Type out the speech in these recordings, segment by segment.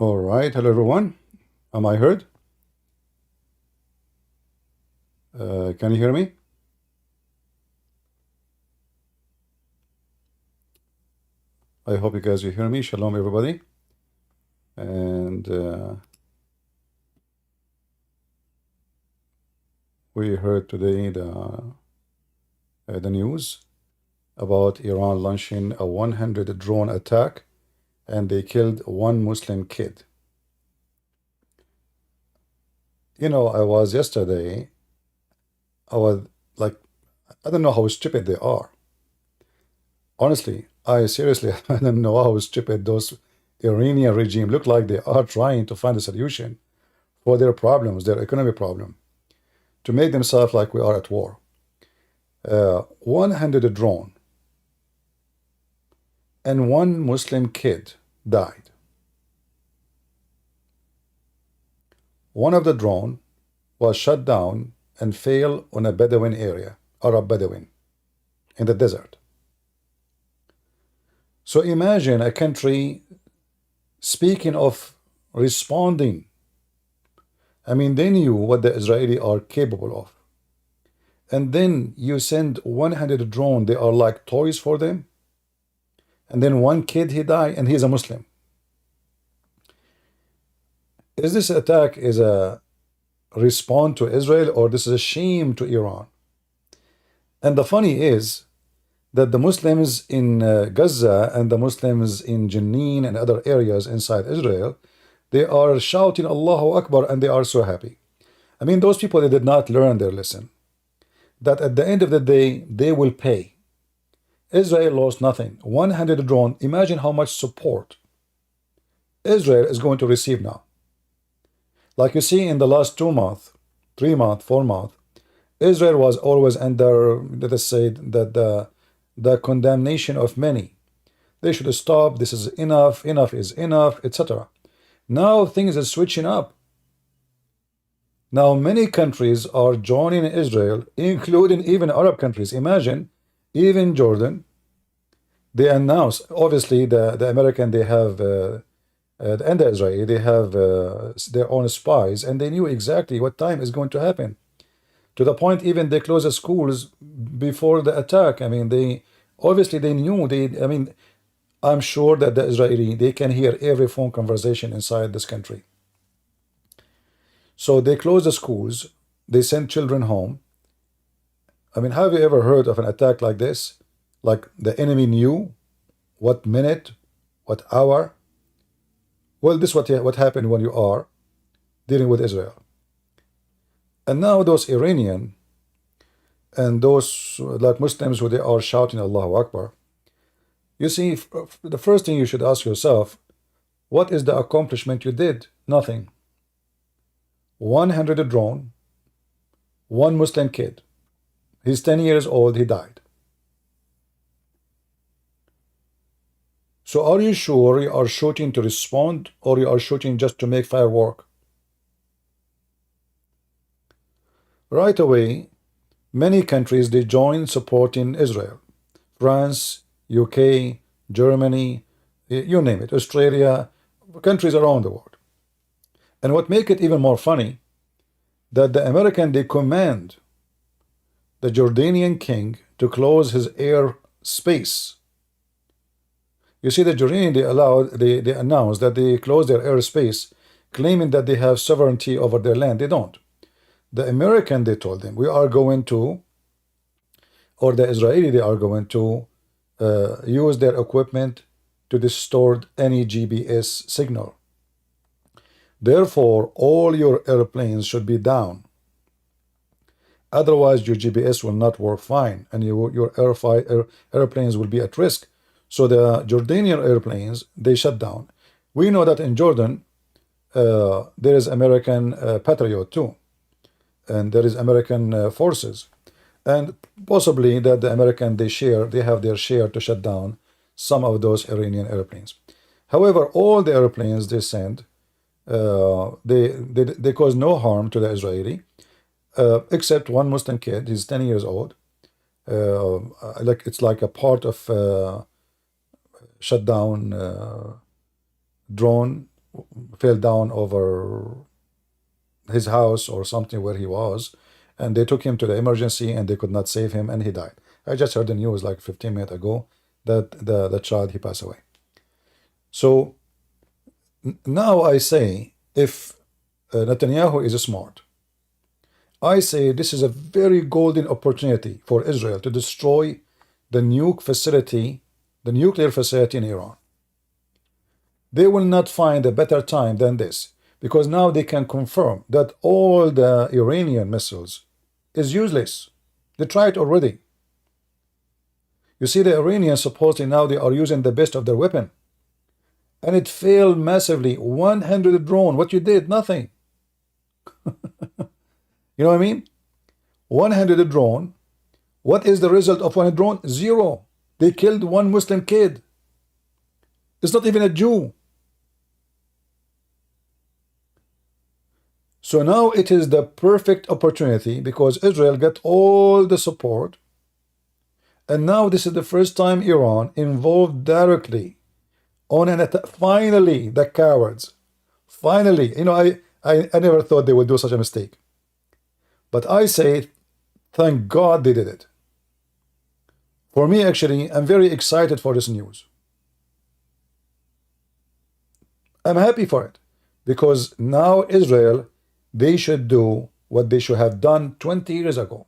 All right, hello everyone. Am I heard? Can you hear me? I hope you guys will hear me. Shalom, everybody. And we heard today the news about Iran launching a 100 drone attack, and they killed one Muslim kid. You know, I was yesterday. I was like, I don't know how stupid they are. Honestly, I seriously I don't know how stupid those Iranian regime look like. They are trying to find a solution for their problems, their economic problem, to make themselves like we are at war. 100 drone and one Muslim kid died. One of the drone was shut down and fell on a Bedouin area, Arab Bedouin, in the desert. So imagine a country, speaking of responding, I mean, they knew what the Israeli are capable of. And then you send 100 drone, they are like toys for them. And then one kid, he died, and he's a Muslim. Is this attack is a response to Israel, or this is a shame to Iran? And the funny is that the Muslims in Gaza and the Muslims in Jenin and other areas inside Israel, they are shouting Allahu Akbar, and they are so happy. I mean, those people, they did not learn their lesson. That at the end of the day, they will pay. Israel lost nothing. 100 drone. Imagine how much support Israel is going to receive now. Like you see in the last 2 months, 3 months, 4 months, Israel was always under, let us say, that the condemnation of many. They should stop. This is enough. Enough is enough, etc. Now things are switching up. Now many countries are joining Israel, including even Arab countries. Imagine, even Jordan. They announced, obviously, the American, they have, and the Israeli, they have their own spies, and they knew exactly what time is going to happen. To the point, even they closed the schools before the attack. I mean, they obviously they knew. I mean, I'm sure that the Israeli, they can hear every phone conversation inside this country. So they closed the schools. They sent children home. I mean, have you ever heard of an attack like this? Like the enemy knew what minute, what hour? Well, this is what happened when you are dealing with Israel. And now those Iranian and those like Muslims who they are shouting Allahu Akbar. You see, the first thing you should ask yourself, what is the accomplishment you did? Nothing. 100 drone, one Muslim kid. He's 10 years old, he died. So are you sure you are shooting to respond, or you are shooting just to make firework? Right away, many countries, they join supporting Israel. France, UK, Germany, you name it, Australia, countries around the world. And what make it even more funny, that the American, they command the Jordanian king to close his air space. You see, the Jordanian, they announced that they closed their airspace, claiming that they have sovereignty over their land. They don't. The American, they told them, we are going to, or the Israeli, they are going to use their equipment to distort any GPS signal. Therefore, all your airplanes should be down. Otherwise, your GPS will not work fine, and your airplanes will be at risk. So the Jordanian airplanes, they shut down. We know that in Jordan, there is American Patriot too, and there is American forces, and possibly that the American, they have their share to shut down some of those Iranian airplanes. However, all the airplanes they send, they cause no harm to the Israeli, except one Muslim kid. He's 10 years old. Like it's like a part of shut down drone fell down over his house or something where he was, and they took him to the emergency and they could not save him and he died. I just heard the news like 15 minutes ago that the child, he passed away. So now I say, if Netanyahu is smart, I say this is a very golden opportunity for Israel to destroy the nuclear facility in Iran. They will not find a better time than this, because now they can confirm that all the Iranian missiles is useless. They tried already. You see, the Iranians supposedly now they are using the best of their weapon, and it failed massively. 100 drone. What you did? Nothing. You know what I mean? 100 drone. What is the result of 100 drone? Zero. They killed one Muslim kid. It's not even a Jew. So now it is the perfect opportunity, because Israel got all the support, and now this is the first time Iran involved directly on an attack. Finally, the cowards. Finally, you know, I never thought they would do such a mistake. But I say, thank God they did it. For me, actually, I'm very excited for this news. I'm happy for it, because now Israel, they should do what they should have done 20 years ago.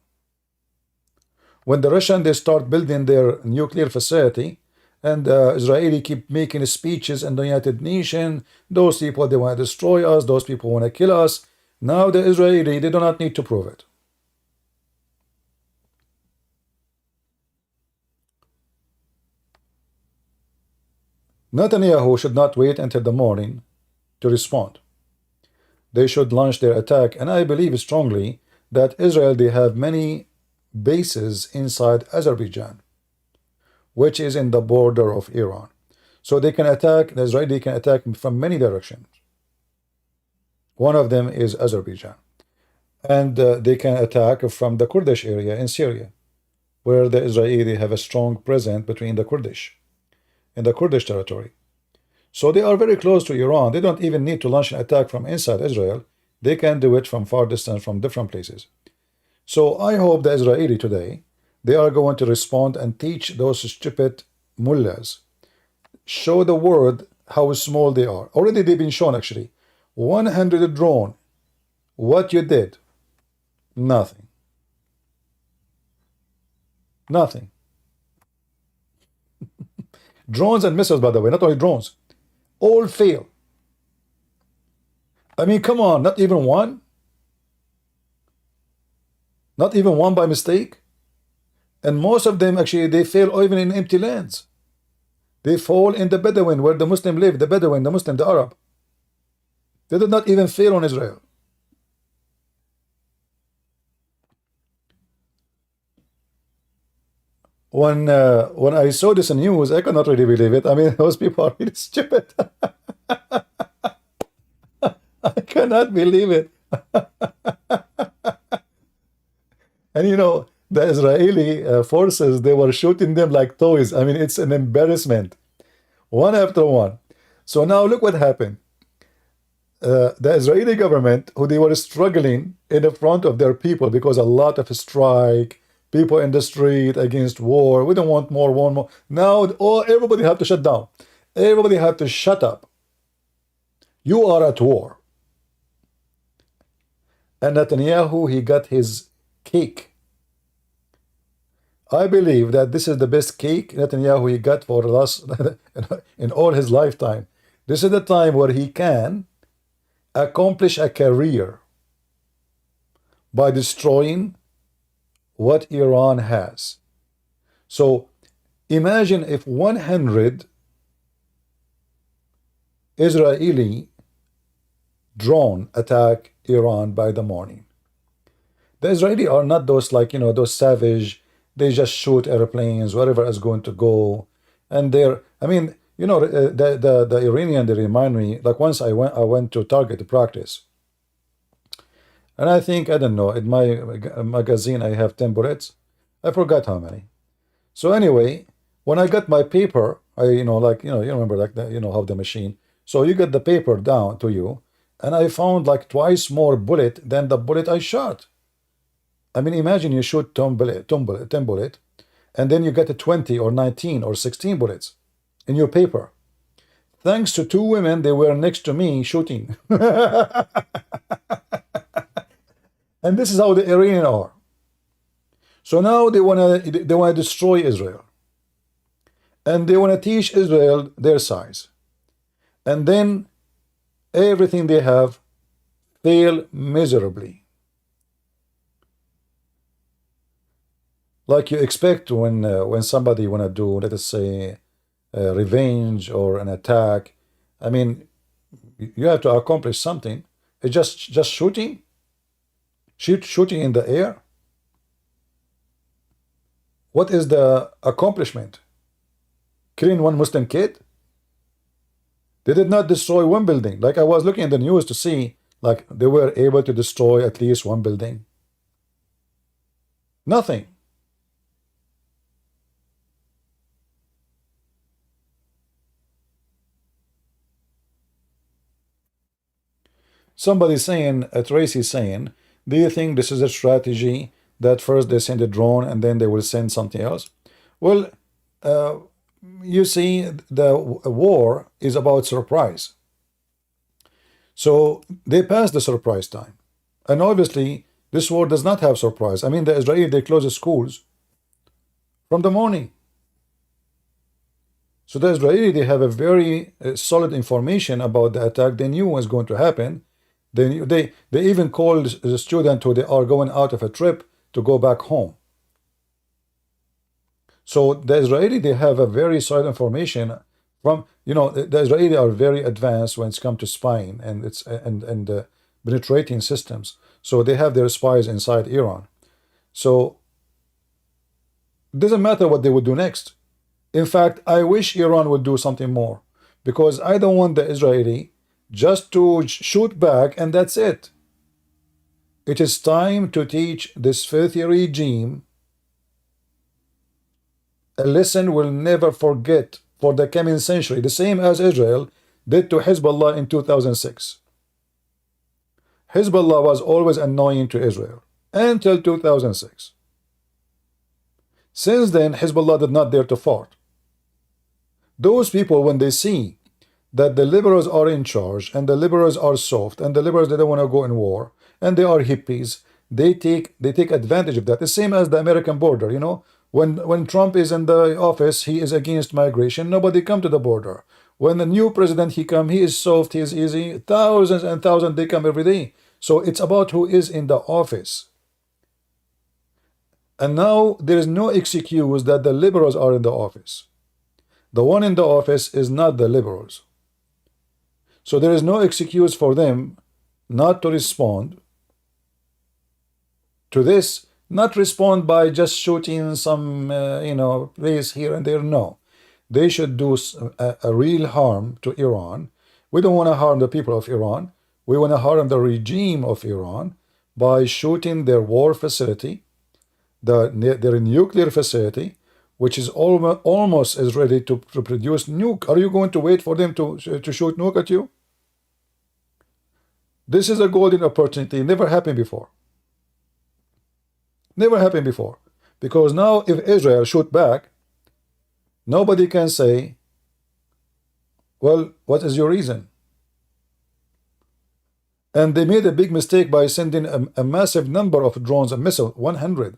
When the Russians, they start building their nuclear facility, and Israeli keep making speeches in the United Nations, those people, they want to destroy us, those people want to kill us. Now the Israeli, they do not need to prove it. Netanyahu should not wait until the morning to respond. They should launch their attack, and I believe strongly that Israel, they have many bases inside Azerbaijan, which is in the border of Iran. So they can attack, the Israeli can attack from many directions. One of them is Azerbaijan. And they can attack from the Kurdish area in Syria, where the Israeli have a strong presence between the Kurdish, in the Kurdish territory. So they are very close to Iran. They don't even need to launch an attack from inside Israel. They can do it from far distance, from different places. So I hope the Israeli today, they are going to respond and teach those stupid mullahs, show the world how small they are. Already they've been shown, actually. 100 drone. What you did? Nothing. Nothing. Drones and missiles, by the way, not only drones, all fail. I mean, come on, not even one? Not even one by mistake? And most of them, actually, they fail even in empty lands. They fall in the Bedouin, where the Muslim live, the Bedouin, the Muslim, the Arab. They did not even fail on Israel. When I saw this news, I could not really believe it. I mean, those people are really stupid. I cannot believe it. And you know, the Israeli forces, they were shooting them like toys. I mean, it's an embarrassment, one after one. So now look what happened. The Israeli government, who they were struggling in the front of their people, because a lot of strike, people in the street against war. We don't want more, one more. Now everybody have to shut down. Everybody have to shut up. You are at war. And Netanyahu, he got his cake. I believe that this is the best cake Netanyahu he got for the last in all his lifetime. This is the time where he can accomplish a career by destroying what Iran has. So imagine if 100 Israeli drone attack Iran by the morning. The Israeli are not those, like, you know, those savage, they just shoot airplanes, wherever is going to go. And they're, I mean, you know, the Iranian, they remind me, like once I went to Target to practice. And I think, I don't know, in my magazine, I have 10 bullets. I forgot how many. So anyway, when I got my paper, I, you know, like, you know, you remember, like, the, you know, how the machine. So you get the paper down to you, and I found like twice more bullet than the bullet I shot. I mean, imagine you shoot 10 bullet, and then you get a 20 or 19 or 16 bullets in your paper. Thanks to two women, they were next to me shooting. And this is how the Iranians are. So now they wanna destroy Israel, and they wanna teach Israel their size, and then everything they have fail miserably. Like you expect when somebody wanna do, let us say, revenge or an attack. I mean, you have to accomplish something. It's just shooting in the air. What is the accomplishment? Killing one Muslim kid? They did not destroy one building. Like I was looking at the news to see, like they were able to destroy at least one building. Nothing. Somebody saying, Tracy saying, do you think this is a strategy that first they send a drone and then they will send something else? Well, you see, the war is about surprise. So they passed the surprise time. And obviously, this war does not have surprise. I mean, the Israeli, they close the schools from the morning. So the Israeli, they have a very solid information about the attack. They knew was going to happen. They even called the student who they are going out of a trip to go back home. So the Israeli, they have a very solid information from, the Israeli are very advanced when it's come to spying and penetrating systems. So they have their spies inside Iran. So it doesn't matter what they would do next. In fact, I wish Iran would do something more, because I don't want the Israeli just to shoot back and that's it. It is time to teach this filthy regime a lesson we'll never forget for the coming century, the same as Israel did to Hezbollah in 2006. Hezbollah was always annoying to Israel until 2006. Since then, Hezbollah did not dare to fart. Those people, when they see that the liberals are in charge and the liberals are soft and the liberals, they don't want to go in war and they are hippies, they take advantage of that. The same as the American border. When Trump is in the office, he is against migration. Nobody come to the border. When the new president he come, he is soft, he is easy. Thousands and thousands, they come every day. So it's about who is in the office. And now there is no excuse that the liberals are in the office. The one in the office is not the liberals. So there is no excuse for them not to respond to this, not respond by just shooting some, place here and there. No, they should do a real harm to Iran. We don't want to harm the people of Iran. We want to harm the regime of Iran by shooting their war facility, their nuclear facility, which is almost as ready to produce nuke. Are you going to wait for them to shoot nuke at you? This is a golden opportunity. Never happened before. Never happened before. Because now if Israel shoot back, nobody can say, well, what is your reason? And they made a big mistake by sending a massive number of drones and missiles, 100.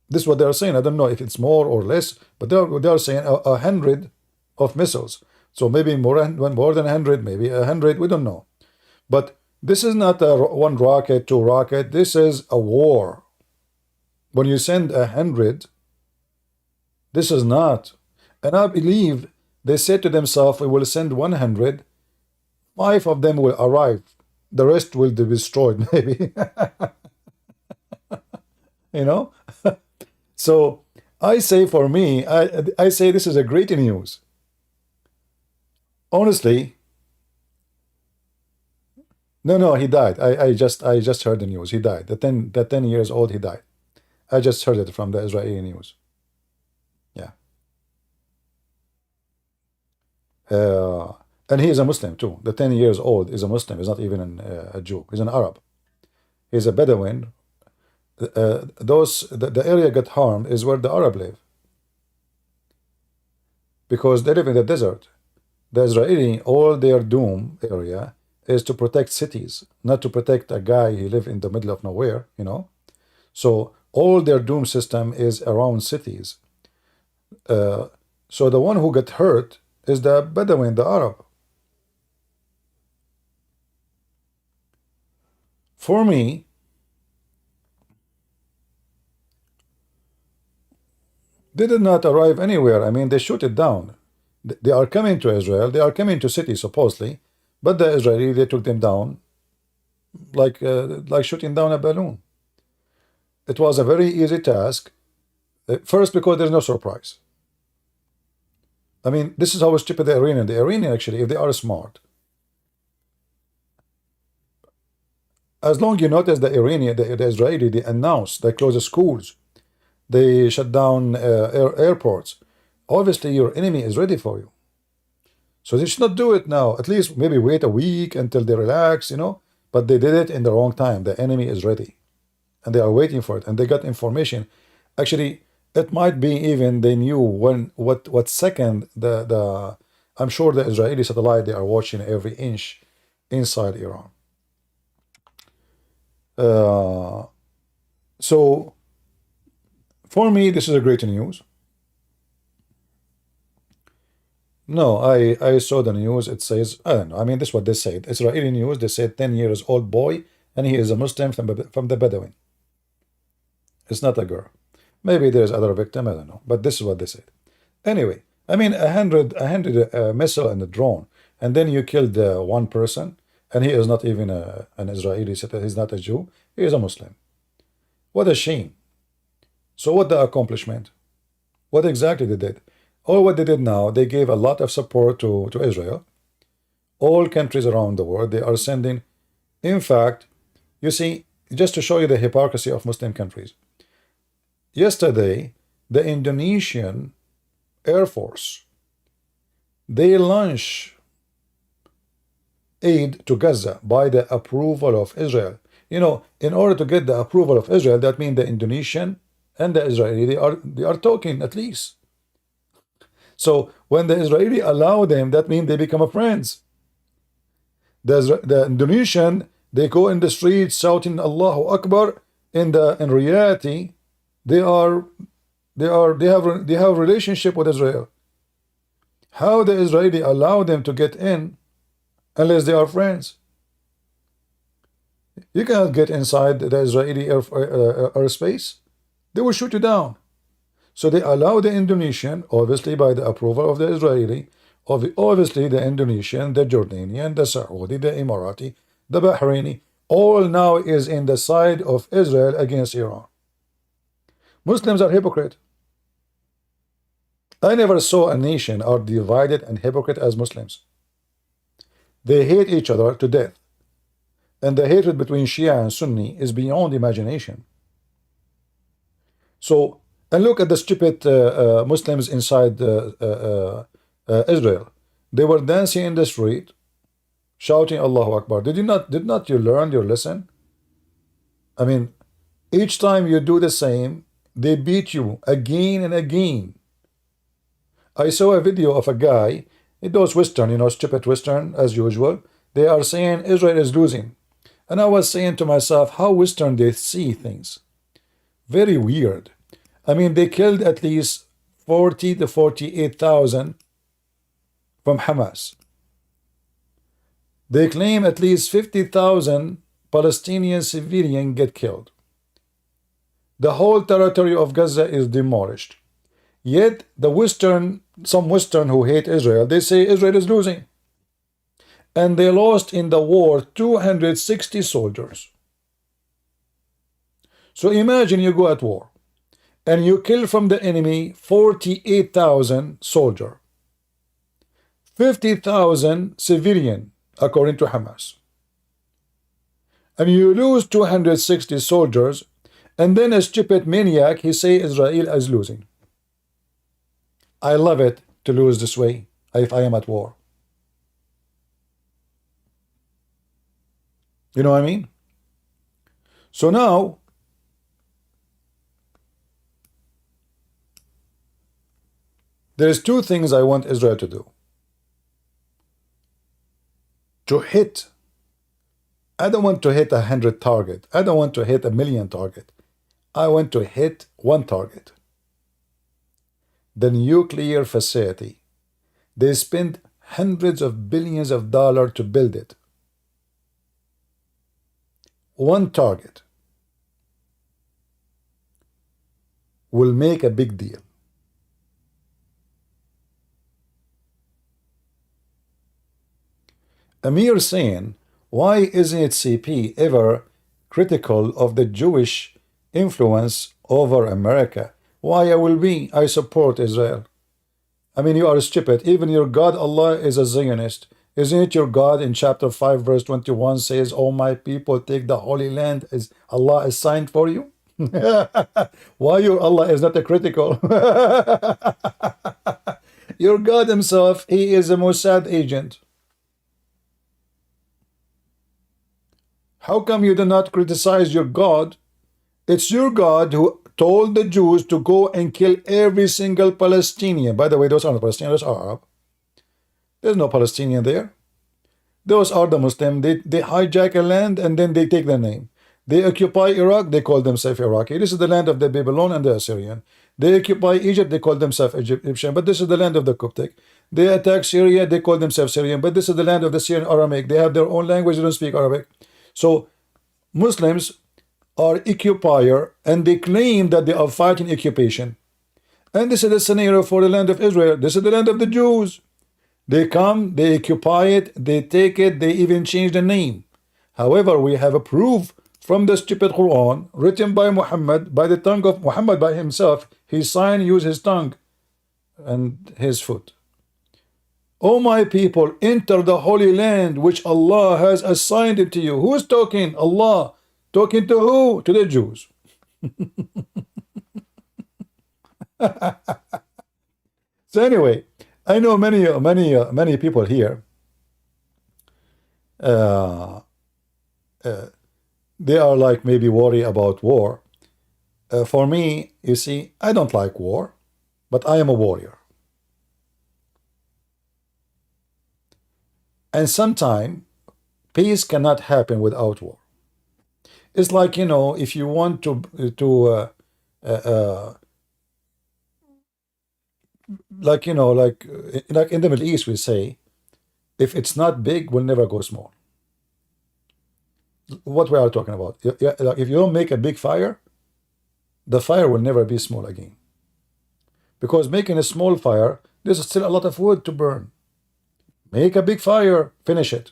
This is what they are saying. I don't know if it's more or less, but they are saying 100 of missiles. So maybe more than 100, maybe 100, we don't know. But this is not one rocket, two rocket. This is a war. When you send 100, this is not. And I believe they said to themselves, we will send 100, 5 of them will arrive. The rest will be destroyed, maybe. So I say, for me, I say this is a great news. Honestly, no, he died. I just heard the news. He died. The 10 years old, he died. I just heard it from the Israeli news. Yeah. And he is a Muslim too. The 10 years old is a Muslim. He's not even a Jew. He's an Arab. He's a Bedouin. The area got harmed is where the Arab live, because they live in the desert. The Israeli, all their doom area is to protect cities, not to protect a guy who live in the middle of nowhere, you know. So all their doom system is around cities. So the one who got hurt is the Bedouin, the Arab. For me, they did not arrive anywhere. I mean, they shoot it down. They are coming to Israel. They are coming to cities, supposedly. But the Israeli, they took them down like shooting down a balloon. It was a very easy task. First, because there's no surprise. I mean, this is how stupid the Iranian, actually, if they are smart. As long you notice the Iranian, the Israeli, they announce, they close the schools, they shut down airports. Obviously, your enemy is ready for you. So they should not do it now. At least maybe wait a week until they relax, you know. But they did it in the wrong time. The enemy is ready, and they are waiting for it. And they got information. Actually, it might be even they knew what second the I'm sure the Israeli satellite, they are watching every inch inside Iran. So for me, this is a great news. No, I saw the news. It says, I don't know. I mean, this is what they said. Israeli news. They said 10 years old boy, and he is a Muslim from the Bedouin. It's not a girl. Maybe there's other victim. I don't know. But this is what they said. Anyway, I mean, a hundred missile and a drone, and then you killed one person, and he is not even an Israeli citizen. He's not a Jew. He is a Muslim. What a shame. So what the accomplishment? What exactly they did? Or what they did now, they gave a lot of support to Israel. All countries around the world, they are sending. In fact, you see, just to show you the hypocrisy of Muslim countries. Yesterday, the Indonesian Air Force, they launched aid to Gaza by the approval of Israel. You know, in order to get the approval of Israel, that means the Indonesian and the Israeli, they are talking at least. So when the Israeli allow them, that means they become friends. The Indonesian, they go in the streets shouting Allahu Akbar. In reality, they have relationship with Israel. How the Israeli allow them to get in unless they are friends? You cannot get inside the Israeli airspace. They will shoot you down. So they allow the Indonesian, obviously by the approval of the Israeli, obviously the Indonesian, the Jordanian, the Saudi, the Emirati, the Bahraini, all now is in the side of Israel against Iran. Muslims are hypocrite. I never saw a nation are divided and hypocrite as Muslims. They hate each other to death. And the hatred between Shia and Sunni is beyond imagination. So, and look at the stupid Muslims inside Israel. They were dancing in the street, shouting Allahu Akbar. Did not you learn your lesson? I mean, each time you do the same, they beat you again and again. I saw a video of a guy, those Western, you know, stupid Western, as usual. They are saying Israel is losing. And I was saying to myself, how Western they see things. Very weird. I mean, they killed at least 40 to 48,000 from Hamas. They claim at least 50,000 Palestinian civilians get killed. The whole territory of Gaza is demolished. Yet, some Western who hate Israel, they say Israel is losing. And they lost in the war 260 soldiers. So imagine you go at war and you kill from the enemy 48,000 soldiers, 50,000 civilian, according to Hamas. And you lose 260 soldiers, and then a stupid maniac, he say Israel is losing. I love it to lose this way if I am at war. You know what I mean? So now, there's two things I want Israel to do. To hit. I don't want to hit 100 target. I don't want to hit 1,000,000 target. I want to hit one target. The nuclear facility. They spent hundreds of billions of dollars to build it. One target will make a big deal. Amir saying, why isn't CP ever critical of the Jewish influence over America? Why I will be? I support Israel. I mean, you are stupid. Even your God Allah is a Zionist. Isn't it your God in chapter 5 verse 21 says, oh my people, take the Holy Land as Allah assigned for you? Why your Allah is not a critical? Your God himself, he is a Mossad agent. How come you do not criticize your God? It's your God who told the Jews to go and kill every single Palestinian. By the way, those are not Palestinians, those are Arab. There's no Palestinian there. Those are the Muslims. They hijack a land and then they take their name. They occupy Iraq, they call themselves Iraqi. This is the land of the Babylon and the Assyrian. They occupy Egypt, they call themselves Egyptian, but this is the land of the Coptic. They attack Syria, they call themselves Syrian, but this is the land of the Syrian Aramaic. They have their own language, they don't speak Arabic. So Muslims are occupier and they claim that they are fighting occupation. And this is the scenario for the land of Israel. This is the land of the Jews. They come, they occupy it, they take it, they even change the name. However, we have a proof from the stupid Quran written by Muhammad, by the tongue of Muhammad by himself. He signed, used his tongue and his foot. O my people, enter the holy land which Allah has assigned it to you. Who's talking? Allah. Talking to who? To the Jews. So anyway, I know many people here. They are like maybe worry about war. For me, you see, I don't like war, but I am a warrior. And sometimes peace cannot happen without war. It's like, you know, if you want to like, you know, like in the Middle East we say, if it's not big, will never go small. What we are talking about? Like if you don't make a big fire, the fire will never be small again. Because making a small fire, there's still a lot of wood to burn. Make a big fire, finish it.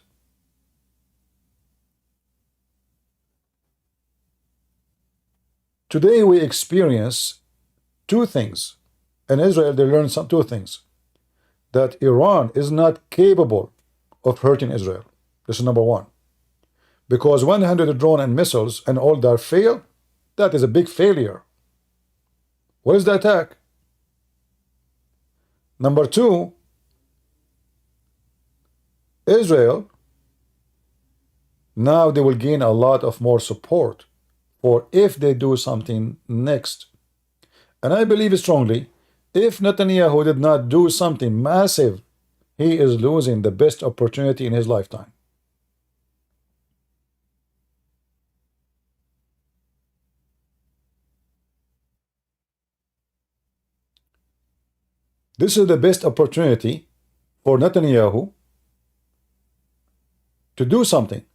Today we experience two things. In Israel, they learned two things. That Iran is not capable of hurting Israel. This is number one. Because 100 drone and missiles and all that fail, that is a big failure. What is the attack? Number two, Israel, now they will gain a lot of more support for if they do something next. And I believe strongly, if Netanyahu did not do something massive, he is losing the best opportunity in his lifetime. This is the best opportunity for Netanyahu to do something.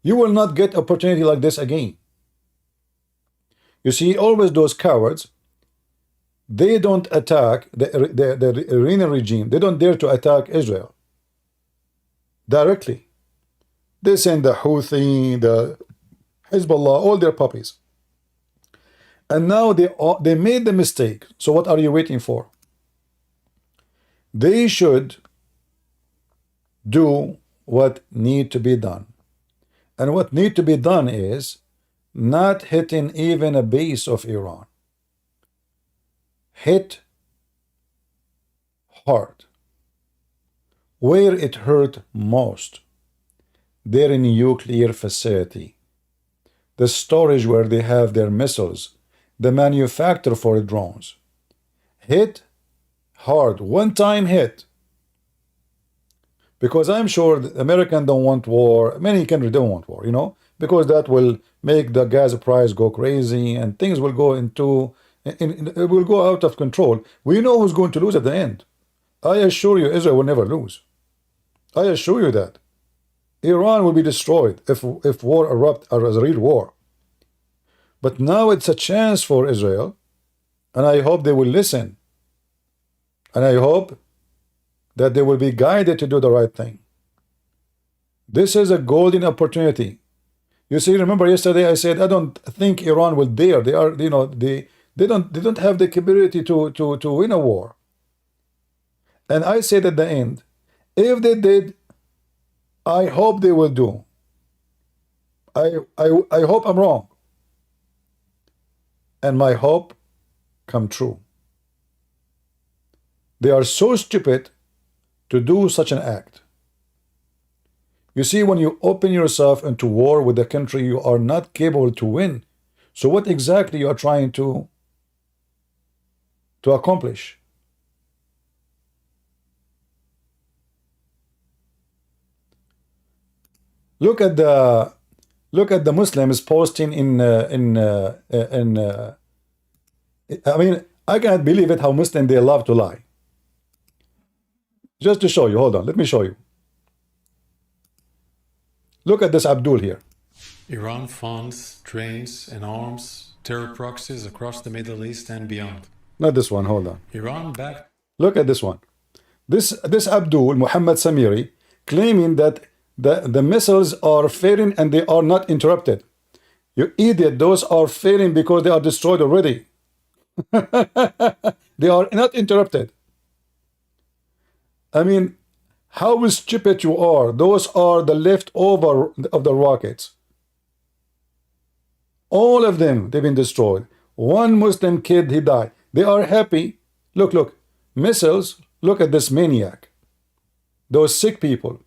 You will not get opportunity like this again. You see, always those cowards, they don't attack the Iranian regime. They don't dare to attack Israel directly. They send the Houthi, the Hezbollah, all their puppies. And now they made the mistake. So what are you waiting for? They should do what need to be done. And what need to be done is not hitting even a base of Iran. Hit hard. Where it hurt most, their nuclear facility, the storage where they have their missiles, the manufacturer for drones. Hit hard, one-time hit. Because I'm sure the Americans don't want war, many countries don't want war, because that will make the gas price go crazy and things will go it will go out of control. We know who's going to lose at the end. I assure you, Israel will never lose. I assure you that. Iran will be destroyed if war erupts as a real war. But now it's a chance for Israel, and I hope they will listen. And I hope that they will be guided to do the right thing. This is a golden opportunity. You see, remember yesterday I said I don't think Iran will dare. They are, they don't have the capability to win a war. And I said at the end, if they did, I hope they will do. I hope I'm wrong. And my hope come true. They are so stupid to do such an act. You see, when you open yourself into war with a country you are not capable to win, so what exactly you are trying to accomplish? Look at the Muslims posting I mean, I cannot believe it how Muslims they love to lie. Just to show you, hold on, let me show you. Look at this Abdul here. Iran funds, trains, and arms terror proxies across the Middle East and beyond. Not this one, hold on. Iran backed. Look at this one. This Abdul, Mohammed Samiri, claiming that the missiles are failing and they are not interrupted. You idiot, those are failing because they are destroyed already. They are not interrupted. I mean, how stupid you are. Those are the leftover of the rockets. All of them, they've been destroyed. One Muslim kid, he died. They are happy. Look. Missiles, look at this maniac. Those sick people.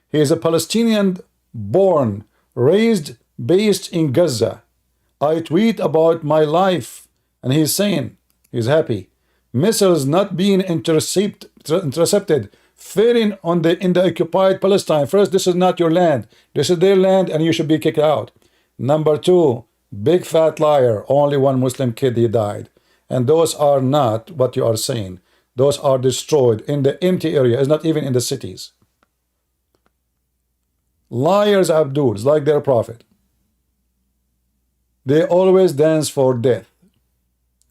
He is a Palestinian born, raised, based in Gaza. I tweet about my life, and he's saying he's happy. Missiles not being intercepted, failing in the occupied Palestine. First, this is not your land. This is their land, and you should be kicked out. Number two, big fat liar. Only one Muslim kid, he died. And those are not what you are saying. Those are destroyed in the empty area. It's not even in the cities. Liars, Abduls, like their prophet. They always dance for death.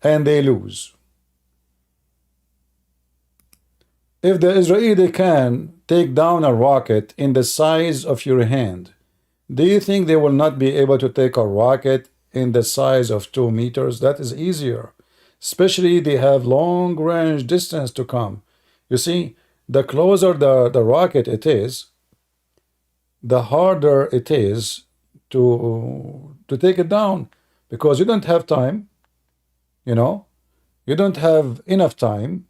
And they lose. If the Israeli can take down a rocket in the size of your hand, do you think they will not be able to take a rocket in the size of 2 meters? That is easier. Especially they have long range distance to come. You see, the closer the rocket it is, the harder it is to take it down, because you don't have time, you don't have enough time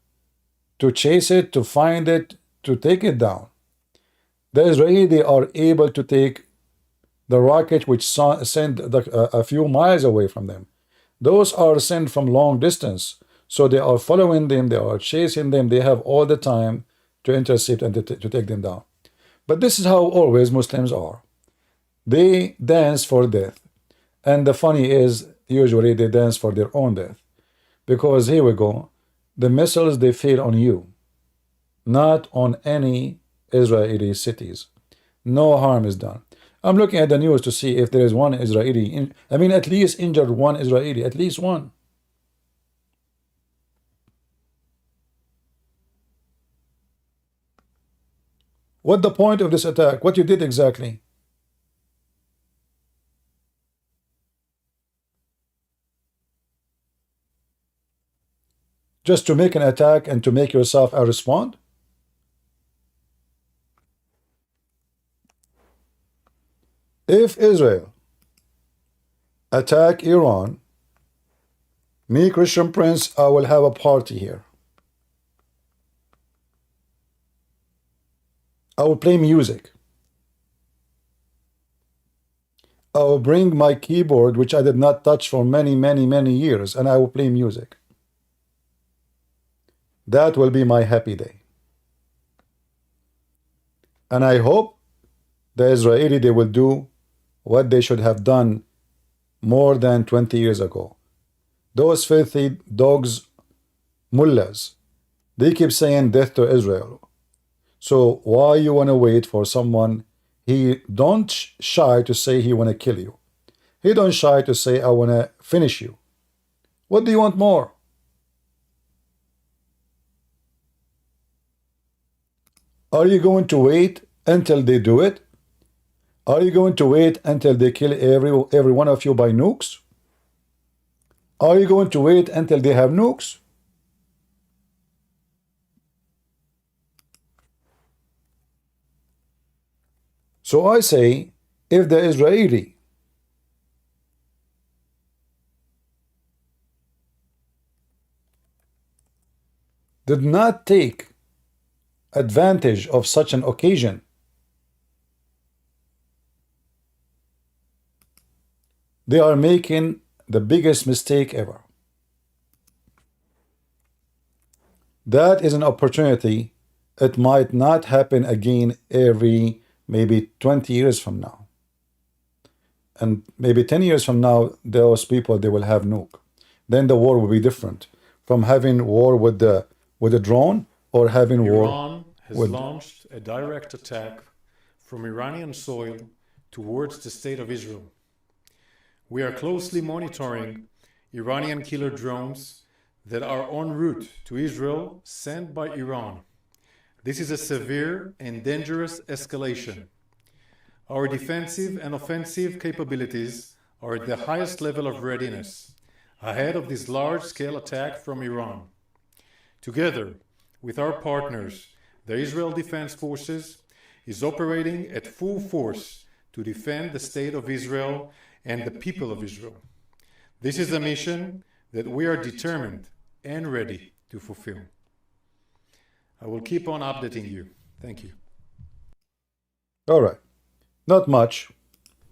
to chase it, to find it, to take it down. The Israelis are able to take the rocket which sent a few miles away from them. Those are sent from long distance, so they are following them, they are chasing them, they have all the time to intercept and to take them down. But this is how always Muslims are. They dance for death. And the funny is, usually they dance for their own death. Because here we go, the missiles, they fail on you, not on any Israeli cities. No harm is done. I'm looking at the news to see if there is one Israeli, at least injured one Israeli, at least one. What the point of this attack? What you did exactly? Just to make an attack and to make yourself respond? If Israel attack Iran, me, Christian Prince, I will have a party here. I will play music. I will bring my keyboard, which I did not touch for many, many, many years, and I will play music. That will be my happy day. And I hope the Israeli, they will do what they should have done more than 20 years ago. Those filthy dogs, mullahs, they keep saying death to Israel. So why you want to wait for someone? He don't shy to say he want to kill you. He don't shy to say I want to finish you. What do you want more? Are you going to wait until they do it? Are you going to wait until they kill every one of you by nukes? Are you going to wait until they have nukes? So I say, if the Israeli did not take advantage of such an occasion, they are making the biggest mistake ever. That is an opportunity. It might not happen again every maybe 20 years from now. And maybe 10 years from now, those people, they will have nuke. Then the war will be different. From having war with the drone or having war Iran has launched a direct attack from Iranian soil towards the state of Israel. We are closely monitoring Iranian killer drones that are en route to Israel sent by Iran. This is a severe and dangerous escalation. Our defensive and offensive capabilities are at the highest level of readiness, ahead of this large-scale attack from Iran. Together with our partners, the Israel Defense Forces is operating at full force to defend the state of Israel and the people of Israel. This is a mission that we are determined and ready to fulfill. I will keep on updating you. Thank you. All right. Not much.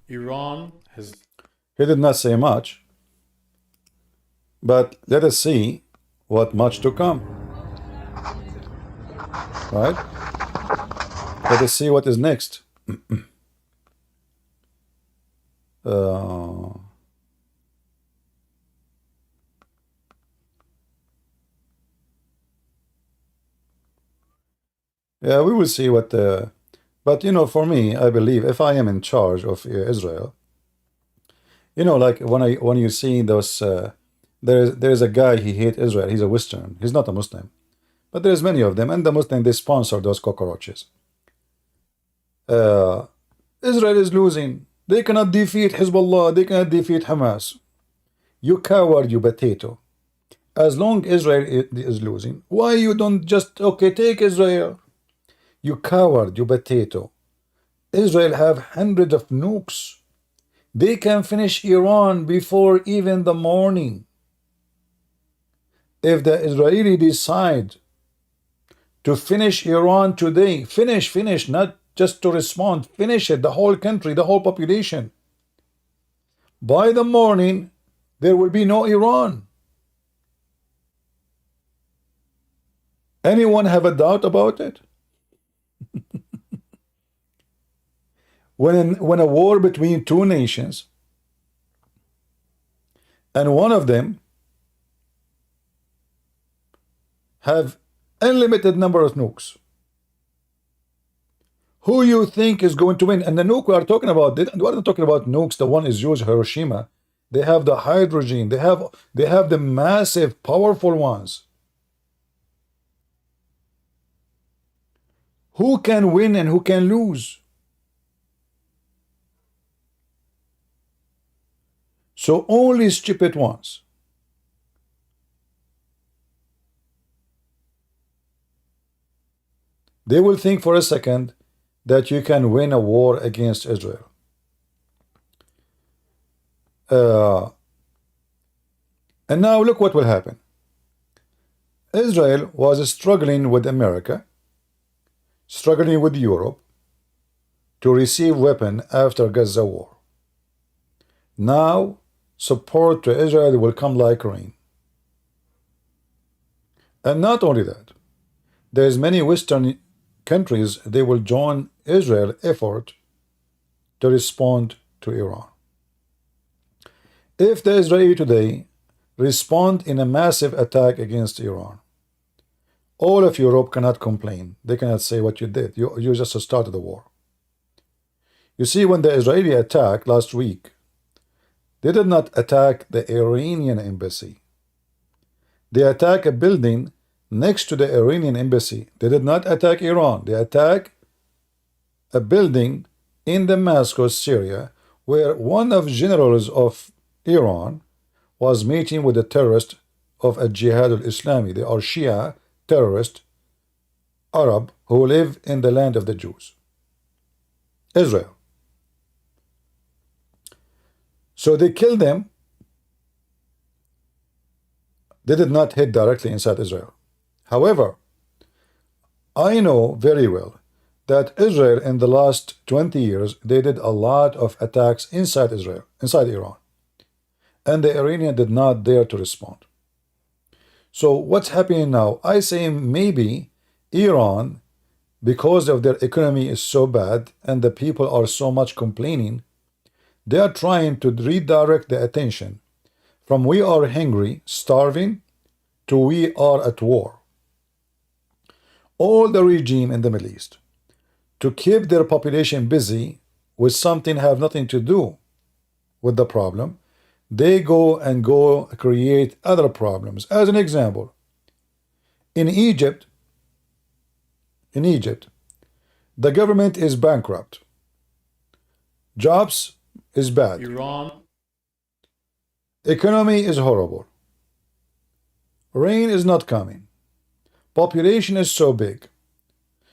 Iran has... He did not say much. But let us see what much to come. Right? Let us see what is next. Yeah, we will see what but you know, for me, I believe if I am in charge of Israel, you know, like when you see those there's a guy, he hates Israel, he's a Western, he's not a Muslim, but there's many of them, and the Muslim, they sponsor those cockroaches. Israel is losing, they cannot defeat Hezbollah, they cannot defeat Hamas. You coward, you potato. As long Israel is losing, why you don't just, okay, take Israel? You coward, you potato. Israel have hundreds of nukes. They can finish Iran before even the morning. If the Israeli decide to finish Iran today, finish, not just to respond, finish it, the whole country, the whole population. By the morning, there will be no Iran. Anyone have a doubt about it? When a war between two nations, and one of them have unlimited number of nukes, who you think is going to win? And the nuke we are talking about, we're not talking about nukes, the one is used Hiroshima. They have the hydrogen, they have the massive, powerful ones. Who can win and who can lose? So only stupid ones. They will think for a second that you can win a war against Israel. And now look what will happen. Israel was struggling with America, struggling with Europe, to receive weapon after Gaza war. Now, support to Israel will come like rain. And not only that, there's many Western countries, they will join Israel effort to respond to Iran. If the Israeli today respond in a massive attack against Iran, all of Europe cannot complain. They cannot say what you did. You just started the war. You see, when the Israeli attacked last week, they did not attack the Iranian embassy. They attacked a building next to the Iranian embassy. They did not attack Iran. They attacked a building in Damascus, Syria, where one of generals of Iran was meeting with the terrorists of a Jihad al-Islami. They are Shia terrorists, Arab, who live in the land of the Jews, Israel. So they killed them. They did not hit directly inside Israel. However, I know very well that Israel in the last 20 years, they did a lot of attacks inside Israel, inside Iran. And the Iranian did not dare to respond. So what's happening now? I say maybe Iran, because of their economy is so bad and the people are so much complaining, they are trying to redirect the attention from we are hungry, starving, to we are at war. All the regime in the Middle East, to keep their population busy with something have nothing to do with the problem, they go create other problems. As an example, in Egypt, the government is bankrupt. Jobs is bad. Iran. Economy is horrible. Rain is not coming. Population is so big.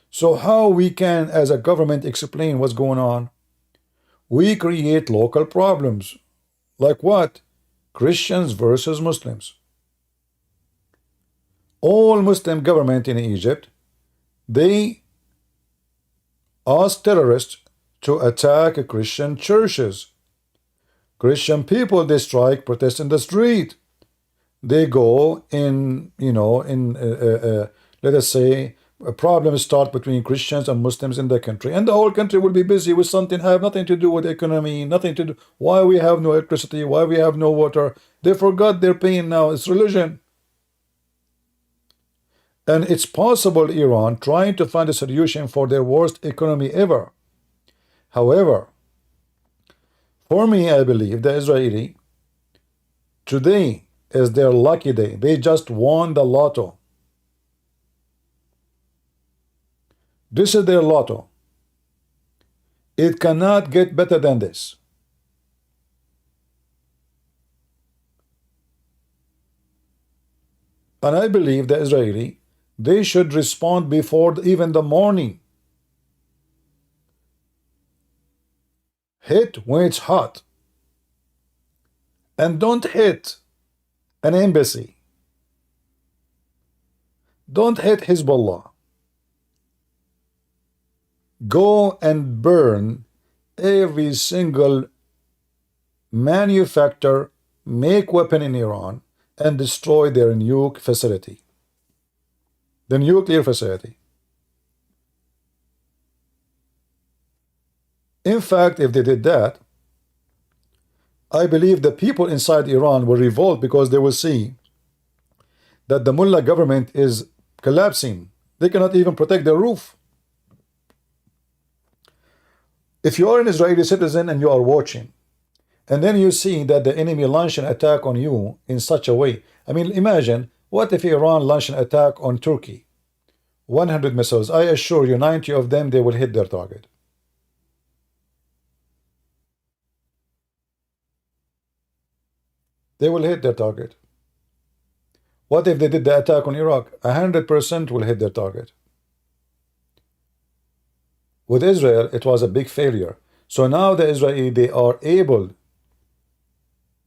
So how we can, as a government, explain what's going on? We create local problems. Like what? Christians versus Muslims. All Muslim government in Egypt, they ask terrorists to attack Christian churches. Christian people, they strike, protest in the street. They go in, let us say, a problem start between Christians and Muslims in the country, and the whole country will be busy with something have nothing to do with economy, nothing to do. Why we have no electricity? Why we have no water? They forgot their pain now. It's religion. And it's possible Iran trying to find a solution for their worst economy ever. However, for me, I believe the Israeli today is their lucky day. They just won the lotto. This is their lotto. It cannot get better than this. And I believe the Israeli, they should respond before even the morning. Hit when it's hot. And don't hit an embassy. Don't hit Hezbollah. Go and burn every single manufacturer, make weapon in Iran, and destroy their nuke facility. The nuclear facility. In fact, if they did that, I believe the people inside Iran will revolt because they will see that the mullah government is collapsing. They cannot even protect their roof. If you are an Israeli citizen and you are watching, and then you see that the enemy launched an attack on you in such a way, I mean, imagine, what if Iran launched an attack on Turkey? 100 missiles. I assure you, 90 of them, they will hit their target. They will hit their target. What if they did the attack on Iraq? 100% will hit their target. With Israel, it was a big failure. So now the Israeli, they are able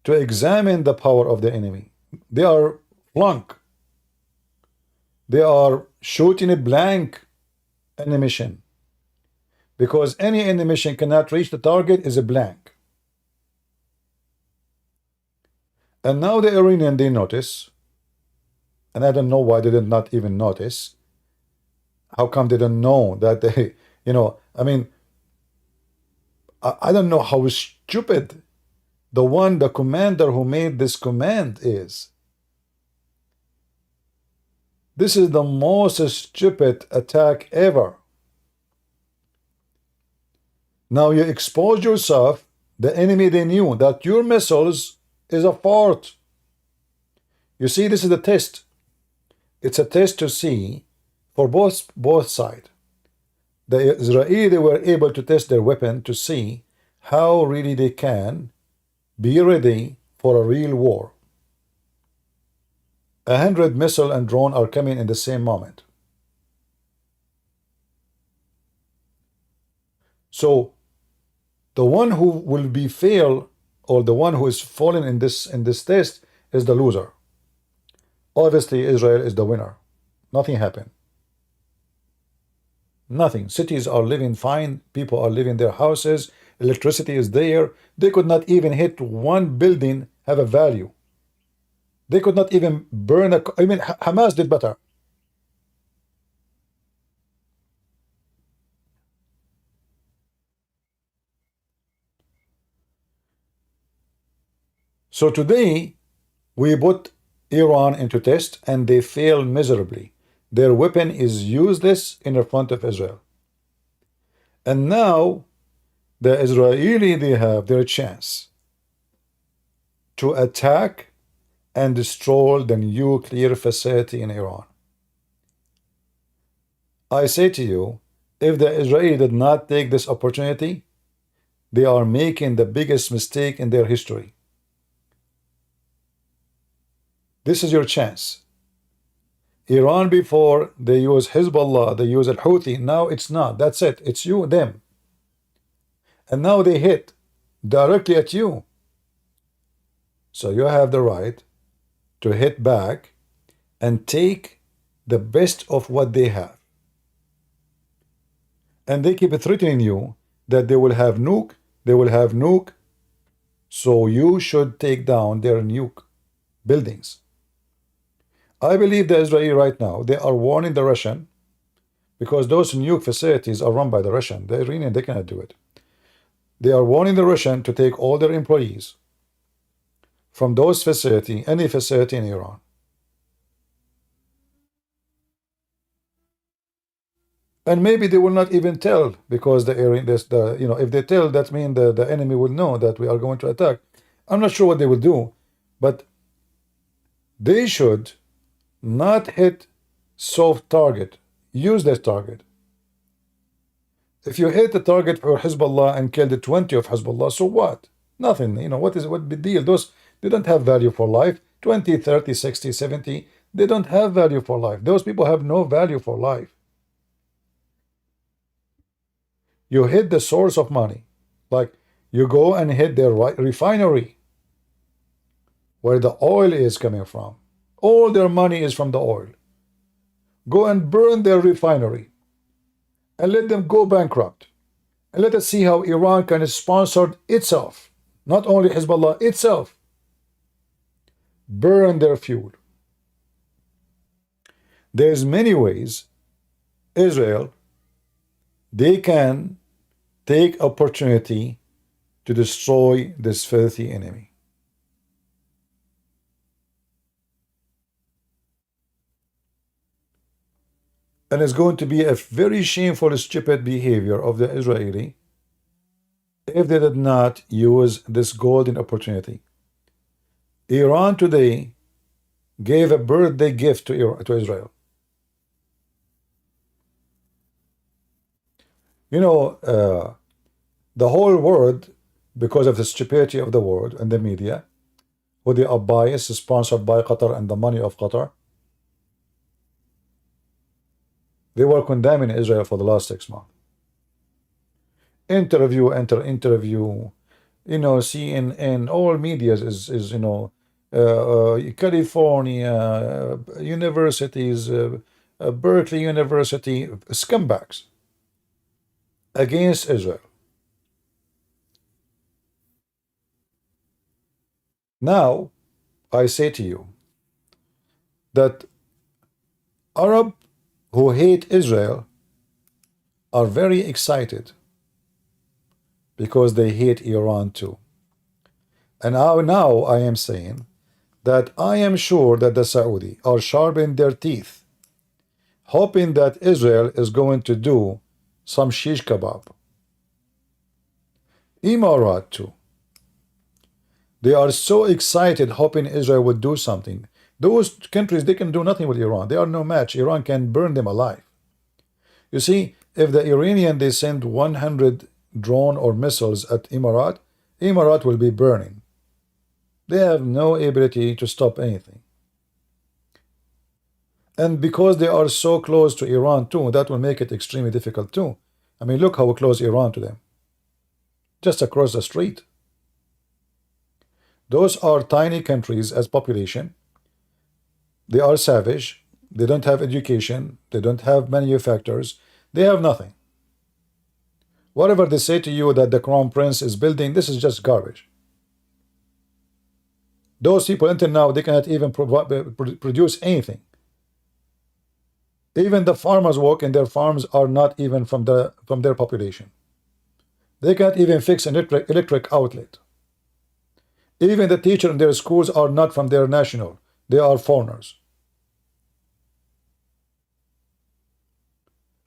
to examine the power of the enemy. They are flunk. They are shooting a blank ammunition. because any enemy mission cannot reach the target is a blank. And now the Iranian, they notice, and I don't know why they did not even notice. How come they don't know that they, I mean, I don't know how stupid the commander who made this command is. This is the most stupid attack ever. Now you expose yourself. The enemy, they knew that your missiles is a fort. You see, this is a test. It's a test to see for both sides. The Israeli, they were able to test their weapon to see how really they can be ready for a real war. 100 missile and drone are coming in the same moment. So the one who will be fail, or the one who is falling in this test, is the loser. Obviously, Israel is the winner. Nothing happened. Nothing. Cities are living fine. People are living in their houses. Electricity is there. They could not even hit one building have a value. They could not even burn a... I mean, Hamas did better. So today, we put Iran into test, and they fail miserably. Their weapon is useless in the front of Israel. And now, the Israeli, they have their chance to attack and destroy the nuclear facility in Iran. I say to you, if the Israeli did not take this opportunity, they are making the biggest mistake in their history. This is your chance. Iran, before, they use Hezbollah, they use Al-Houthi. Now it's not. That's it. It's you, them. And now they hit directly at you. So you have the right to hit back and take the best of what they have. And they keep threatening you that they will have nuke, they will have nuke. So you should take down their nuke buildings. I believe the Israeli right now, they are warning the Russian, because those nuke facilities are run by the Russian. The Iranian, they cannot do it. They are warning the Russian to take all their employees from those facility, any facility in Iran. And maybe they will not even tell, because if they tell, that means the enemy will know that we are going to attack. I'm not sure what they will do, but they should not hit soft target, useless target. If you hit the target for Hezbollah and killed the 20 of Hezbollah, so what? Nothing. What big deal? Those, they don't have value for life. 20, 30, 60, 70, they don't have value for life. Those people have no value for life. You hit the source of money. Like, you go and hit their refinery, where the oil is coming from. All their money is from the oil. Go and burn their refinery and let them go bankrupt. And let us see how Iran can sponsor itself, not only Hezbollah, itself. Burn their fuel. There's many ways Israel, they can take opportunity to destroy this filthy enemy. And it's going to be a very shameful, stupid behavior of the Israeli if they did not use this golden opportunity. Iran today gave a birthday gift to Israel. The whole world, because of the stupidity of the world and the media, who they are biased, sponsored by Qatar and the money of Qatar, they were condemning Israel for the last 6 months. Interview, CNN, all media is California, universities, Berkeley University, scumbags. against Israel. Now, I say to you that Arab who hate Israel are very excited because they hate Iran too. And now I am saying that I am sure that the Saudi are sharpening their teeth, hoping that Israel is going to do some shish kebab. Emirat too. They are so excited hoping Israel would do something. Those countries, they can do nothing with Iran. They are no match. Iran can burn them alive. You see, if the Iranian, they send 100 drone or missiles at Emirat, Emirat will be burning. They have no ability to stop anything. And because they are so close to Iran too, that will make it extremely difficult too. I mean, look how close Iran to them. Just across the street. Those are tiny countries as population. They are savage. They don't have education. They don't have manufacturers. They have nothing. Whatever they say to you that the Crown Prince is building, this is just garbage. Those people until now, they cannot even produce anything. Even the farmers work in their farms are not even from their population. They can't even fix an electric outlet. Even the teachers in their schools are not from their national. They are foreigners.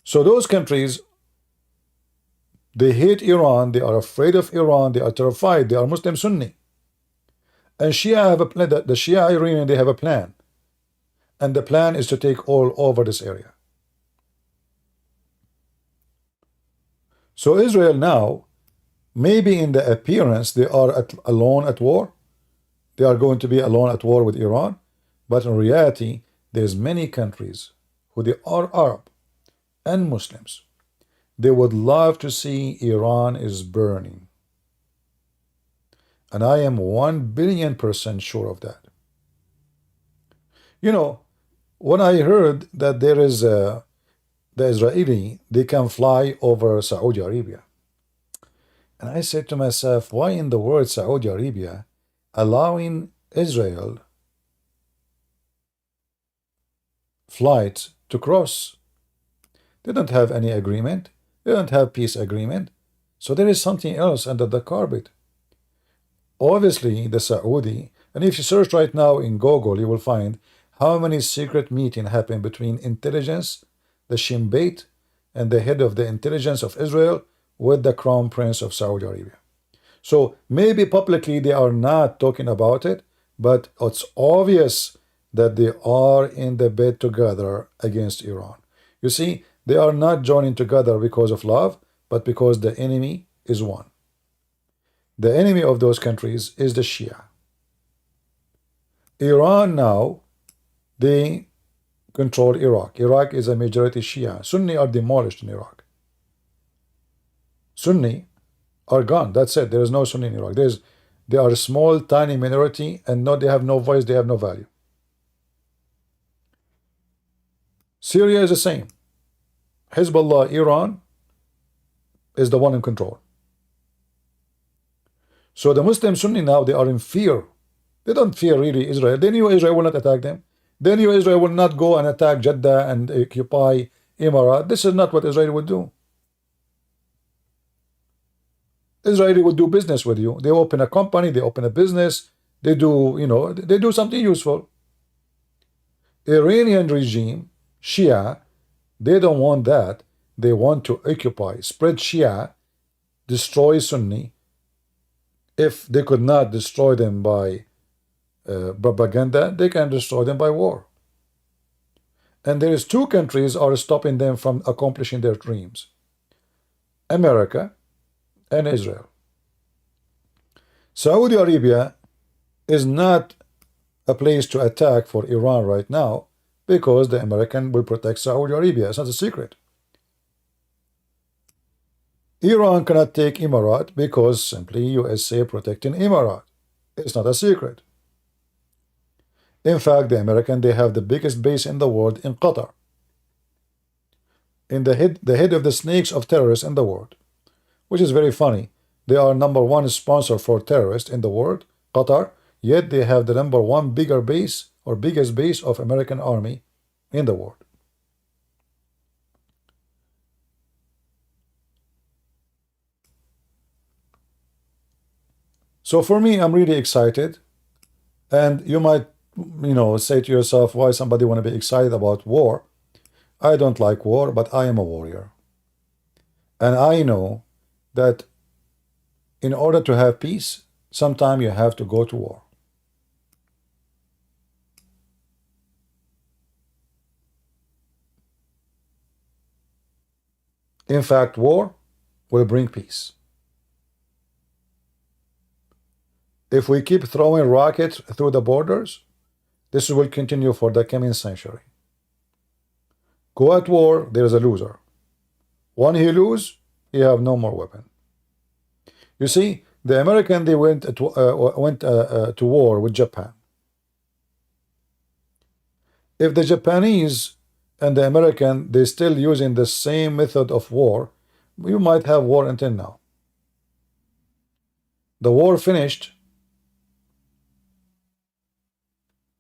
So those countries, they hate Iran. They are afraid of Iran. They are terrified. They are Muslim Sunni. And Shia have a plan. The Shia Iranian, they have a plan. And the plan is to take all over this area. So Israel now, maybe in the appearance, they are alone at war. They are going to be alone at war with Iran. But in reality, there's many countries who they are Arab and Muslims. They would love to see Iran is burning. And I am 1,000,000,000% sure of that. You know, when I heard that there is the Israeli, they can fly over Saudi Arabia. And I said to myself, why in the world Saudi Arabia allowing Israel flights to cross? They don't have any agreement. They don't have peace agreement. So there is something else under the carpet. Obviously, the Saudi, and if you search right now in Google, you will find how many secret meetings happen between intelligence, the Shin Bet, and the head of the intelligence of Israel with the Crown Prince of Saudi Arabia. So maybe publicly they are not talking about it, but it's obvious that they are in the bed together against Iran. You see, they are not joining together because of love, but because the enemy is one. The enemy of those countries is the Shia. Iran now, they control Iraq. Iraq is a majority Shia. Sunni are demolished in Iraq. Sunni are gone. That's it. There is no Sunni in Iraq. They are a small, tiny minority, and they have no voice, they have no value. Syria is the same. Hezbollah, Iran, is the one in control. So the Muslim Sunni now, they are in fear. They don't fear really Israel. They knew Israel will not attack them. They knew Israel will not go and attack Jeddah and occupy Emirat. This is not what Israel would do. Israeli would do business with you. They open a company, they open a business, they do, they do something useful. Iranian regime, Shia, they don't want that. They want to occupy, spread Shia, destroy Sunni. If they could not destroy them by propaganda, they can destroy them by war. And there is two countries are stopping them from accomplishing their dreams. America and Israel. Saudi Arabia is not a place to attack for Iran right now because the American will protect Saudi Arabia. It's not a secret. Iran cannot take Emirat because simply USA protecting Emirat. It's not a secret. In fact, the American, they have the biggest base in the world in Qatar. In the head of the snakes of terrorists in the world. which is very funny. They are #1 sponsor for terrorists in the world, Qatar, yet they have the #1 bigger base or biggest base of American army in the world. So for me, I'm really excited. And you might, say to yourself, why somebody want to be excited about war? I don't like war, but I am a warrior. And I know that in order to have peace, sometimes you have to go to war. In fact, war will bring peace. If we keep throwing rockets through the borders, this will continue for the coming century. Go at war, there is a loser. When he lose, you have no more weapon. You see, the American, they went to war with Japan. If the Japanese and the American, they still using the same method of war, you might have war until now. The war finished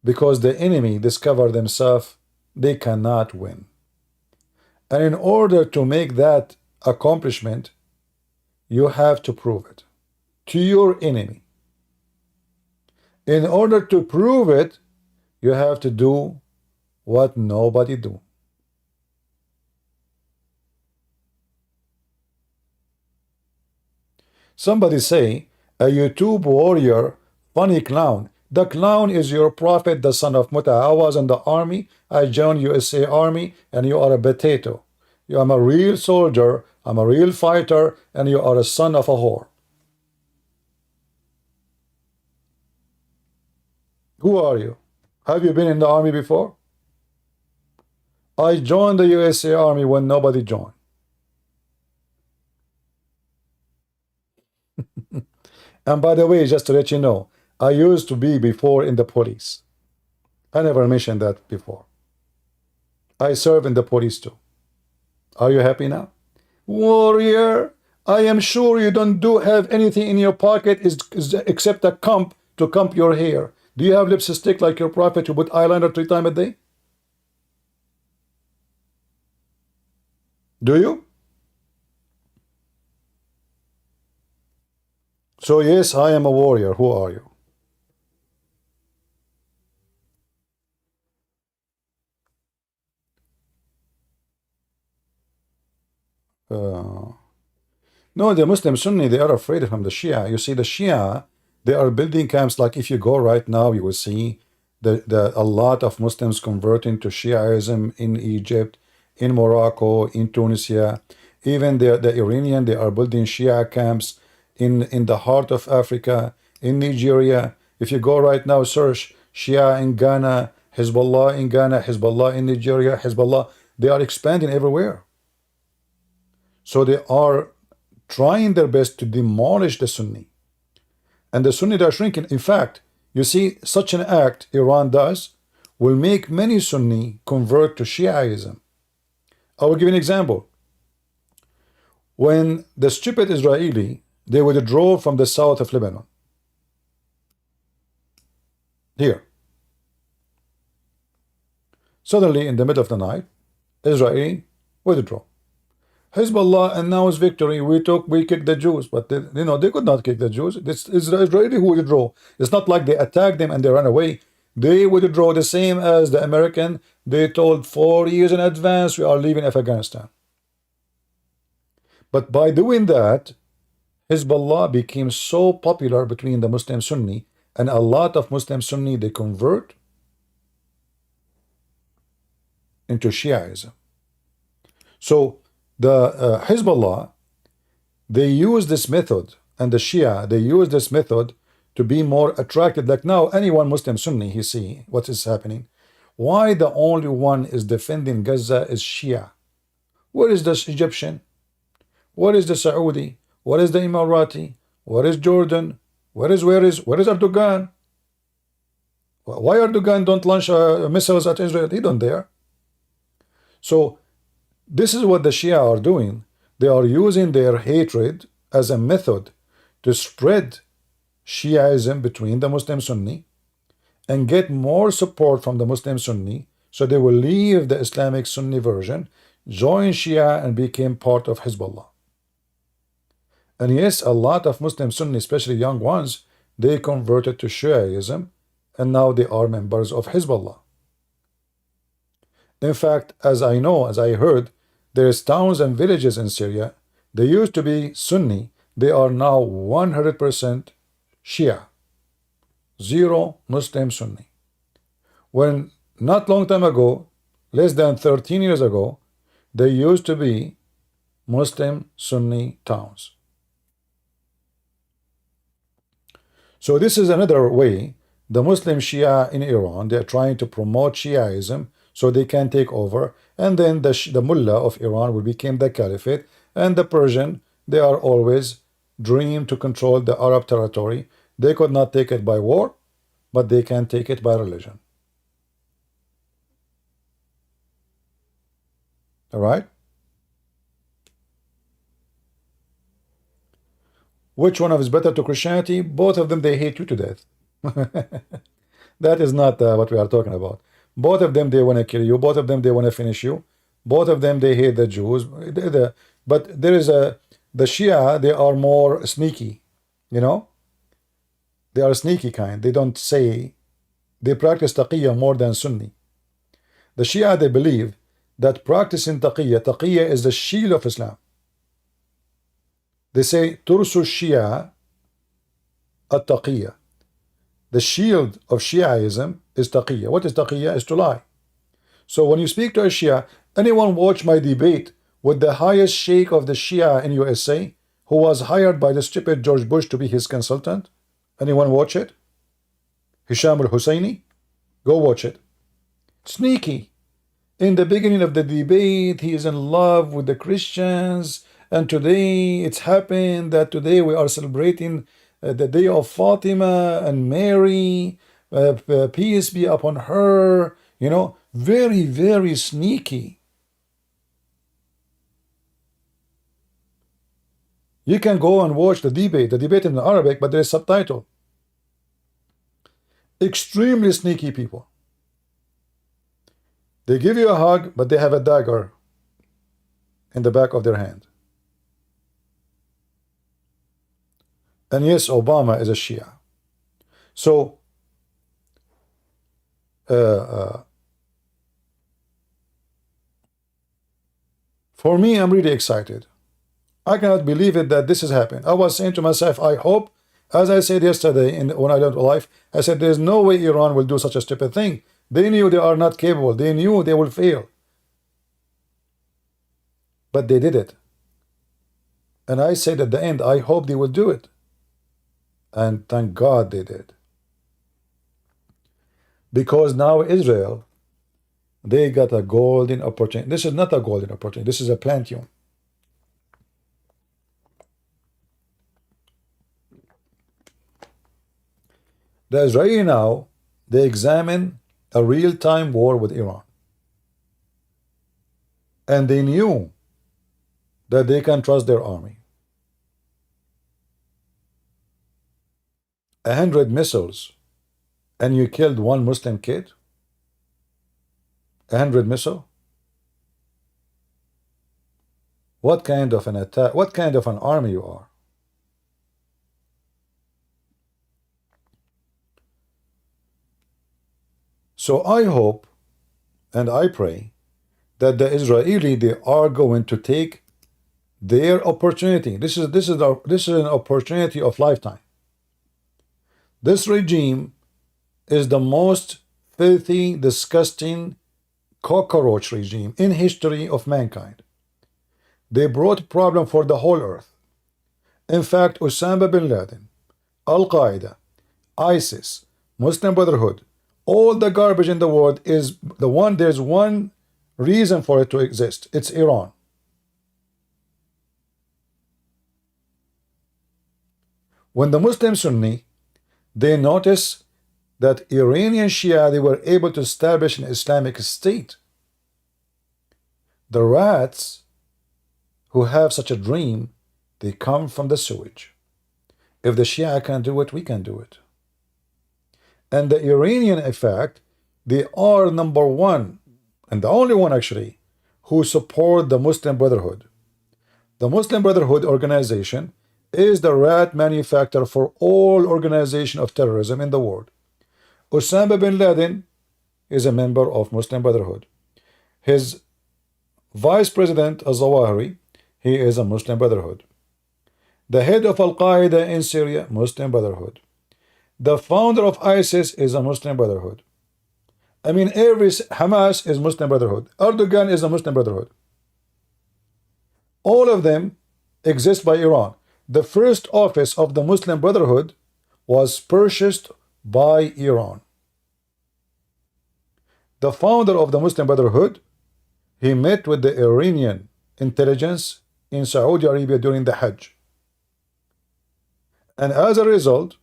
because the enemy discovered themselves they cannot win. And in order to make that accomplishment, you have to prove it to your enemy. In order to prove it, you have to do what nobody do. Somebody say, a YouTube warrior, funny clown. The clown is your prophet, the son of Muta. I was in the army. I joined USA Army, and you are a potato. I'm a real soldier. I'm a real fighter, and you are a son of a whore. Who are you? Have you been in the army before? I joined the USA Army when nobody joined. And by the way, just to let you know, I used to be before in the police. I never mentioned that before. I serve in the police too. Are you happy now? Warrior, I am sure you don't have anything in your pocket except a comb to comb your hair. Do you have lipstick like your prophet who put eyeliner 3 times a day? Do you? So yes, I am a warrior. Who are you? No, the Muslim Sunni, they are afraid from the Shia. You see, the Shia, they are building camps. Like if you go right now, you will see a lot of Muslims converting to Shiaism in Egypt, in Morocco, in Tunisia. Even the Iranian, they are building Shia camps in the heart of Africa, in Nigeria. If you go right now, search Shia in Ghana, Hezbollah in Ghana, Hezbollah in Nigeria, Hezbollah. They are expanding everywhere. So they are trying their best to demolish the Sunni. And the Sunni are shrinking. In fact, you see, such an act Iran does will make many Sunni convert to Shiaism. I will give you an example. When the stupid Israeli, they withdraw from the south of Lebanon. Here. Suddenly, in the middle of the night, Israeli withdraw. Hezbollah announced victory. We kicked the Jews, but they could not kick the Jews. It's the Israeli who withdraw. It's not like they attacked them and they ran away. They withdraw the same as the American. They told 4 years in advance we are leaving Afghanistan. But by doing that, Hezbollah became so popular between the Muslim Sunni, and a lot of Muslim Sunni, they convert into Shiaism. So the Hezbollah, they use this method, and the Shia, they use this method to be more attracted. Like now, anyone Muslim Sunni, he see what is happening. Why the only one is defending Gaza is Shia? Where is the Egyptian? Where is the Saudi? Where is the Emirati? Where is Jordan? Where is Erdogan? Why Erdogan don't launch missiles at Israel? He don't dare. So this is what the Shia are doing. They are using their hatred as a method to spread Shiaism between the Muslim Sunni and get more support from the Muslim Sunni, so they will leave the Islamic Sunni version, join Shia, and became part of Hezbollah. And yes, a lot of Muslim Sunni, especially young ones, they converted to Shiaism, and now they are members of Hezbollah. In fact, as I know, as I heard, there's towns and villages in Syria, they used to be Sunni, they are now 100% Shia. Zero Muslim Sunni. When not long time ago, less than 13 years ago, they used to be Muslim Sunni towns. So this is another way the Muslim Shia in Iran, they are trying to promote Shiaism so they can take over, and then the mullah of Iran will become the caliphate, and the Persian, they are always dream to control the Arab territory. They could not take it by war, but they can take it by religion. All right? Which one of is better to Christianity? Both of them, they hate you to death. That is not what we are talking about. Both of them, they want to kill you. Both of them, they want to finish you. Both of them, they hate the Jews. But there is the Shia, they are more sneaky, you know? They are sneaky kind. They don't say, they practice taqiyya more than Sunni. The Shia, they believe that practicing taqiyya is the shield of Islam. They say, Tursu Shia at-taqiyya. The shield of Shiaism is taqiyya. What is taqiyya? Is to lie. So when you speak to a Shia, anyone watch my debate with the highest sheikh of the Shia in USA, who was hired by the stupid George Bush to be his consultant? Anyone watch it? Hisham al-Husseini? Go watch it. Sneaky. In the beginning of the debate, he is in love with the Christians, and today it's happened that today we are celebrating the day of Fatima and Mary, peace be upon her, you know, very, very sneaky. You can go and watch the debate in Arabic, but there is subtitle. Extremely sneaky people. They give you a hug, but they have a dagger in the back of their hand. And yes, Obama is a Shia. So, for me, I'm really excited. I cannot believe it that this has happened. I was saying to myself, I hope, as I said yesterday when I went live, I said there's no way Iran will do such a stupid thing. They knew they are not capable. They knew they will fail. But they did it. And I said at the end, I hope they will do it. And thank God they did. Because now Israel, they got a golden opportunity. This is not a golden opportunity. This is a plantium. The Israeli now, they examine a real-time war with Iran. And they knew that they can trust their army. 100 missiles, and you killed one Muslim kid? 100 missiles? What kind of an attack, what kind of an army you are? So I hope and I pray that the Israeli, they are going to take their opportunity. This is an opportunity of lifetime. This regime is the most filthy, disgusting cockroach regime in history of mankind. They brought problem for the whole earth. In fact, Osama bin Laden, Al-Qaeda, ISIS, Muslim Brotherhood, all the garbage in the world is there's one reason for it to exist. It's Iran. When the Muslim Sunni, they notice that Iranian Shia, they were able to establish an Islamic state. The rats who have such a dream, They come from the sewage. If the Shia can do it, we can do it. And the Iranian, in fact, they are number one, and the only one actually, who support the Muslim Brotherhood. The Muslim Brotherhood organization is the rat manufacturer for all organization of terrorism in the world. Osama bin Laden is a member of Muslim Brotherhood. His vice president, Zawahiri, he is a Muslim Brotherhood. The head of Al-Qaeda in Syria, Muslim Brotherhood. The founder of ISIS is a Muslim Brotherhood. I mean, Hamas is Muslim Brotherhood. Erdogan is a Muslim Brotherhood. All of them exist by Iran. The first office of the Muslim Brotherhood was purchased by Iran. The founder of the Muslim Brotherhood, he met with the Iranian intelligence in Saudi Arabia during the Hajj. And as a result,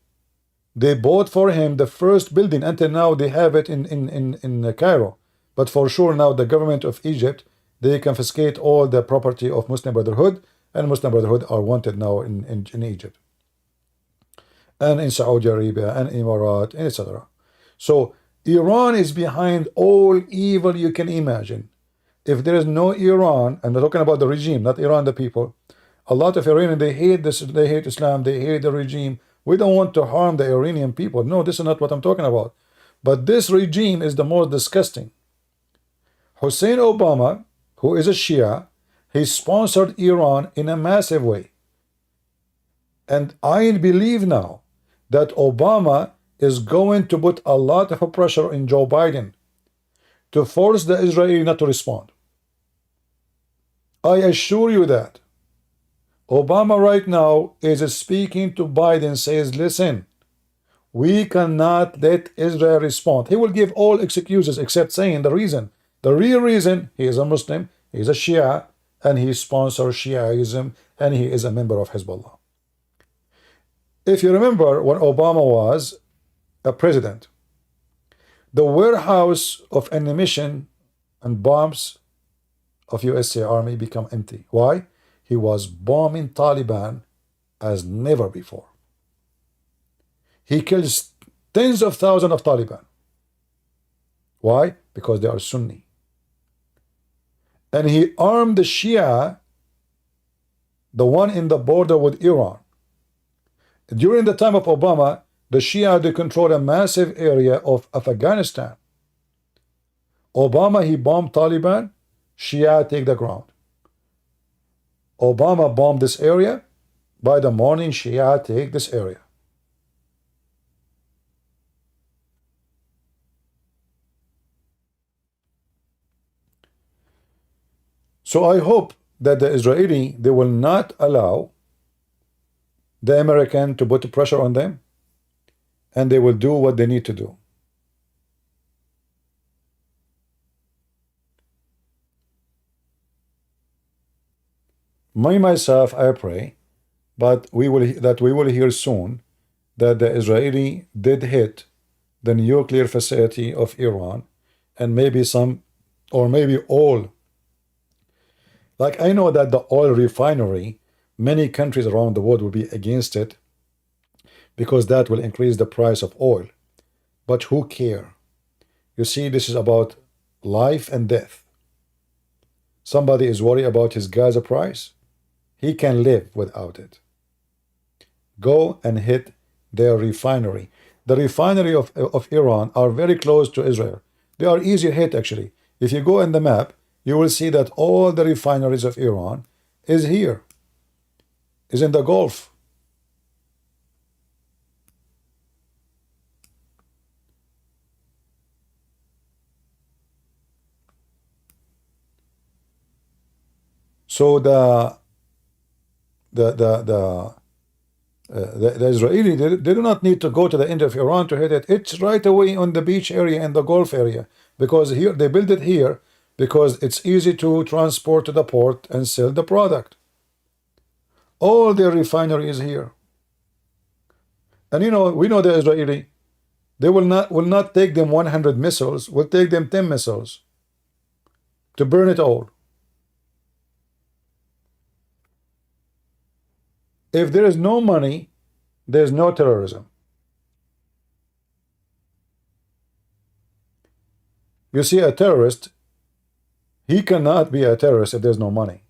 they bought for him the first building. Until now, they have it in Cairo. But for sure now, the government of Egypt, they confiscate all the property of Muslim Brotherhood, and Muslim Brotherhood are wanted now in Egypt. And in Saudi Arabia, and Emirat, etc. So, Iran is behind all evil you can imagine. If there is no Iran, and I'm talking about the regime, not Iran, the people, a lot of Iranians, they hate this, they hate Islam, they hate the regime. We don't want to harm the Iranian people. No, this is not what I'm talking about. But this regime is the most disgusting. Hussein Obama, who is a Shia, he sponsored Iran in a massive way. And I believe now that Obama is going to put a lot of pressure on Joe Biden to force the Israeli not to respond. I assure you that. Obama right now is speaking to Biden, says, listen, we cannot let Israel respond. He will give all excuses except saying the reason. The real reason, he is a Muslim, he is a Shia, and he sponsors Shiaism, and he is a member of Hezbollah. If you remember when Obama was a president, the warehouse of ammunition and bombs of USA Army become empty. Why? He was bombing Taliban as never before. He kills tens of thousands of Taliban. Why? Because they are Sunni. And he armed the Shia, the one in the border with Iran. During the time of Obama, the Shia, they control a massive area of Afghanistan. Obama, he bombed Taliban, Shia take the ground. Obama bombed this area, by the morning Shia take this area. So I hope that the Israeli, they will not allow the American to put pressure on them, and they will do what they need to do. Myself, I pray, but we will hear soon that the Israeli did hit the nuclear facility of Iran, and maybe some, or maybe all. Like I know that the oil refinery, many countries around the world will be against it because that will increase the price of oil. But who care? You see, this is about life and death. Somebody is worried about his gas price. He can live without it. Go and hit their refinery. The refinery of Iran are very close to Israel. They are easy hit actually. If you go in the map, you will see that all the refineries of Iran is here, is in the Gulf. So the Israeli, they do not need to go to the end of Iran to hit it. It's right away on the beach area and the Gulf area, because here they build it here because it's easy to transport to the port and sell the product. All their refinery is here. And you know, we know the Israeli, they will not take them 100 missiles, will take them 10 missiles to burn it all. If there is no money, there's no terrorism. You see, a terrorist, he cannot be a terrorist if there's no money.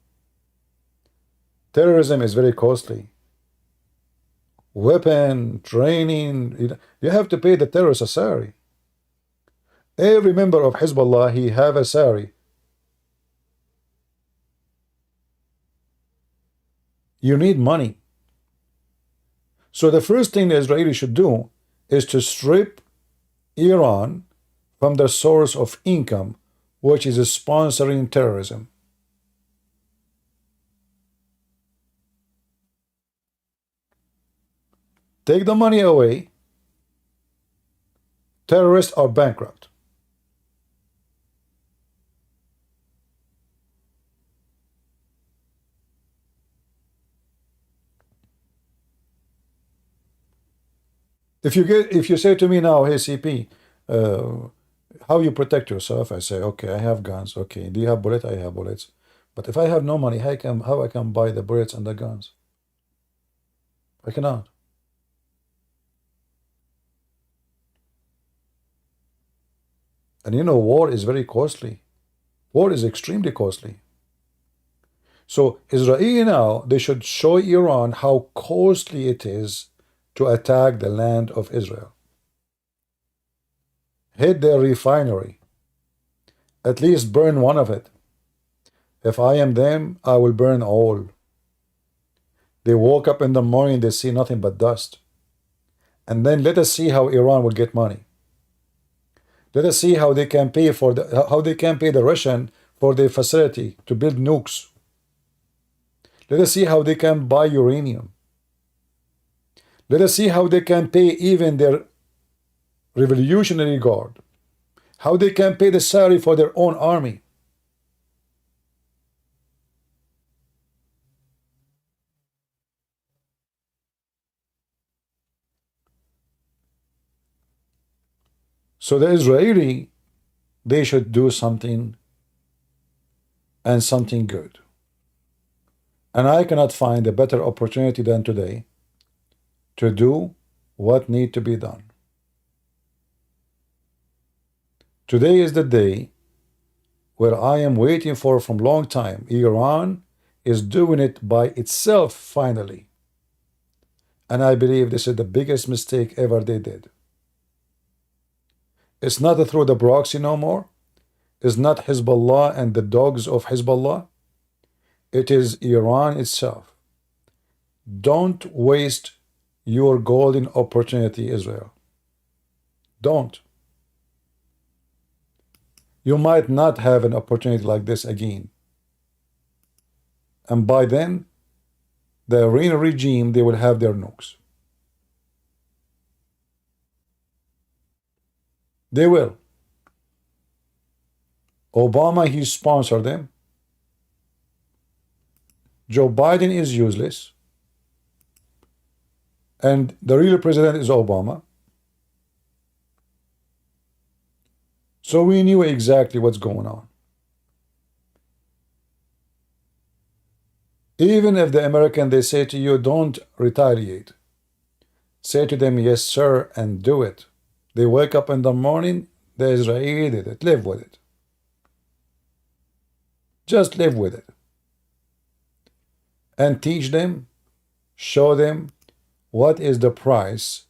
Terrorism is very costly. Weapon, training, you have to pay the terrorist a salary. Every member of Hezbollah, he have a salary. You need money. So the first thing the Israelis should do is to strip Iran from the source of income, which is sponsoring terrorism. Take the money away, terrorists are bankrupt. If you say to me now, hey CP, how you protect yourself? I say, okay, I have guns. Okay, do you have bullets? I have bullets. But if I have no money, how I can buy the bullets and the guns? I cannot. And you know, war is very costly. War is extremely costly. So Israel now, they should show Iran how costly it is to attack the land of Israel. Hit their refinery. At least burn one of it. If I am them, I will burn all. They woke up in the morning, they see nothing but dust. And then let us see how Iran will get money. Let us see how they can pay the Russian for their facility to build nukes. Let us see how they can buy uranium. Let us see how they can pay even their Revolutionary Guard. How they can pay the salary for their own army. So the Israeli, they should do something, and something good. And I cannot find a better opportunity than today to do what need to be done. Today is the day where I am waiting for from long time. Iran is doing it by itself finally. And I believe this is the biggest mistake ever they did. It's not through the proxy no more. It's not Hezbollah and the dogs of Hezbollah. It is Iran itself. Don't waste your golden opportunity, Israel. Don't. You might not have an opportunity like this again. And by then, the Iranian regime, they will have their nukes. They will. Obama, he sponsored them. Joe Biden is useless. And the real president is Obama. So we knew exactly what's going on. Even if the American, they say to you, don't retaliate. Say to them, yes, sir, and do it. They wake up in the morning, the Israeli did it. Live with it. Just live with it. And teach them, show them what is the price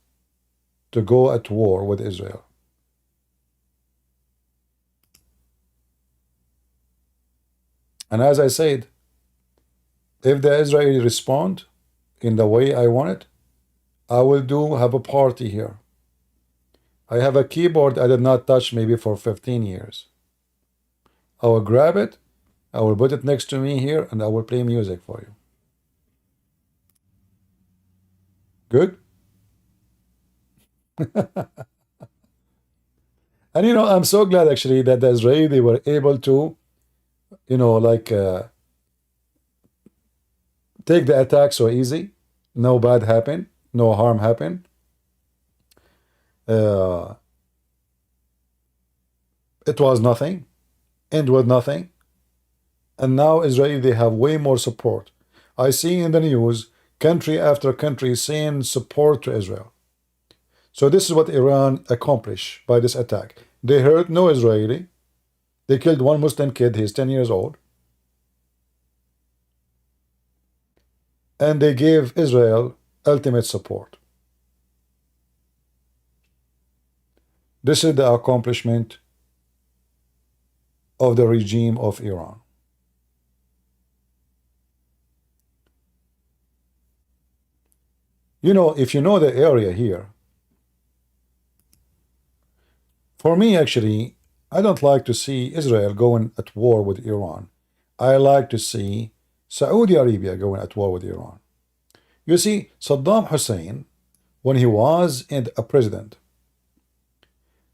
to go at war with Israel. And as I said, if the Israelis respond in the way I want it, I will have a party here. I have a keyboard I did not touch maybe for 15 years. I will grab it, I will put it next to me here, and I will play music for you. Good? And you know, I'm so glad actually that the Israelis were able to, you know, like take the attack so easy. No bad happened, no harm happened. It was nothing, end with nothing. And now Israel, they have way more support. I see in the news, country after country saying support to Israel. So this is what Iran accomplished by this attack. They hurt no Israeli. They killed one Muslim kid, he's 10 years old. And they gave Israel ultimate support. This is the accomplishment of the regime of Iran. You know, if you know the area here, for me actually, I don't like to see Israel going at war with Iran. I like to see Saudi Arabia going at war with Iran. You see, Saddam Hussein, when he was a president,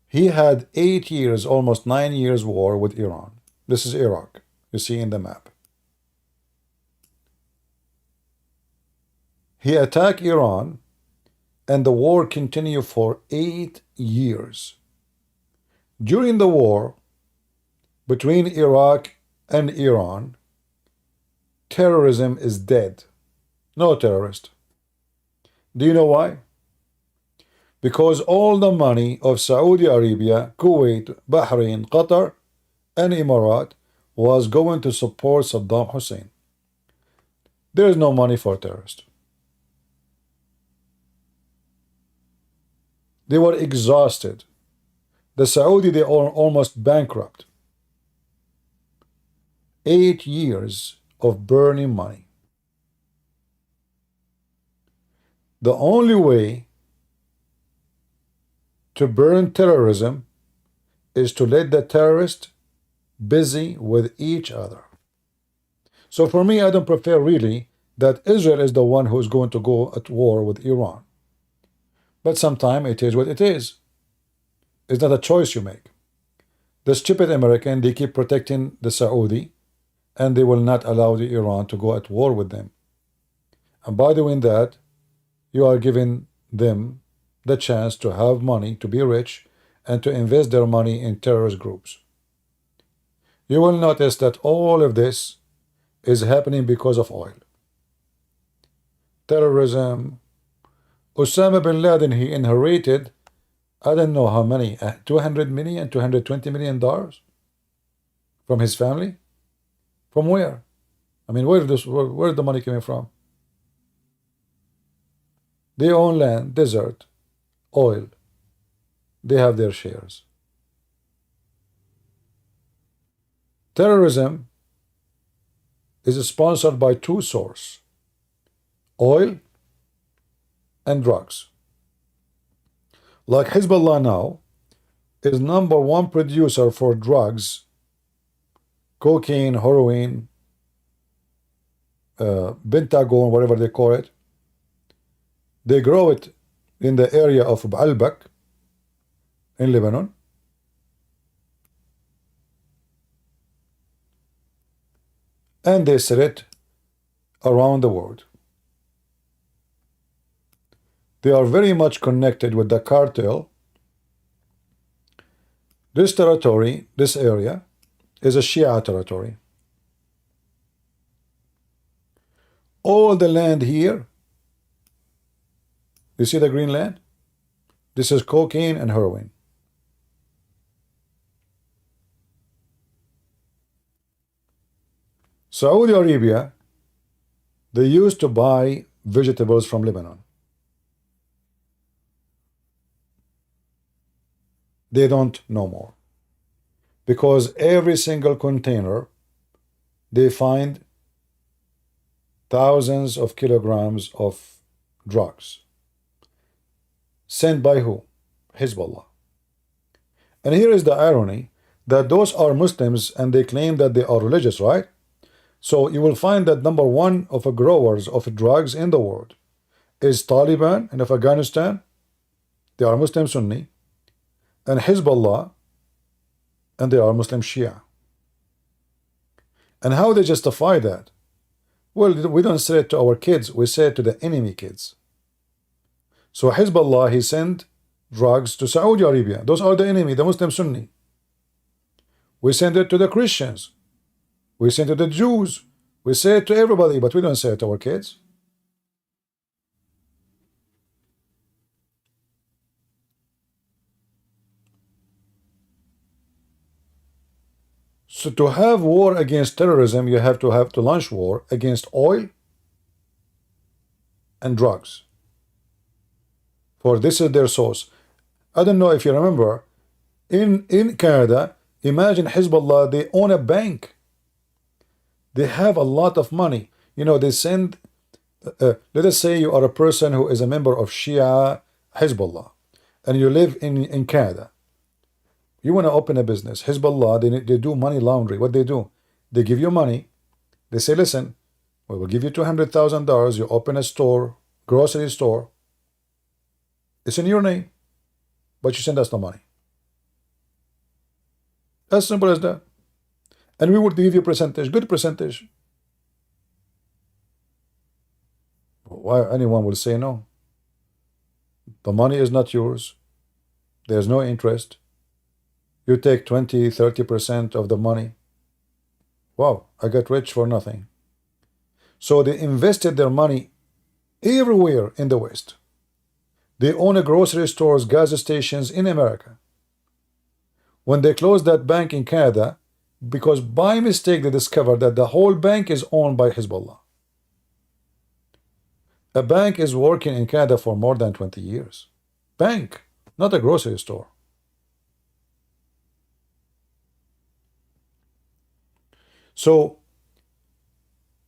he had 8 years, almost 9 years war with Iran. This is Iraq, you see in the map. He attacked Iran, and the war continued for 8 years. During the war between Iraq and Iran, terrorism is dead. No terrorist. Do you know why? Because all the money of Saudi Arabia, Kuwait, Bahrain, Qatar, and Emirat was going to support Saddam Hussein. There is no money for terrorists. They were exhausted. The Saudi, they are almost bankrupt. 8 years of burning money. The only way to burn terrorism is to let the terrorists busy with each other. So for me, I don't prefer really that Israel is the one who is going to go at war with Iran. But sometimes it is what it is. It's not a choice you make. The stupid American, they keep protecting the Saudi, and they will not allow the Iran to go at war with them. And by doing that, you are giving them the chance to have money, to be rich, and to invest their money in terrorist groups. You will notice that all of this is happening because of oil. Terrorism. Osama bin Laden, he inherited, I don't know how many, $200 million, $220 million from his family. From where? I mean, where the money coming from? They own land, desert, oil. They have their shares. Terrorism is sponsored by two sources: oil and drugs. Like Hezbollah now is #1 producer for drugs, cocaine, heroin, Pentagon, whatever they call it. They grow it in the area of Baalbek in Lebanon. And they sell it around the world. They are very much connected with the cartel. This territory, this area, is a Shia territory. All the land here, you see the green land? This is cocaine and heroin. Saudi Arabia, they used to buy vegetables from Lebanon. They don't no more. Because every single container, they find thousands of kilograms of drugs. Sent by who? Hezbollah. And here is the irony, that those are Muslims and they claim that they are religious, right? So you will find that #1 of growers of drugs in the world is Taliban in Afghanistan. They are Muslim Sunni. And Hezbollah, and they are Muslim Shia. And how they justify that? Well, we don't say it to our kids, we say it to the enemy kids. So Hezbollah, he sent drugs to Saudi Arabia. Those are the enemy, the Muslim Sunni. We send it to the Christians. We send it to the Jews. We say it to everybody, but we don't say it to our kids. So to have war against terrorism, you have to launch war against oil and drugs. For this is their source. I don't know if you remember, in Canada, imagine Hezbollah, they own a bank. They have a lot of money. You know, they send, let us say you are a person who is a member of Shia Hezbollah, and you live in Canada. You want to open a business. Hezbollah, they do money laundering. What they do? They give you money. They say, listen, we will give you $200,000. You open a store, grocery store. It's in your name, but you send us the money. As simple as that. And we would give you a percentage, good percentage. Why anyone will say no? The money is not yours. There's no interest. You take 20, 30% of the money. Wow, I got rich for nothing. So they invested their money everywhere in the West. They own a grocery stores, gas stations in America. When they closed that bank in Canada, because by mistake they discovered that the whole bank is owned by Hezbollah. A bank is working in Canada for more than 20 years. Bank, not a grocery store. So,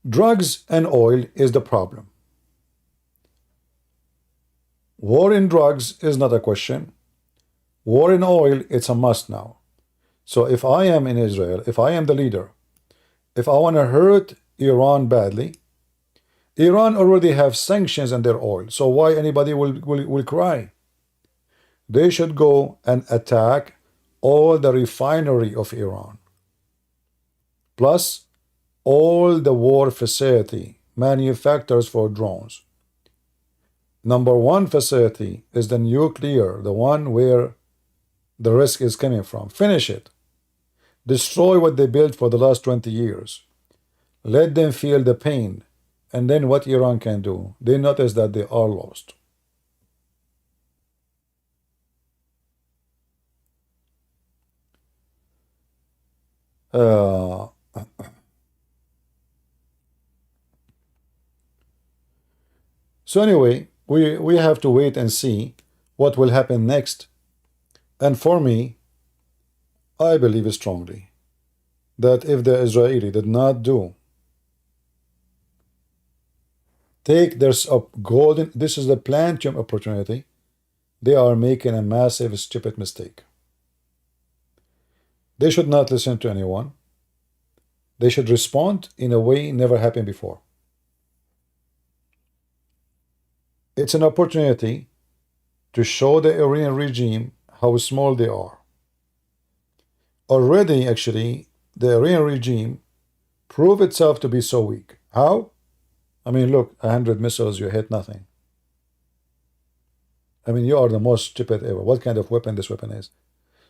drugs and oil is the problem. War in drugs is not a question. War in oil, it's a must now. So if I am in Israel, if I am the leader, if I want to hurt Iran badly, Iran already have sanctions on their oil. So why anybody will cry? They should go and attack all the refinery of Iran. Plus all the war facility, manufacturers for drones. Number one facility is the nuclear, the one where the risk is coming from. Finish it. Destroy what they built for the last 20 years. Let them feel the pain. And then what Iran can do? They notice that they are lost. So anyway, we have to wait and see what will happen next. And for me, I believe strongly that if the Israeli did not take their golden, this is the plantium opportunity, they are making a massive, stupid mistake. They should not listen to anyone. They should respond in a way never happened before. It's an opportunity to show the Iranian regime how small they are. Already, actually, the Iranian regime proved itself to be so weak. How? I mean, look, 100 missiles, you hit nothing. I mean, you are the most stupid ever. What kind of weapon this weapon is?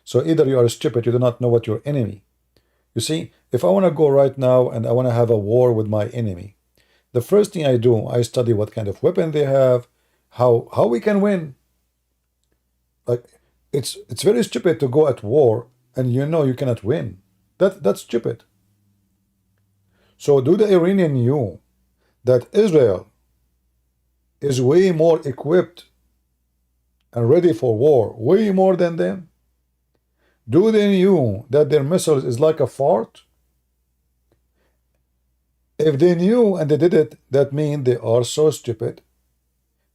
So either you are stupid, you do not know what your enemy. You see, if I want to go right now and I want to have a war with my enemy, the first thing I do, I study what kind of weapon they have, how we can win. Like, it's very stupid to go at war and you know you cannot win. That's stupid. So do the Iranian knew that Israel is way more equipped and ready for war, way more than them? Do they knew that their missiles is like a fart? If they knew and they did it, that means they are so stupid.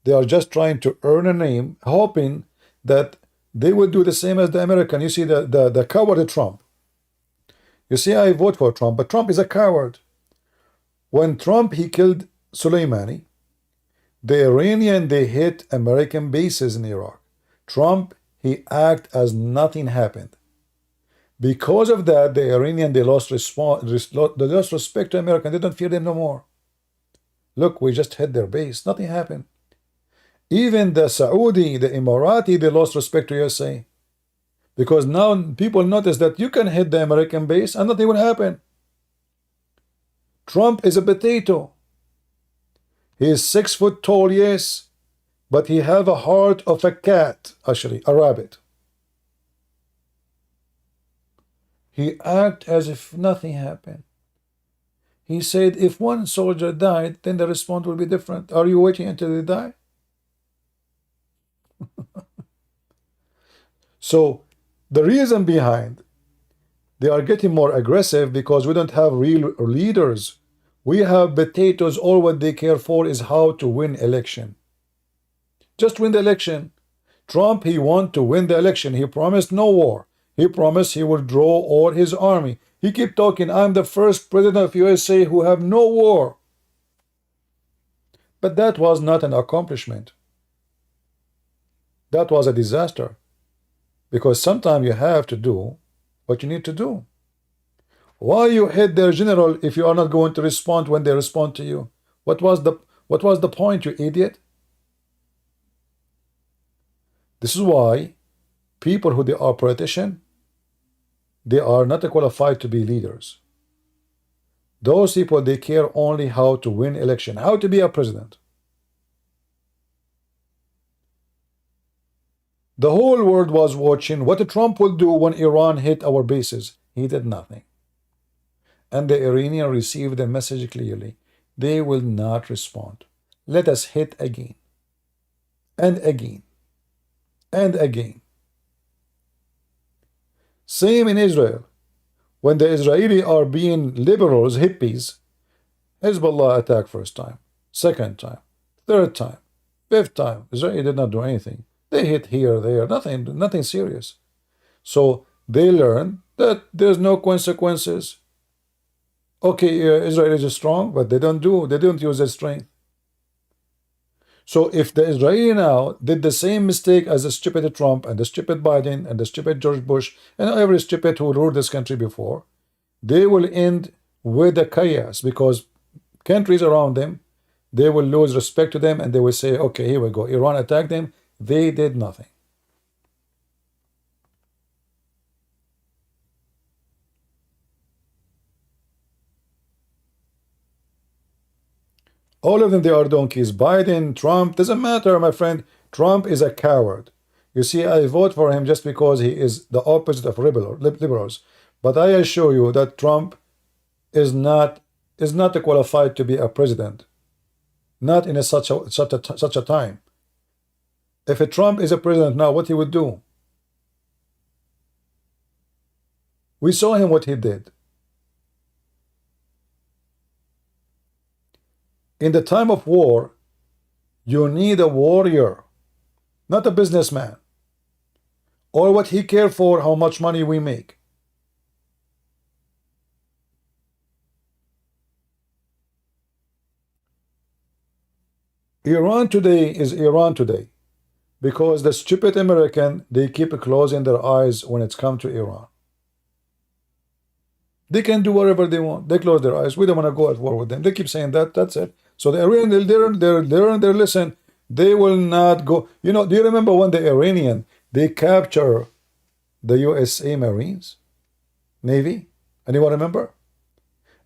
They are just trying to earn a name, hoping that they will do the same as the American. You see, the coward Trump. You see, I vote for Trump, but Trump is a coward. When Trump, he killed Soleimani, the Iranian, they hit American bases in Iraq. Trump, he act as nothing happened. Because of that, the Iranian, they lost respect to America. They don't fear them no more. Look, we just hit their base. Nothing happened. Even the Saudi, the Emirati, they lost respect to USA. Because now people notice that you can hit the American base and nothing will happen. Trump is a potato. He is 6 foot tall, yes, but he have a heart of a cat, actually, a rabbit. He acted as if nothing happened. He said, if one soldier died, then the response will be different. Are you waiting until they die? So the reason behind they are getting more aggressive because we don't have real leaders. We have potatoes. All what they care for is how to win election. Just win the election. Trump, he want to win the election. He promised no war. He promised he will draw all his army. He kept talking, I'm the first president of USA who have no war. But that was not an accomplishment. That was a disaster. Because sometimes you have to do what you need to do. Why you hit their general if you are not going to respond when they respond to you? What was the point, you idiot? This is why people who they are politicians, they are not qualified to be leaders. Those people, they care only how to win election, how to be a president. The whole world was watching what Trump will do when Iran hit our bases. He did nothing. And the Iranians received the message clearly. They will not respond. Let us hit again. And again. And again. Same in Israel. When the Israelis are being liberals, hippies, Hezbollah attacked first time, second time, third time, fifth time. Israel did not do anything. They hit here, there, nothing serious. So they learn that there's no consequences. Okay, Israel is strong, but they don't use their strength. So if the Israeli now did the same mistake as the stupid Trump and the stupid Biden and the stupid George Bush and every stupid who ruled this country before, they will end with the chaos because countries around them, they will lose respect to them and they will say, okay, here we go. Iran attacked them. They did nothing. All of them, they are donkeys. Biden, Trump, doesn't matter, my friend. Trump is a coward. You see, I vote for him just because he is the opposite of liberals. But I assure you that Trump is not qualified to be a president. Not in such a time. If a Trump is a president now, what he would do? We saw him what he did. In the time of war, you need a warrior, not a businessman. Or what he cares for, how much money we make. Iran today is Iran today because the stupid American, they keep closing their eyes when it's come to Iran. They can do whatever they want. They close their eyes. We don't want to go at war with them. They keep saying that. That's it. So the Iranians, they listen. They will not go. You know, do you remember when the Iranian, they capture the USA Marines, Navy? Anyone remember?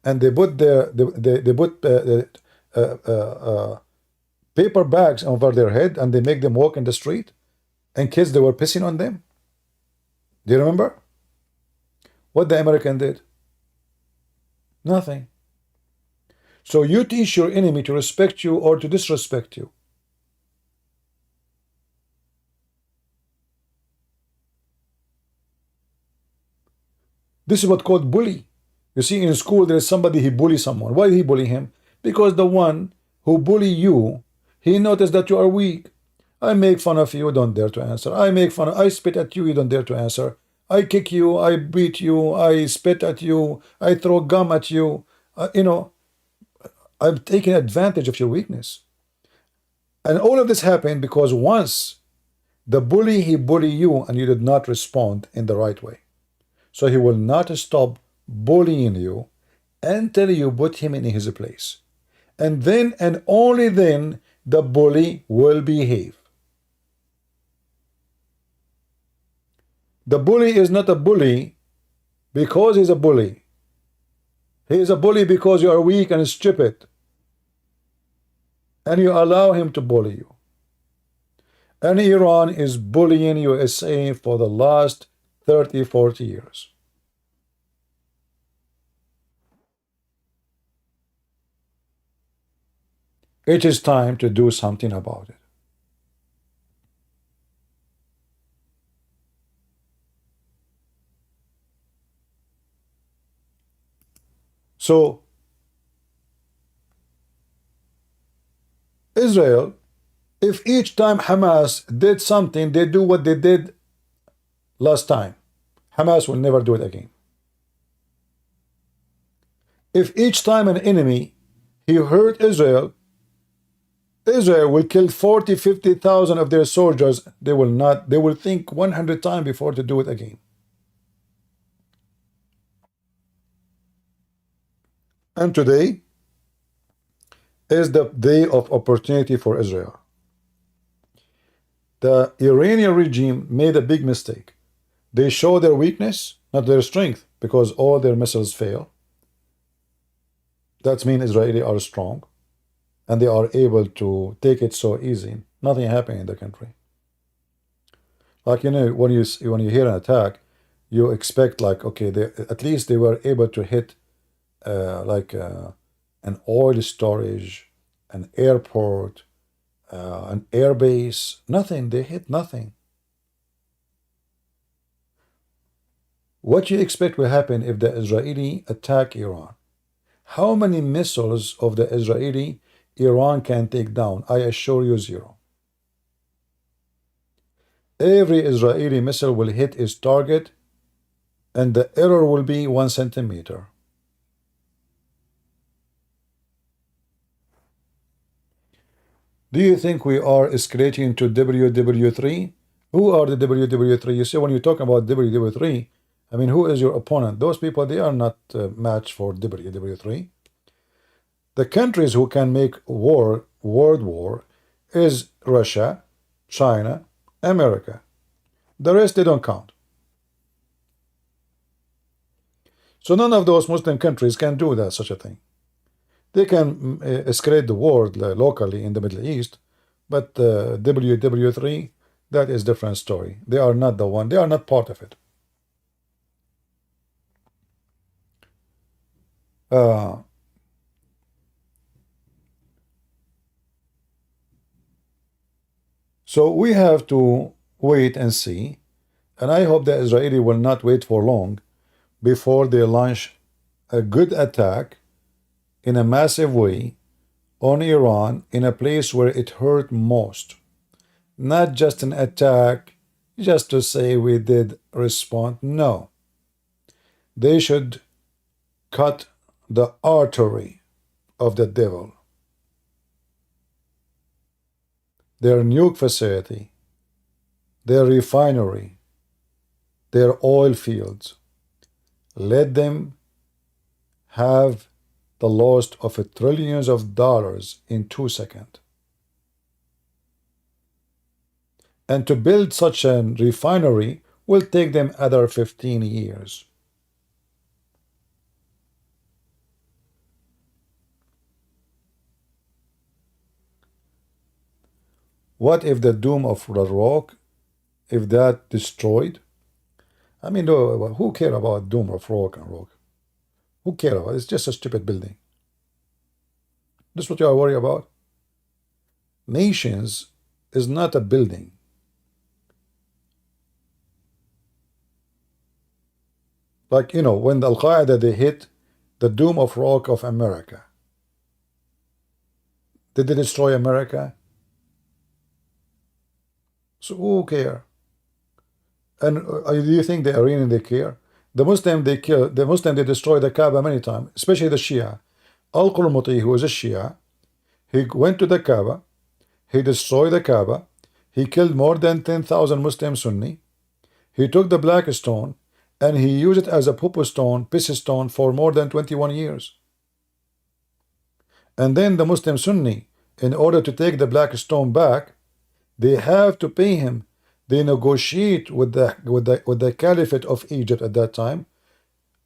And they put paper bags over their head and they make them walk in the street, and kids, they were pissing on them. Do you remember? What the American did? Nothing. So you teach your enemy to respect you or to disrespect you. This is what called bully. You see, in school there is somebody, he bullies someone. Why did he bully him? Because the one who bully you, he noticed that you are weak. I make fun of you, don't dare to answer. I spit at you, you don't dare to answer. I kick you, I beat you, I spit at you, I throw gum at you. You know, I'm taking advantage of your weakness. And all of this happened because once the bully, he bullied you and you did not respond in the right way. So he will not stop bullying you until you put him in his place. And then and only then the bully will behave. The bully is not a bully because he's a bully. He is a bully because you are weak and stupid. And you allow him to bully you. And Iran is bullying USA for the last 30, 40 years. It is time to do something about it. So, Israel, if each time Hamas did something, they do what they did last time, Hamas will never do it again. If each time an enemy, he hurt Israel, Israel will kill 40, 50,000 of their soldiers. They will think 100 times before to do it again. And today is the day of opportunity for Israel. The Iranian regime made a big mistake. They show their weakness, not their strength, because all their missiles fail. That means Israeli are strong, and they are able to take it so easy. Nothing happening in the country. Like, you know, when you hear an attack, you expect, like, okay, at least they were able to hit an oil storage, an airport, an airbase. Nothing. They hit nothing. What you expect will happen if the Israeli attack Iran? How many missiles of the Israeli Iran can take down? I assure you, 0. Every Israeli missile will hit its target, and the error will be 1 centimeter. Do you think we are escalating to WW3? Who are the WW3? You see, when you talk about WW3, I mean, who is your opponent? Those people, they are not matched for WW3. The countries who can make world war is Russia, China, America. The rest, they don't count. So none of those Muslim countries can do that, such a thing. They can escalate the war locally in the Middle East, but WW3, that is a different story. They are not the one. They are not part of it. So we have to wait and see, and I hope the Israeli will not wait for long before they launch a good attack in a massive way on Iran in a place where it hurt most. Not just an attack just to say we did respond. No. They should cut the artery of the devil. Their nuke facility, their refinery, their oil fields. Let them have the loss of trillions of dollars in 2 seconds. And to build such a refinery will take them other 15 years. What if the Dome of the Rock, if that destroyed? I mean, who care about Dome of Rock and Rock? Who care about it? It's just a stupid building. This is what you are worried about? Nations is not a building. Like, you know, when the Al-Qaeda, they hit the Dome of Rock of America. Did they destroy America? So who care? And do you think the Iranian, they care? The Muslim, they kill. The Muslim, they destroy the Kaaba many times, especially the Shia. Al-Qurmuti, who is a Shia, he went to the Kaaba, he destroyed the Kaaba, he killed more than 10,000 Muslim Sunni, he took the black stone, and he used it as a pupu stone, piss stone, for more than 21 years. And then the Muslim Sunni, in order to take the black stone back, they have to pay him. They negotiate with the Caliphate of Egypt at that time,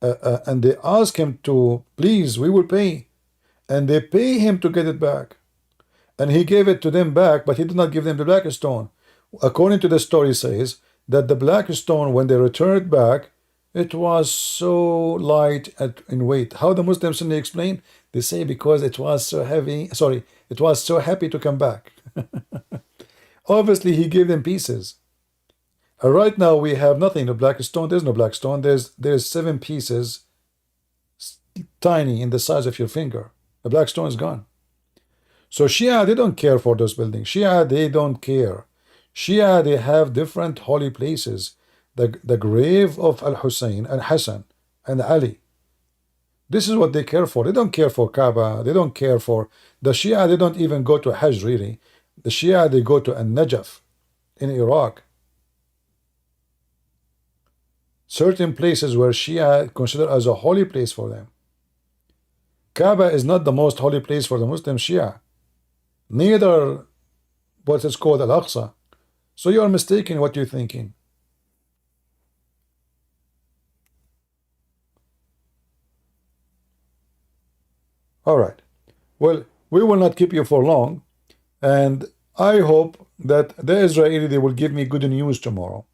and they ask him to, please, we will pay. And they pay him to get it back. And he gave it to them back, but he did not give them the black stone. According to the story, says that the black stone, when they returned it back, it was so light in weight. How the Muslims Sunni explain? They say because it was so heavy, sorry, it was so happy to come back. Obviously, he gave them pieces. Right now, we have nothing. The black stone, there's no black stone. There's 7 pieces, tiny in the size of your finger. The black stone is gone. So Shia, they don't care for those buildings. Shia, they don't care. Shia, they have different holy places. The grave of Al-Hussein and Hassan and Ali. This is what they care for. They don't care for Kaaba. They don't care for... The Shia, they don't even go to Hajj, really. The Shia, they go to An-Najaf in Iraq. Certain places where Shia consider as a holy place for them. Kaaba is not the most holy place for the Muslim Shia. Neither what is called Al-Aqsa. So you are mistaken what you're thinking. All right. Well, we will not keep you for long. And I hope that the Israeli, they will give me good news tomorrow.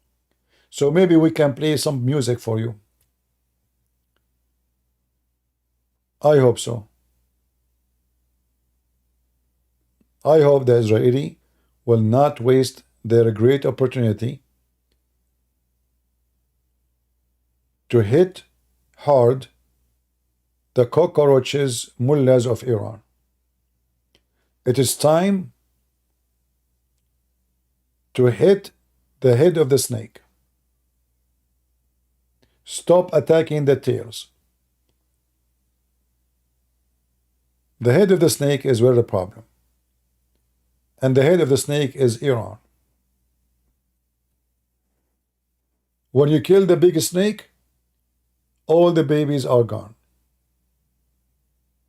So maybe we can play some music for you. I hope so. I hope the Israeli will not waste their great opportunity to hit hard the cockroaches, mullahs of Iran. It is time to hit the head of the snake. Stop attacking the tails. The head of the snake is where the problem. And the head of the snake is Iran. When you kill the big snake, all the babies are gone.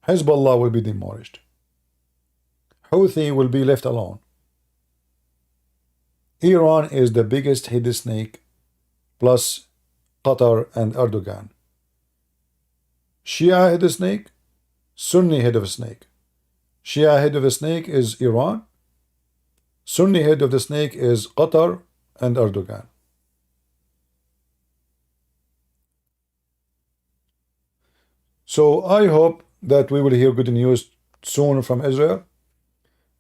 Hezbollah will be demolished. Houthi will be left alone. Iran is the biggest headed snake, plus Qatar and Erdogan. Shia head of snake, Sunni head of a snake. Shia head of a snake is Iran. Sunni head of the snake is Qatar and Erdogan. So I hope that we will hear good news soon from Israel.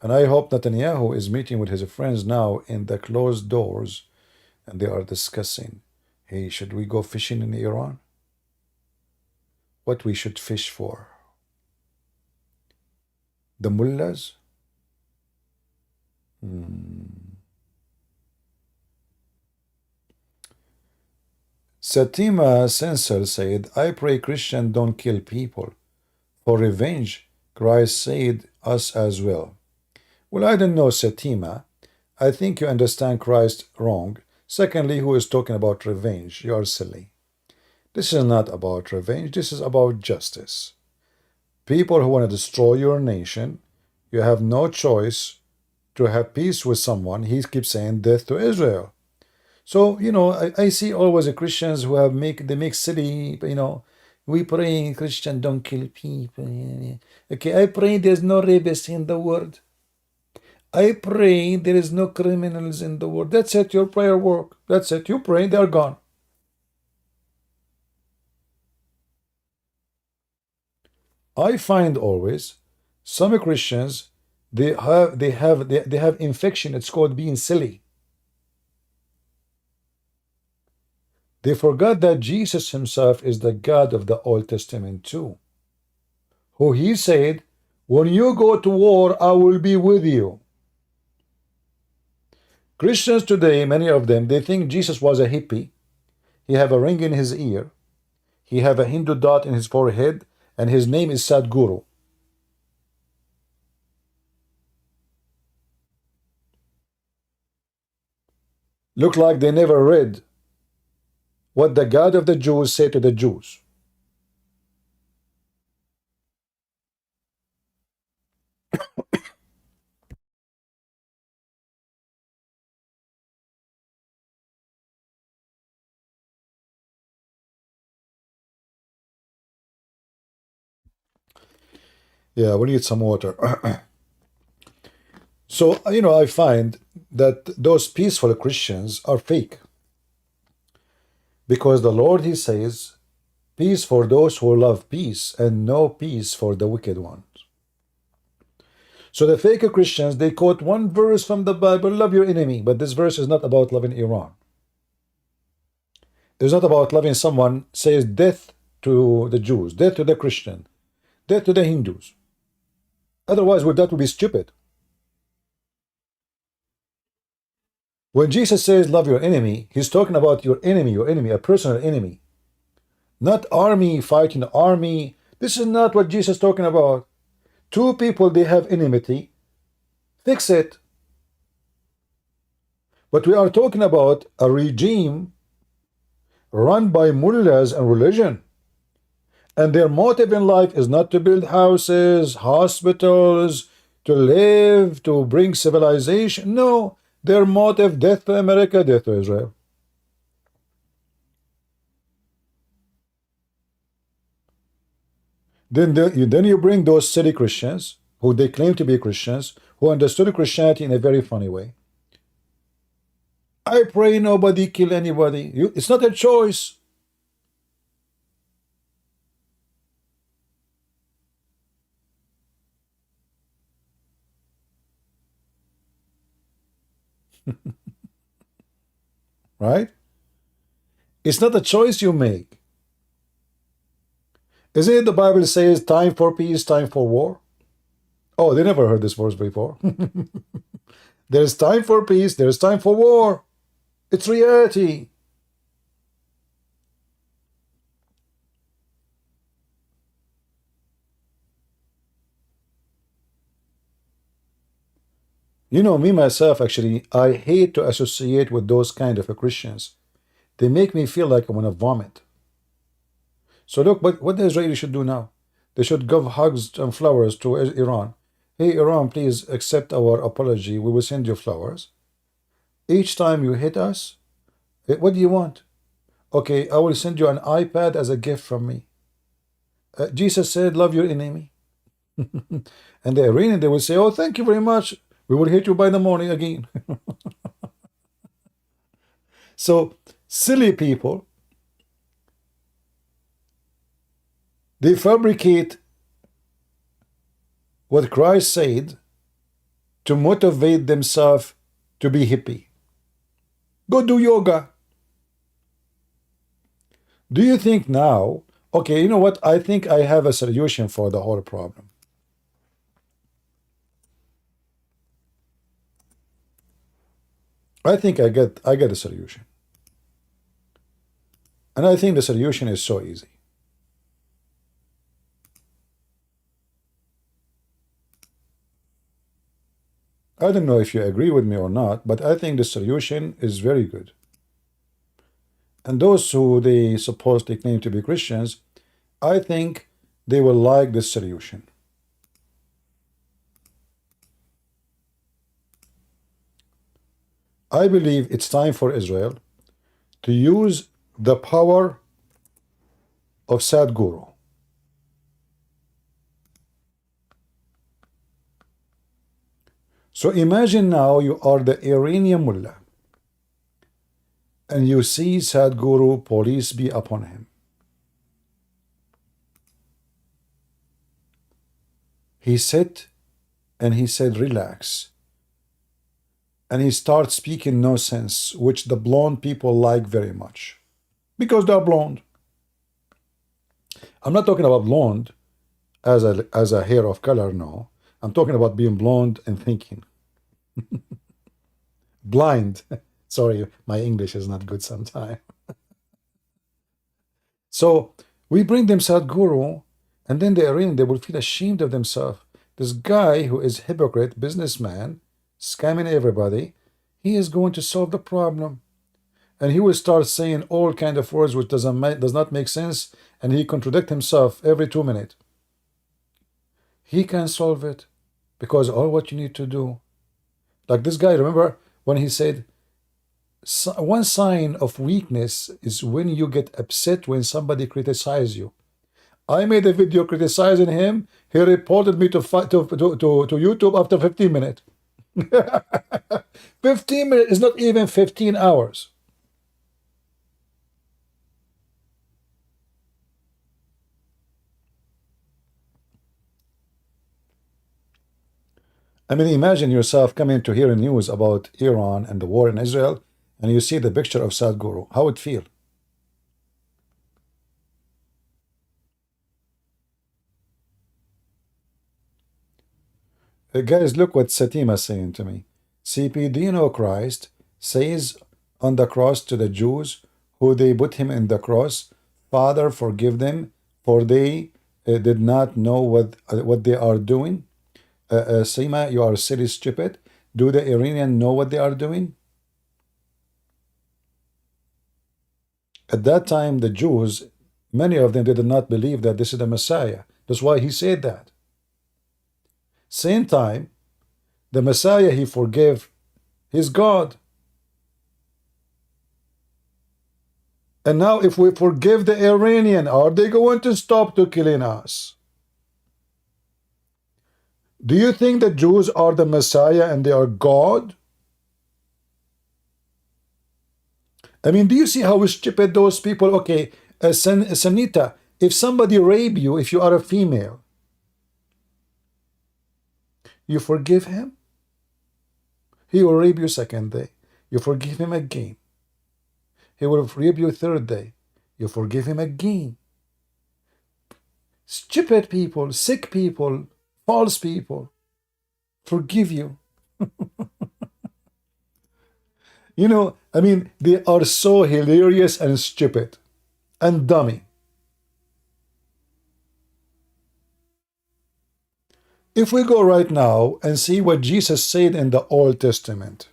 And I hope Netanyahu is meeting with his friends now in the closed doors and they are discussing, hey, should we go fishing in Iran? What we should fish for? The mullahs? Satima Censor said, I pray Christians don't kill people. For revenge, Christ said us as well. Well, I don't know, Satima. I think you understand Christ wrong. Secondly, who is talking about revenge? You are silly. This is not about revenge. This is about justice. People who want to destroy your nation, you have no choice to have peace with someone. He keeps saying death to Israel. So, you know, I see always the Christians who have they make silly, you know, we pray Christian don't kill people. Okay, I pray there's no rapists in the world. I pray there is no criminals in the world. That's it, your prayer work. That's it. You pray, they're gone. I find always some Christians they have infection. It's called being silly. They forgot that Jesus himself is the God of the Old Testament too. Who he said, when you go to war, I will be with you. Christians today, many of them, they think Jesus was a hippie. He have a ring in his ear. He have a Hindu dot in his forehead, and his name is Sadhguru. Look like they never read what the God of the Jews said to the Jews. Yeah, we need some water. So, you know, I find that those peaceful Christians are fake. Because the Lord, he says, Peace for those who love peace, and no peace for the wicked ones. So the fake Christians, they quote one verse from the Bible, love your enemy, but this verse is not about loving Iran. It's not about loving someone, says death to the Jews, death to the Christian, death to the Hindus. Otherwise, that would be stupid. When Jesus says love your enemy, he's talking about your enemy, a personal enemy. Not army fighting army. This is not what Jesus is talking about. Two people, they have enmity. Fix it. But we are talking about a regime run by mullahs and religion. And their motive in life is not to build houses, hospitals, to live, to bring civilization. No, their motive, death to America, death to Israel. Then you bring those silly Christians, who they claim to be Christians, who understood Christianity in a very funny way. I pray nobody kill anybody. It's not a choice. Right? It's not a choice you make. Isn't it the Bible says time for peace, time for war? Oh, they never heard this verse before. There's time for peace, there's time for war. It's reality. You know, me myself, actually, I hate to associate with those kind of Christians. They make me feel like I want to vomit. So look, what the Israelis should do now? They should give hugs and flowers to Iran. Hey, Iran, please accept our apology. We will send you flowers. Each time you hit us, what do you want? Okay, I will send you an iPad as a gift from me. Jesus said, love your enemy. And the Iranian, they will say, oh, thank you very much. We will hit you by the morning again. So, silly people, they fabricate what Christ said to motivate themselves to be hippie. Go do yoga. Do you think now, okay, you know what? I think I have a solution for the whole problem. I think I get a solution. And I think the solution is so easy. I don't know if you agree with me or not, but I think the solution is very good. And those who they supposedly claim to be Christians, I think they will like this solution. I believe it's time for Israel to use the power of Sadhguru. So imagine now you are the Iranian mullah and you see Sadhguru, police be upon him. He sat and he said, relax. And he starts speaking nonsense, which the blonde people like very much. Because they're blonde. I'm not talking about blonde as a hair of color, no. I'm talking about being blonde and thinking. Blind. Sorry, my English is not good sometimes. So we bring them Sadhguru, and then the Iranian, they will feel ashamed of themselves. This guy who is hypocrite, businessman, scamming everybody, he is going to solve the problem. And he will start saying all kind of words which does not make sense, and he contradicts himself every 2 minutes. He can solve it, because all what you need to do, like this guy, remember when he said, one sign of weakness is when you get upset when somebody criticizes you. I made a video criticizing him. He reported me to YouTube after 15 minutes. 15 minutes is not even 15 hours. I mean, imagine yourself coming to hear news about Iran and the war in Israel, and you see the picture of Sadhguru. How would it feel? Guys, look what Satima is saying to me. CP, do you know Christ says on the cross to the Jews who they put him in the cross, Father, forgive them, for they did not know what they are doing? Sima, you are silly stupid. Do the Iranian know what they are doing? At that time, the Jews, many of them, they did not believe that this is the Messiah. That's why he said that. Same time, the Messiah he forgave his God. And now if we forgive the Iranian, are they going to stop to killing us? Do you think the Jews are the Messiah and they are God? I mean, do you see how stupid those people? Okay, Sanita, if somebody rape you, if you are a female, you forgive him? He will rape you second day. You forgive him again. He will rape you third day. You forgive him again. Stupid people, sick people, false people forgive you. You know, I mean, they are so hilarious and stupid and dummy. If we go right now and see what Jesus said in the Old Testament,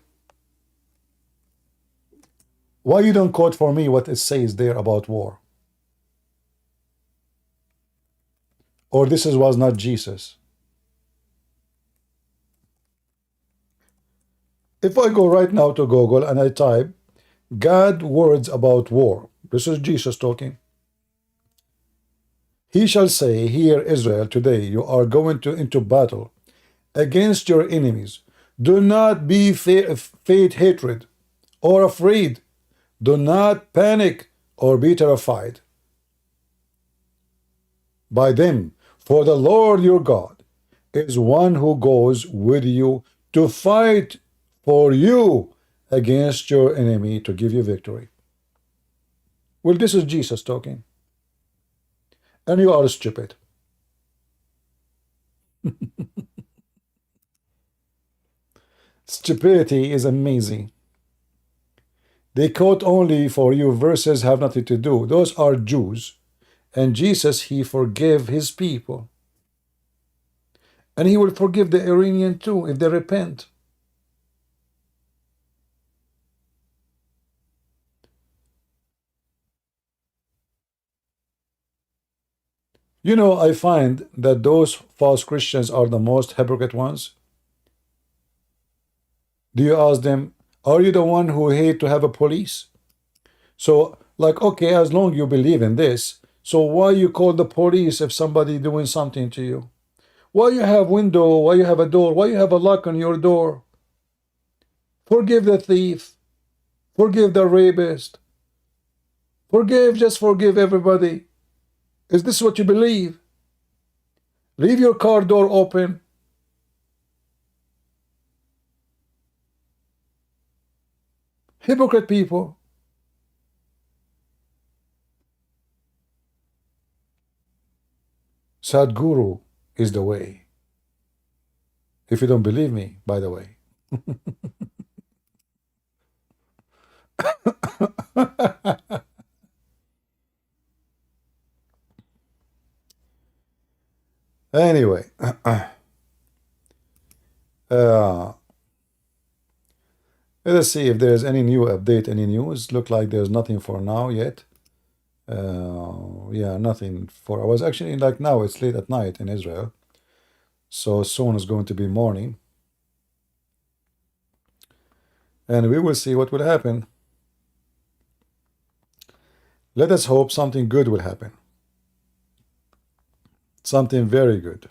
why you don't quote for me what it says there about war? Or this was not Jesus? If I go right now to Google and I type God words about war, this is Jesus talking. He shall say, hear Israel, today you are going into battle against your enemies. Do not be fate hatred or afraid. Do not panic or be terrified by them, for the Lord your God is one who goes with you to fight for you against your enemy to give you victory. Well, this is Jesus talking. And you are stupid. Stupidity is amazing. They quote only for you verses have nothing to do. Those are Jews. And Jesus, he forgave his people. And he will forgive the Iranian too if they repent. You know, I find that those false Christians are the most hypocrite ones. Do you ask them, are you the one who hate to have a police? So, like, okay, as long you believe in this, so why you call the police if somebody doing something to you? Why you have window? Why you have a door? Why you have a lock on your door? Forgive the thief. Forgive the rapist. Just forgive everybody. Is this what you believe? Leave your car door open. Hypocrite people. Sadhguru is the way. If you don't believe me, by the way. Anyway, let us see if there's any new update, any news. Look like there's nothing for now yet. Yeah, nothing for. I was actually like now it's late at night in Israel, so soon is going to be morning, and we will see what will happen. Let us hope something good will happen. Something very good.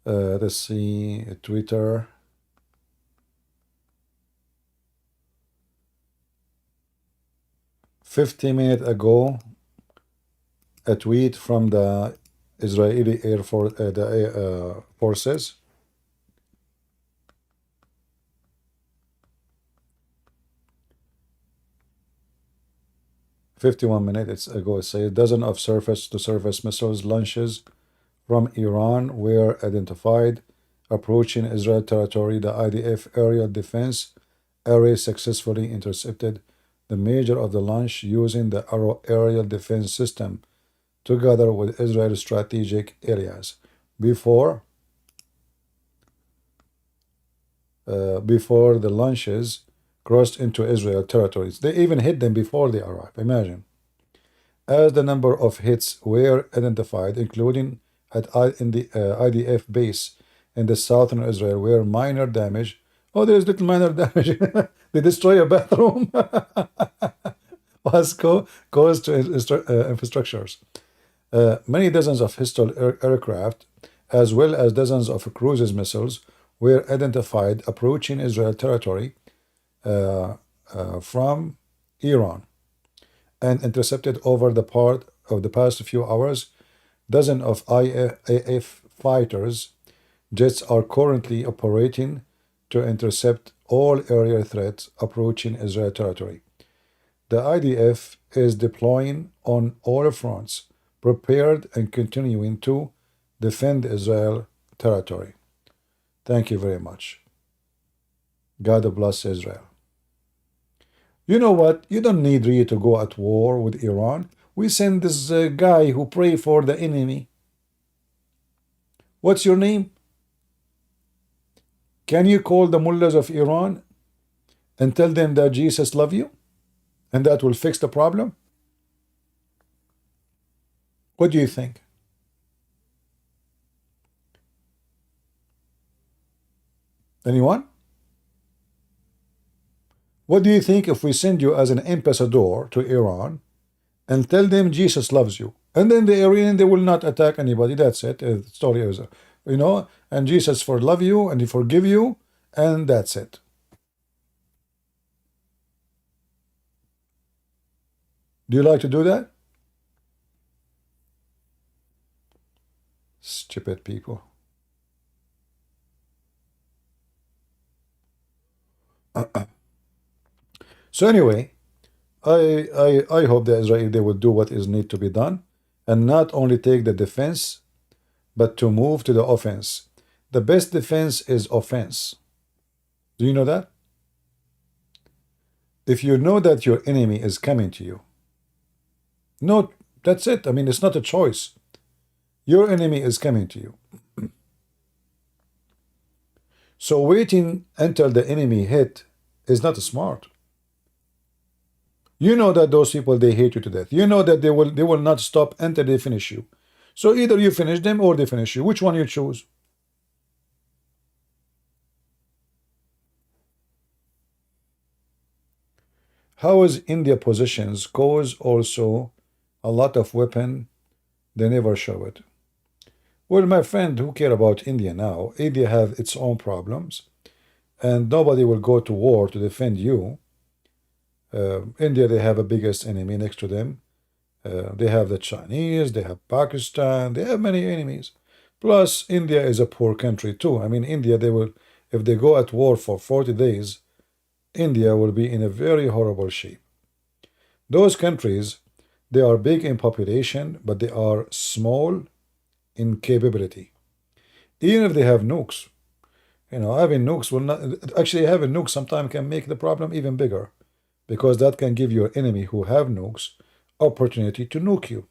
Let's see, Twitter. "50 minutes ago, a tweet from the Israeli Air Force, forces. "51 minutes ago, it says dozen of surface-to-surface missiles launches from Iran were identified approaching Israel territory. The IDF aerial defense array successfully intercepted the major of the launch using the Arrow aerial defense system together with Israel's strategic areas before the launches crossed into Israel territories. They even hit them before they arrived. Imagine. As the number of hits were identified, including in the IDF base in the southern Israel, where minor damage. Oh, there's little minor damage. They destroy a bathroom. Was caused to infrastructures. Many dozens of hostile aircraft, as well as dozens of cruise missiles, were identified approaching Israel territory from Iran and intercepted over the part of the past few hours. Dozens of IAF fighters jets are currently operating to intercept all aerial threats approaching Israel territory. The IDF is deploying on all fronts, prepared and continuing to defend Israel territory. Thank you very much. God bless Israel. You know what? You don't need really to go at war with Iran. We send this guy who pray for the enemy. What's your name? Can you call the mullahs of Iran and tell them that Jesus loves you? And that will fix the problem? What do you think? Anyone? What do you think if we send you as an ambassador to Iran and tell them Jesus loves you? And then the Iranian, they will not attack anybody. That's it. The story is, and Jesus love you and he forgive you, and that's it. Do you like to do that? Stupid people. So anyway, I hope the Israeli, they will do what is need to be done and not only take the defense, but to move to the offense. The best defense is offense. Do you know that? If you know that your enemy is coming to you, no, that's it. I mean, it's not a choice. Your enemy is coming to you. So waiting until the enemy hit is not smart. You know that those people, they hate you to death. You know that they will not stop until they finish you. So either you finish them or they finish you. Which one you choose? How is India positions cause also a lot of weapon? They never show it. Well, my friend, who care about India now? India have its own problems, and nobody will go to war to defend you. India, they have a biggest enemy next to them. They have the Chinese, they have Pakistan, they have many enemies. Plus, India is a poor country too. I mean, India, they will, if they go at war for 40 days, India will be in a very horrible shape. Those countries, they are big in population, but they are small in capability. Even if they have nukes, having nukes will not, actually having nukes sometimes can make the problem even bigger, because that can give your enemy who have nukes opportunity to nuke you.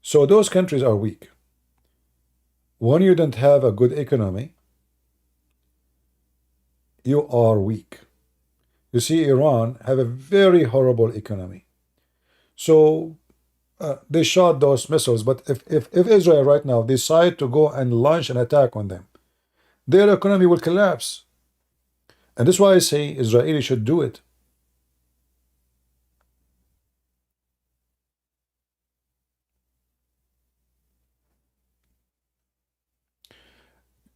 So those countries are weak. When you don't have a good economy, you are weak. You see, Iran have a very horrible economy. So they shot those missiles, but if Israel right now decide to go and launch an attack on them, their economy will collapse. And that's why I say Israeli should do it.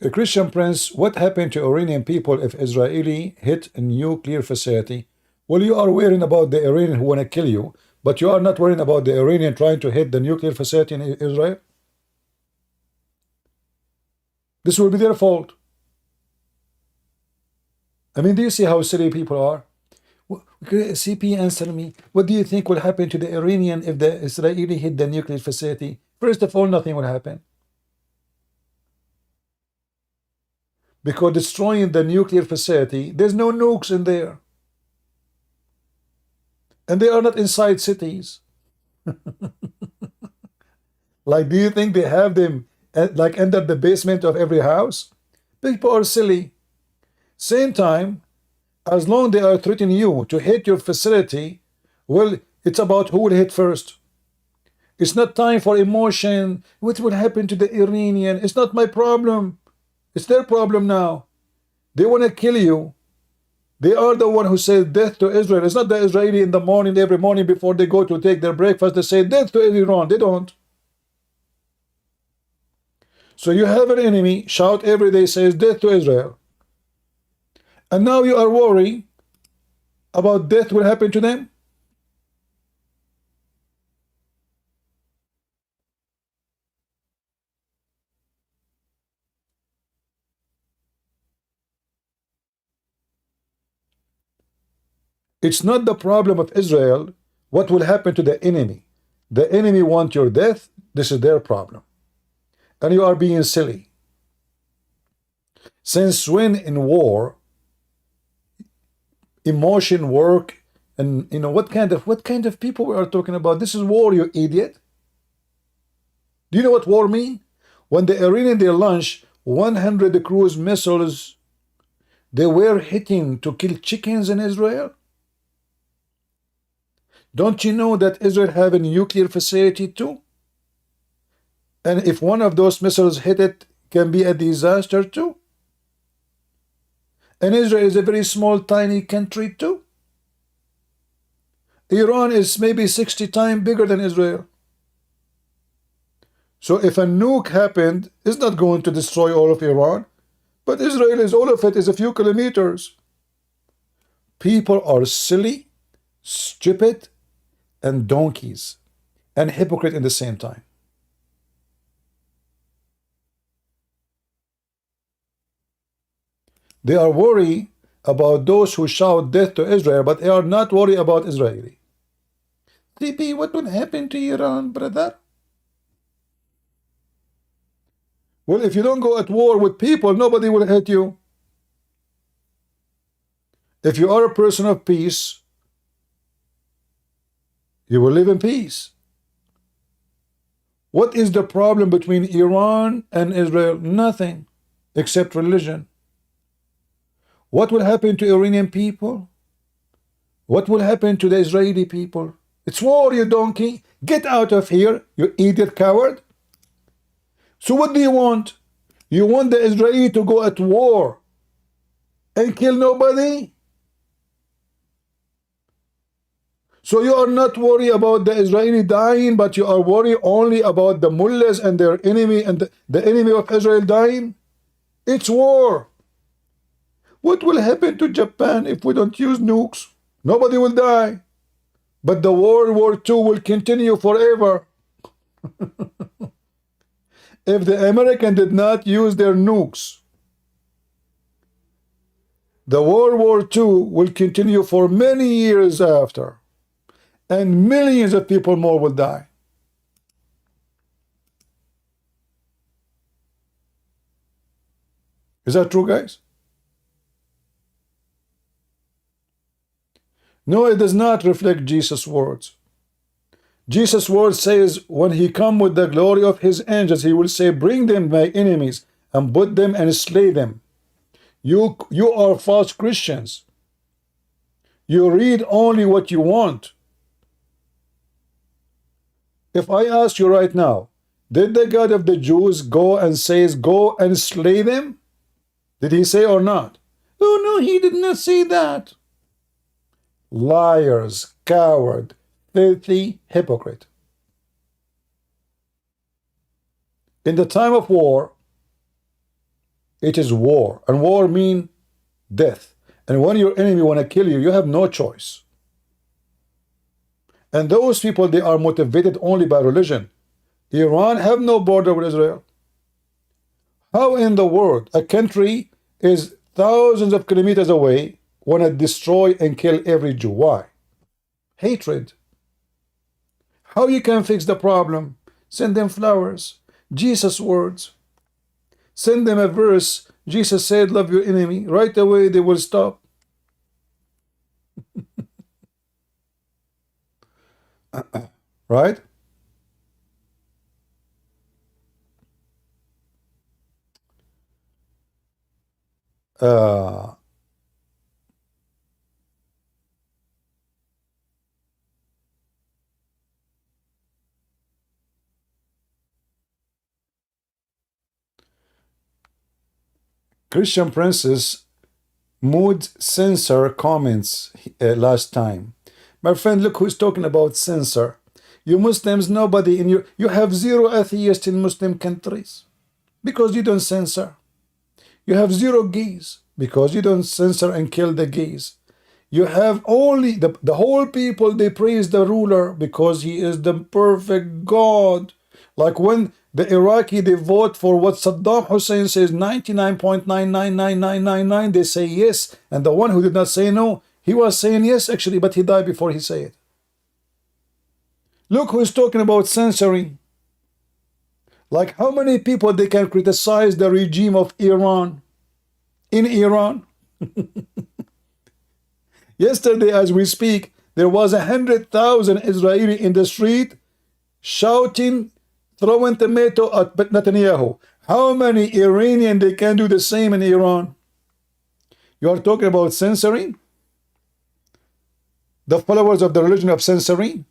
A Christian Prince, what happened to Iranian people if Israeli hit a nuclear facility? Well, you are worrying about the Iranian who want to kill you, but you are not worrying about the Iranian trying to hit the nuclear facility in Israel? This will be their fault. I mean, do you see how silly people are? CP, answer me. What do you think will happen to the Iranian if the Israeli hit the nuclear facility? First of all, nothing will happen. Because destroying the nuclear facility, there's no nukes in there. And they are not inside cities. Like, do you think they have them like under the basement of every house? People are silly. Same time, as long they are threatening you to hit your facility, well, it's about who will hit first. It's not time for emotion. What will happen to the Iranian? It's not my problem. It's their problem now. They want to kill you. They are the one who says death to Israel. It's not the Israeli in the morning, every morning before they go to take their breakfast, they say death to Iran. They don't. So you have an enemy, shout every day, says death to Israel. And now you are worried about death will happen to them? It's not the problem of Israel what will happen to the enemy. The enemy want your death. This is their problem. And you are being silly. Since when in war emotion work, and you know what kind of people we are talking about? This is war, you idiot. Do you know what war mean? When the Iranian they launch 100 cruise missiles, they were hitting to kill chickens in Israel. Don't you know that Israel have a nuclear facility too? And if one of those missiles hit it, can be a disaster too. And Israel is a very small, tiny country too. Iran is maybe 60 times bigger than Israel. So if a nuke happened, it's not going to destroy all of Iran. But Israel is, all of it is a few kilometers. People are silly, stupid, and donkeys, and hypocrite at the same time. They are worried about those who shout death to Israel, but they are not worried about Israeli. CP, what will happen to Iran, brother? Well, if you don't go at war with people, nobody will hit you. If you are a person of peace, you will live in peace. What is the problem between Iran and Israel? Nothing, except religion. What will happen to Iranian people? What will happen to the Israeli people? It's war, you donkey. Get out of here, you idiot coward. So what do you want? You want the Israeli to go at war and kill nobody? So you are not worried about the Israeli dying, but you are worried only about the mullahs and their enemy and the enemy of Israel dying? It's war. What will happen to Japan if we don't use nukes? Nobody will die. But the World War II will continue forever. If the Americans did not use their nukes, the World War II will continue for many years after. And millions of people more will die. Is that true, guys? No, it does not reflect Jesus' words. Jesus' word says, when he come with the glory of his angels, he will say, bring them my enemies, and put them and slay them. You are false Christians. You read only what you want. If I ask you right now, did the God of the Jews go and says, go and slay them? Did he say or not? Oh no, he did not say that. Liars, coward, filthy hypocrite. In the time of war, it is war, and war means death. And when your enemy want to kill you, you have no choice. And those people, they are motivated only by religion. Iran have no border with Israel. How in the world a country is thousands of kilometers away want to destroy and kill every Jew? Why? Hatred. How you can fix the problem? Send them flowers, Jesus words. Send them a verse. Jesus said, love your enemy. Right away they will stop. Right? Uh, Christian Princess mood censor comments last time. My friend, look who's talking about censor. You Muslims, nobody in you have zero atheists in Muslim countries because you don't censor. You have zero gays because you don't censor and kill the gays. You have only the whole people, they praise the ruler because he is the perfect God. Like when the Iraqi, they vote for what Saddam Hussein says, 99.999999, they say yes. And the one who did not say no, he was saying yes actually, but he died before he said it. Look who's talking about censoring. Like how many people they can criticize the regime of Iran in Iran? Yesterday, as we speak, there was 100,000 Israeli in the street shouting, throwing tomato at Netanyahu. How many Iranian they can do the same in Iran? You are talking about censoring? The followers of the religion of censoring?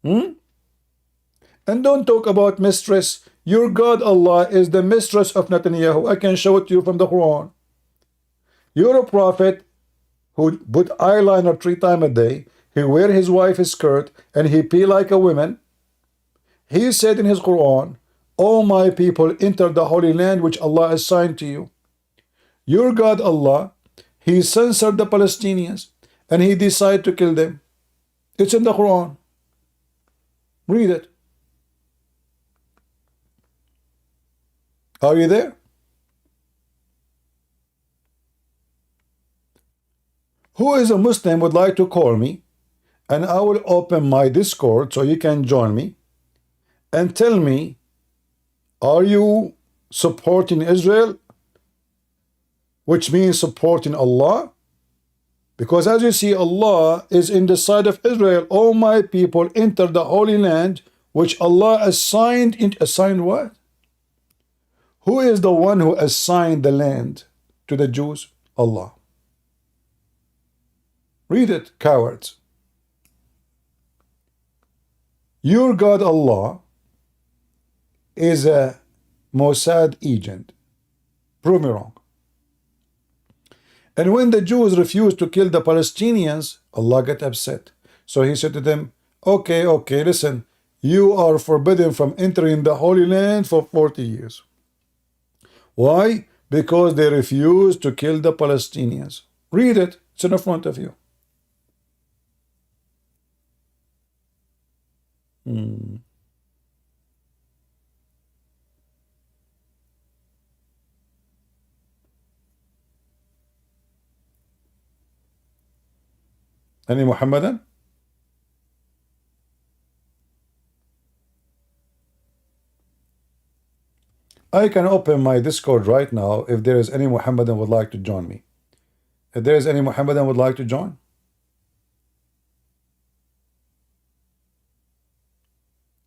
And don't talk about mistress. Your God Allah is the mistress of Netanyahu. I can show it to you from the Quran. You're a prophet who put eyeliner 3 times a day. He wear his wife's skirt and he pee like a woman. He said in his Quran, "O my people, enter the holy land which Allah assigned to you." Your God Allah, he censored the Palestinians and he decided to kill them. It's in the Quran. Read it. Are you there? Who is a Muslim would like to call me, and I will open my Discord so you can join me and tell me, are you supporting Israel, which means supporting Allah? Because as you see, Allah is in the side of Israel. All my people enter the holy land which Allah assigned. Assigned what? Who is the one who assigned the land to the Jews? Allah. Read it, cowards. Your God Allah is a Mossad agent. Prove me wrong. And when the Jews refused to kill the Palestinians, Allah got upset. So he said to them, okay, listen, you are forbidden from entering the Holy Land for 40 years. Why? Because they refused to kill the Palestinians. Read it. It's in the front of you. Any Muhammadan? I can open my Discord right now if there is any Muhammadan would like to join me. If there is any Muhammadan would like to join.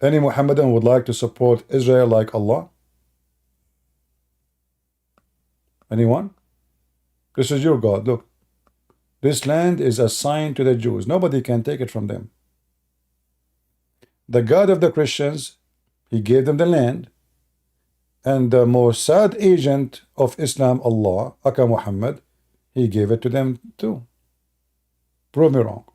Any Muhammadan would like to support Israel like Allah? Anyone? This is your God, look. This land is assigned to the Jews. Nobody can take it from them. The God of the Christians, he gave them the land. And the Mossad agent of Islam, Allah, Aka Muhammad, he gave it to them too. Prove me wrong.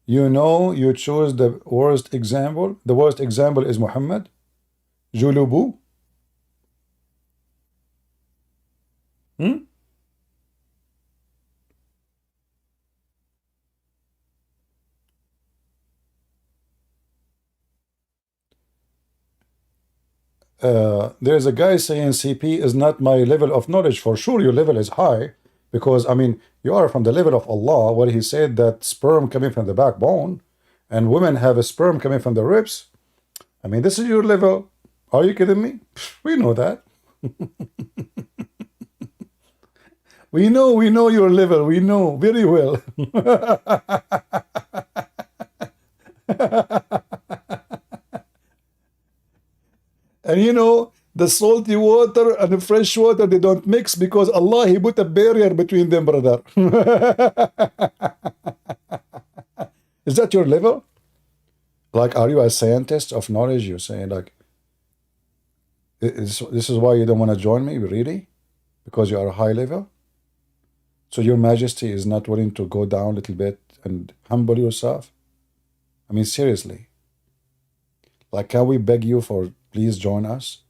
You know you chose the worst example. The worst example is Muhammad. Julubu. there's a guy saying CP is not my level of knowledge. For sure, your level is high because, I mean, you are from the level of Allah, where He said that sperm coming from the backbone and women have a sperm coming from the ribs. I mean, this is your level. Are you kidding me? We know that. We know your level. We know very well. And you know, the salty water and the fresh water, they don't mix because Allah, He put a barrier between them, brother. Is that your level? Like, are you a scientist of knowledge? You're saying, like, this is why you don't want to join me, really? Because you are a high level? So your majesty is not willing to go down a little bit and humble yourself? I mean, seriously. Like, can we beg you for please join us?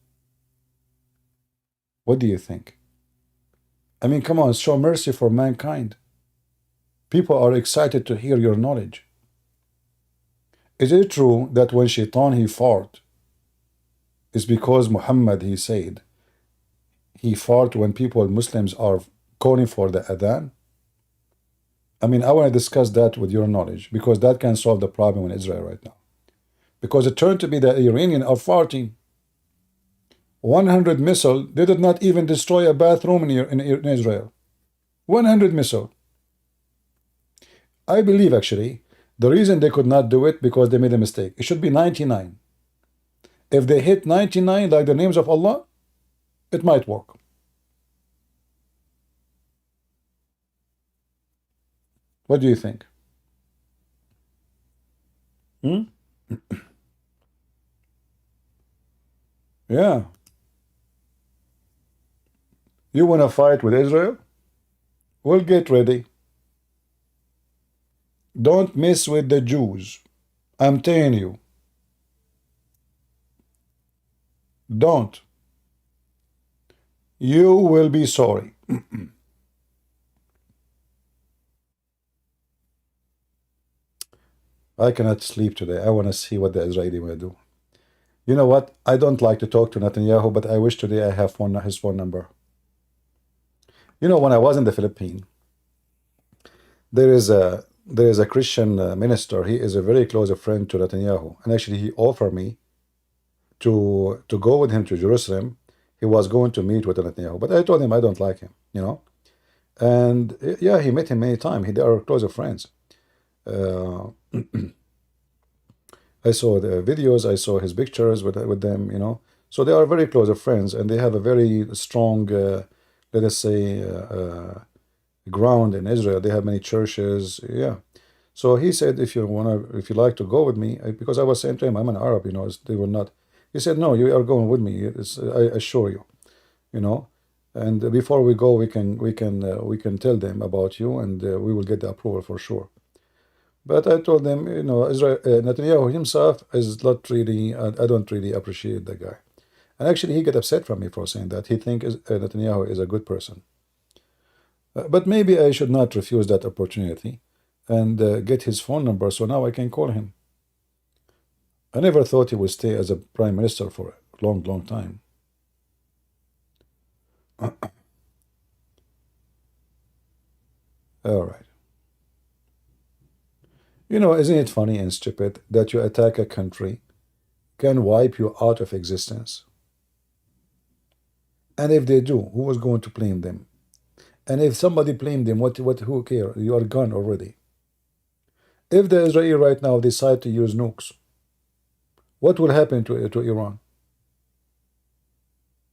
What do you think? I mean, come on, show mercy for mankind. People are excited to hear your knowledge. Is it true that when Shaitan he fart, it's because Muhammad he said he fart when people, Muslims, are calling for the adhan? I mean, I want to discuss that with your knowledge because that can solve the problem in Israel right now. Because it turned to be the Iranian are farting. 100 missile, they did not even destroy a bathroom in Israel. 100 missile. I believe actually the reason they could not do it because they made a mistake. It should be 99. If they hit 99 like the names of Allah, it might work. What do you think? Yeah. You want to fight with Israel? Well, get ready. Don't mess with the Jews. I'm telling you. Don't. You will be sorry. I cannot sleep today. I want to see what the Israeli will do. You know what? I don't like to talk to Netanyahu, but I wish today I have his phone number. You know, when I was in the Philippines, there is a Christian minister. He is a very close friend to Netanyahu, and actually he offered me to go with him to Jerusalem. He was going to meet with Netanyahu, but I told him I don't like him, you know. And yeah, he met him many times. They are close friends. I saw the videos, I saw his pictures with them, you know. So they are very close friends, and they have a very strong, let us say, ground in Israel. They have many churches, yeah. So he said, if you like to go with me, because I was saying to him, I'm an Arab, you know, they will not. He said, no, you are going with me. I assure you, you know. And before we go, we can tell them about you, and we will get the approval for sure. But I told them, you know, Netanyahu himself is not really. I don't really appreciate the guy, and actually he got upset from me for saying that. He thinks Netanyahu is a good person. But maybe I should not refuse that opportunity and get his phone number so now I can call him. I never thought he would stay as a prime minister for a long, long time. All right. You know, isn't it funny and stupid that you attack a country can wipe you out of existence? And if they do, who is going to blame them? And if somebody blamed them, who cares? You are gone already. If the Israeli right now decide to use nukes, what will happen to Iran?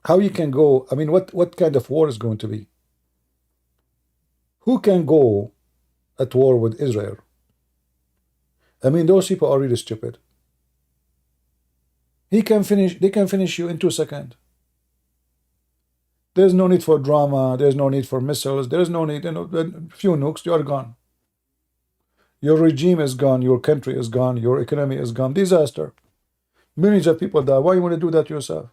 How you can go? I mean, what kind of war is going to be? Who can go at war with Israel? I mean, those people are really stupid. They can finish you in 2 seconds. There's no need for drama. There's no need for missiles. There's no need, you know, a few nukes, you are gone. Your regime is gone. Your country is gone. Your economy is gone. Disaster. Millions of people die. Why you want to do that yourself?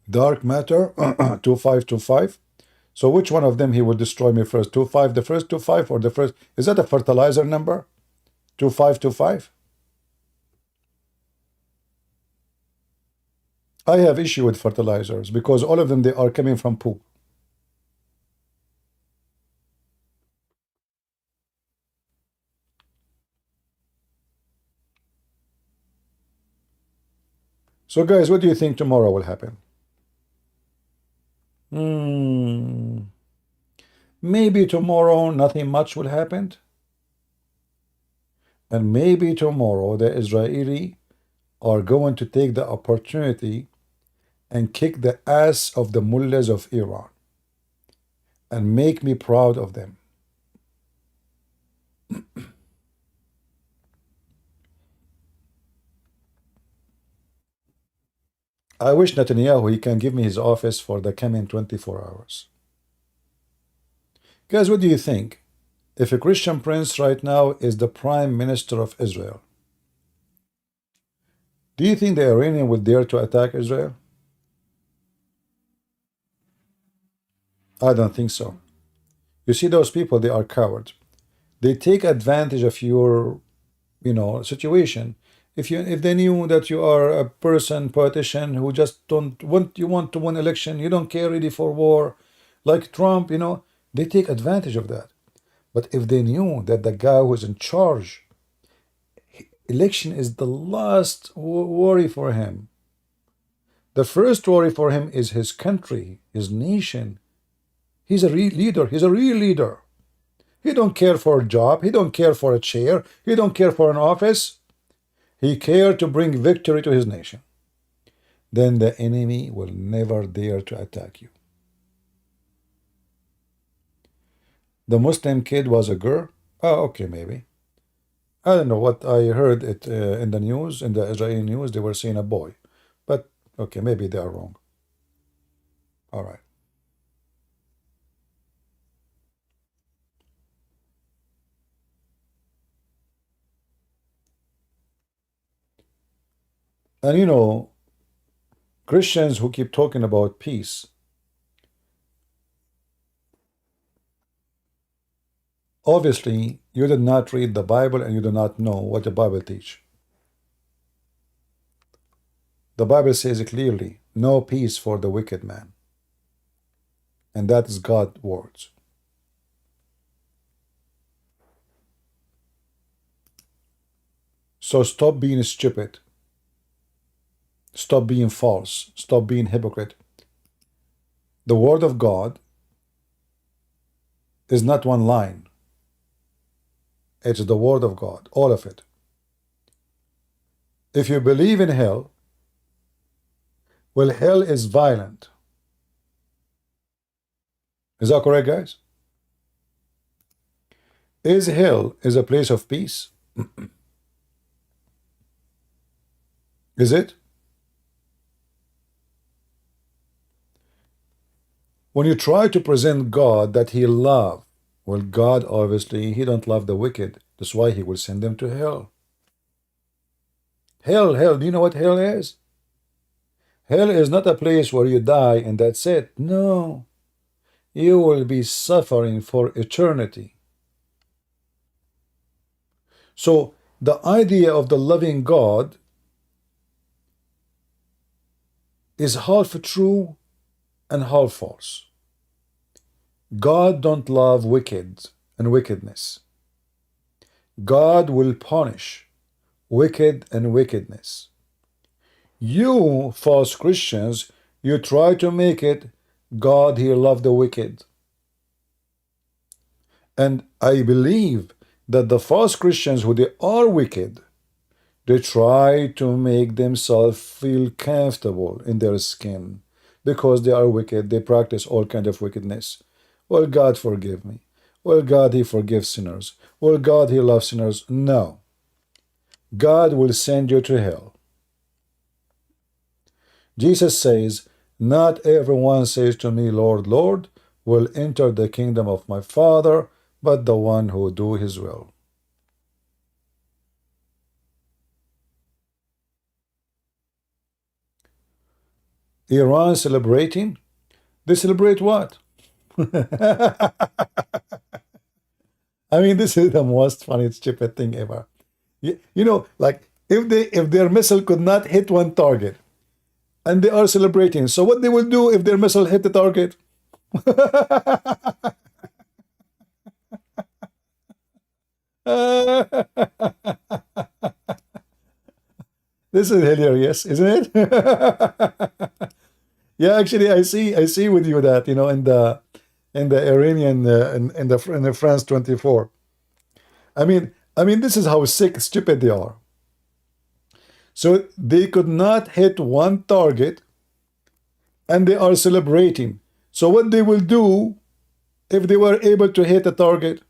Dark matter, 2525. So which one of them he will destroy me first? 25, the first 25, or the first? Is that a fertilizer number? 2525? I have issue with fertilizers because all of them, they are coming from poop. So guys, what do you think tomorrow will happen? Maybe tomorrow nothing much will happen. And maybe tomorrow the Israeli are going to take the opportunity and kick the ass of the mullahs of Iran and make me proud of them. I wish Netanyahu, he can give me his office for the coming 24 hours. Guys, what do you think? If a Christian prince right now is the prime minister of Israel, do you think the Iranian would dare to attack Israel? I don't think so. You see, those people, they are cowards. They take advantage of your, situation. If they knew that you are a politician who just don't want, you want to win election, you don't care really for war, like Trump, they take advantage of that. But if they knew that the guy who's in charge, election is the last worry for him. The first worry for him is his country, his nation. He's a real leader. He's a real leader. He don't care for a job. He don't care for a chair. He don't care for an office. He cared to bring victory to his nation. Then the enemy will never dare to attack you. The Muslim kid was a girl? Oh, okay, maybe. I don't know what I heard it in the news, in the Israeli news, they were saying a boy. But, okay, maybe they are wrong. All right. And Christians who keep talking about peace, obviously, you did not read the Bible and you do not know what the Bible teaches. The Bible says clearly, no peace for the wicked man. And that is God's words. So stop being stupid. Stop being false. Stop being hypocrite. The word of God is not one line. It's the word of God, all of it. If you believe in hell, well, hell is violent. Is that correct, guys? Is hell a place of peace? Is it? When you try to present God that he loves, well, God, obviously, he don't love the wicked. That's why he will send them to hell. Hell, do you know what hell is? Hell is not a place where you die and that's it. No. You will be suffering for eternity. So, the idea of the loving God is half true and half false. God don't love wicked and wickedness. God will punish wicked and wickedness. You false Christians, you try to make it God here love the wicked. And I believe that the false Christians who they are wicked, they try to make themselves feel comfortable in their skin because they are wicked. They practice all kind of wickedness. Well, God forgive me. Well, God, he forgives sinners. Well, God, he loves sinners. No. God will send you to hell. Jesus says, not everyone says to me, Lord, Lord, will enter the kingdom of my Father, but the one who do his will. Iran celebrating? They celebrate what? I mean, this is the most funny, stupid thing ever. You know, like if their missile could not hit one target, and they are celebrating, so what they will do if their missile hit the target? This is hilarious, isn't it? Yeah, actually, I see with you that, you know, in the Iranian in the France 24. I mean, this is how sick, stupid they are. So they could not hit one target, and they are celebrating. So what they will do if they were able to hit a target?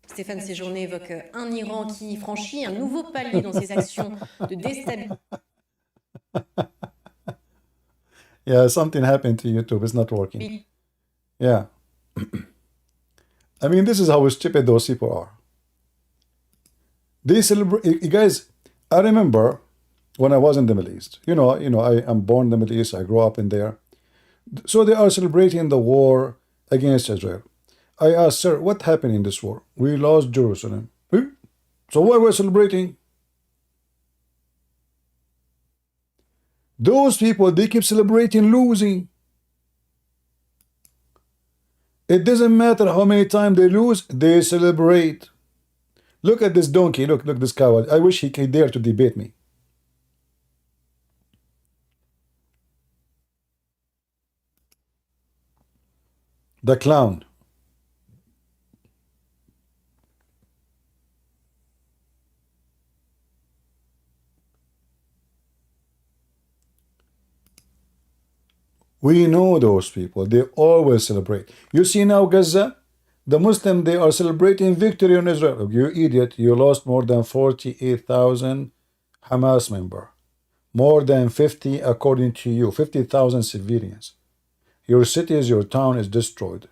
Stéphane Séjourné évoque un Iran qui franchit un nouveau palier dans ses actions de déstabilisation. Yeah, something happened to YouTube. It's not working. Yeah. I mean, this is how stupid those people are. They celebrate. You guys, I remember when I was in the Middle East. You know, I am born in the Middle East. I grew up in there. So they are celebrating the war against Israel. I asked, sir, what happened in this war? We lost Jerusalem. So why we're celebrating? Those people, they keep celebrating losing. It doesn't matter how many times they lose, they celebrate. Look at this donkey. Look this coward. I wish he could dare to debate me. The clown. We know those people. They always celebrate. You see now Gaza, the Muslim, they are celebrating victory on Israel. You idiot, you lost more than 48,000 Hamas members. More than 50, according to you, 50,000 civilians. Your cities, your town is destroyed.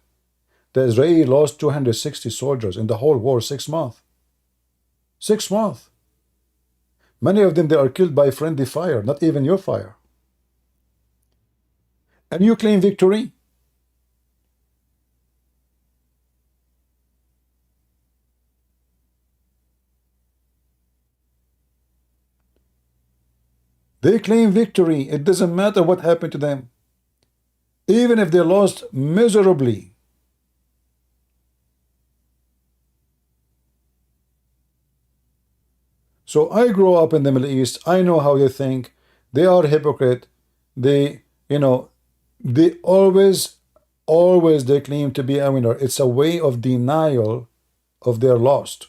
The Israeli lost 260 soldiers in the whole war, 6 months. 6 months. Many of them, they are killed by friendly fire, not even your fire. And you claim victory? They claim victory. It doesn't matter what happened to them. Even if they lost miserably. So I grew up in the Middle East. I know how they think. They are hypocrite. They, you know, they always they claim to be a winner. It's a way of denial of their loss.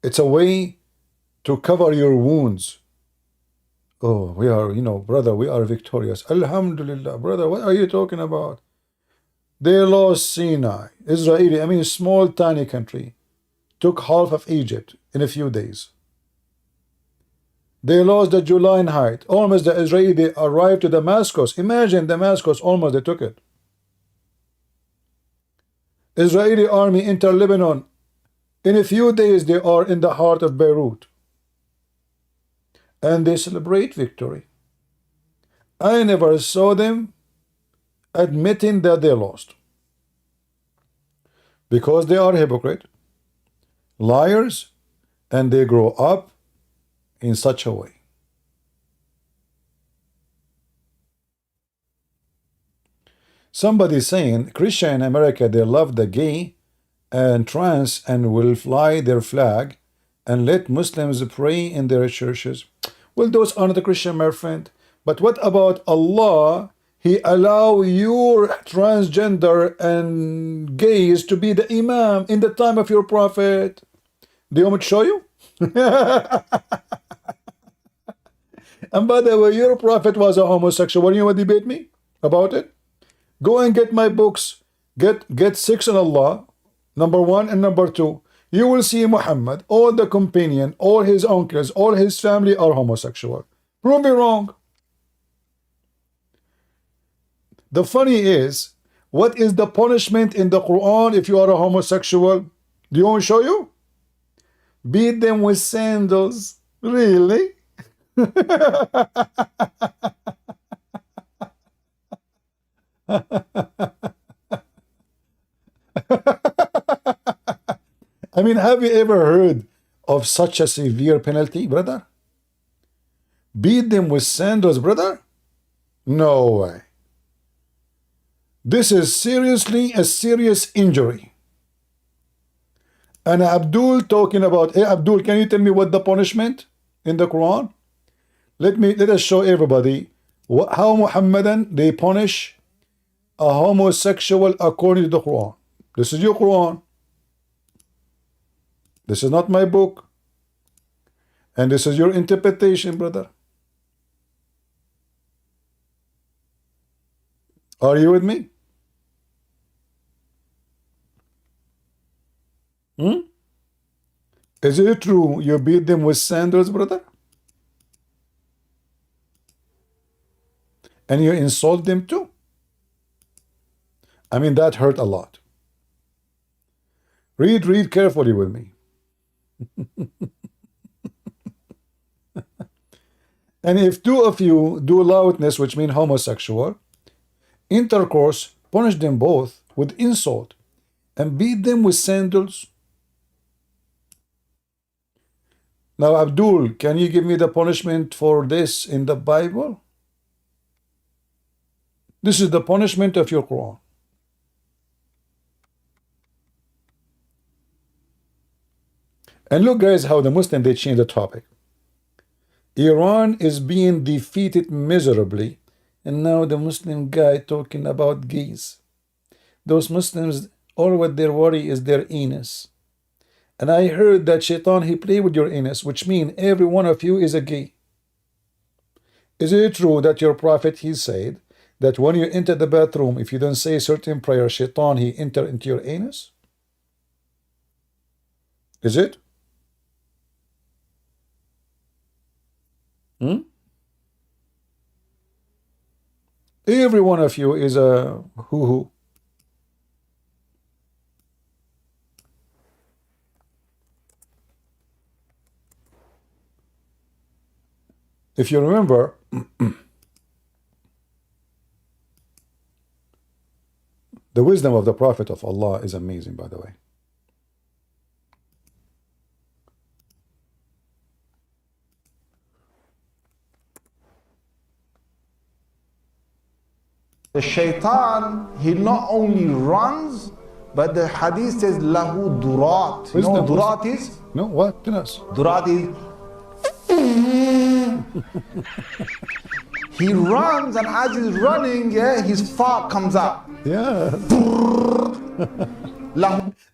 It's a way to cover your wounds. Oh, we are, you know, brother, we are victorious. Alhamdulillah, brother, what are you talking about? They lost Sinai. Israeli, I mean, a small, tiny country, took half of Egypt in a few days. They lost the Julian Heights. Almost the Israeli, they arrived to Damascus. Imagine Damascus, almost they took it. Israeli army enter Lebanon. In a few days, they are in the heart of Beirut. And they celebrate victory. I never saw them admitting that they lost. Because they are hypocrite, liars, and they grow up in such a way. Somebody saying Christian in America, they love the gay and trans and will fly their flag and let Muslims pray in their churches. Well, those are not a Christian, my friend. But what about Allah? He allow your transgender and gays to be the imam in the time of your prophet. Do you want me to show you? And by the way, your prophet was a homosexual. You want to debate me about it? Go and get my books. Get 6 on Allah, number 1 and number 2. You will see Mohammed, all the companion, all his uncles, all his family are homosexual. Prove me wrong. The funny is, what is the punishment in the Quran if you are a homosexual? Do you want me to show you? Beat them with sandals. Really? I mean, have you ever heard of such a severe penalty, brother? Beat them with sandals, brother? No way. This is seriously a serious injury. And Abdul talking about, hey Abdul, can you tell me what the punishment in the Quran? Let us show everybody how Muhammadan they punish a homosexual according to the Quran. This is your Quran. This is not my book. And this is your interpretation, brother. Are you with me? Is it true you beat them with sandals, brother? And you insult them too? I mean, that hurt a lot. Read carefully with me. And if two of you do loudness, which means homosexual, intercourse, punish them both with insult and beat them with sandals. Now, Abdul, can you give me the punishment for this in the Bible? This is the punishment of your Quran. And look, guys, how the Muslim, they change the topic. Iran is being defeated miserably, and now the Muslim guy talking about gays. Those Muslims, all what they worry is their anus. And I heard that Shaitan, he play with your anus, which means every one of you is a gay. Is it true that your prophet, he said, that when you enter the bathroom, if you don't say certain prayer, Shaitan, he enter into your anus? Is it? Every one of you is a hoo-hoo. If you remember, the wisdom of the Prophet of Allah is amazing, by the way. The shaitan, he not only runs, but the hadith says, lahu durat. You know what durat is? No, what? Tell us. Durat is... He runs, and as he's running, yeah, his fart comes out. Yeah.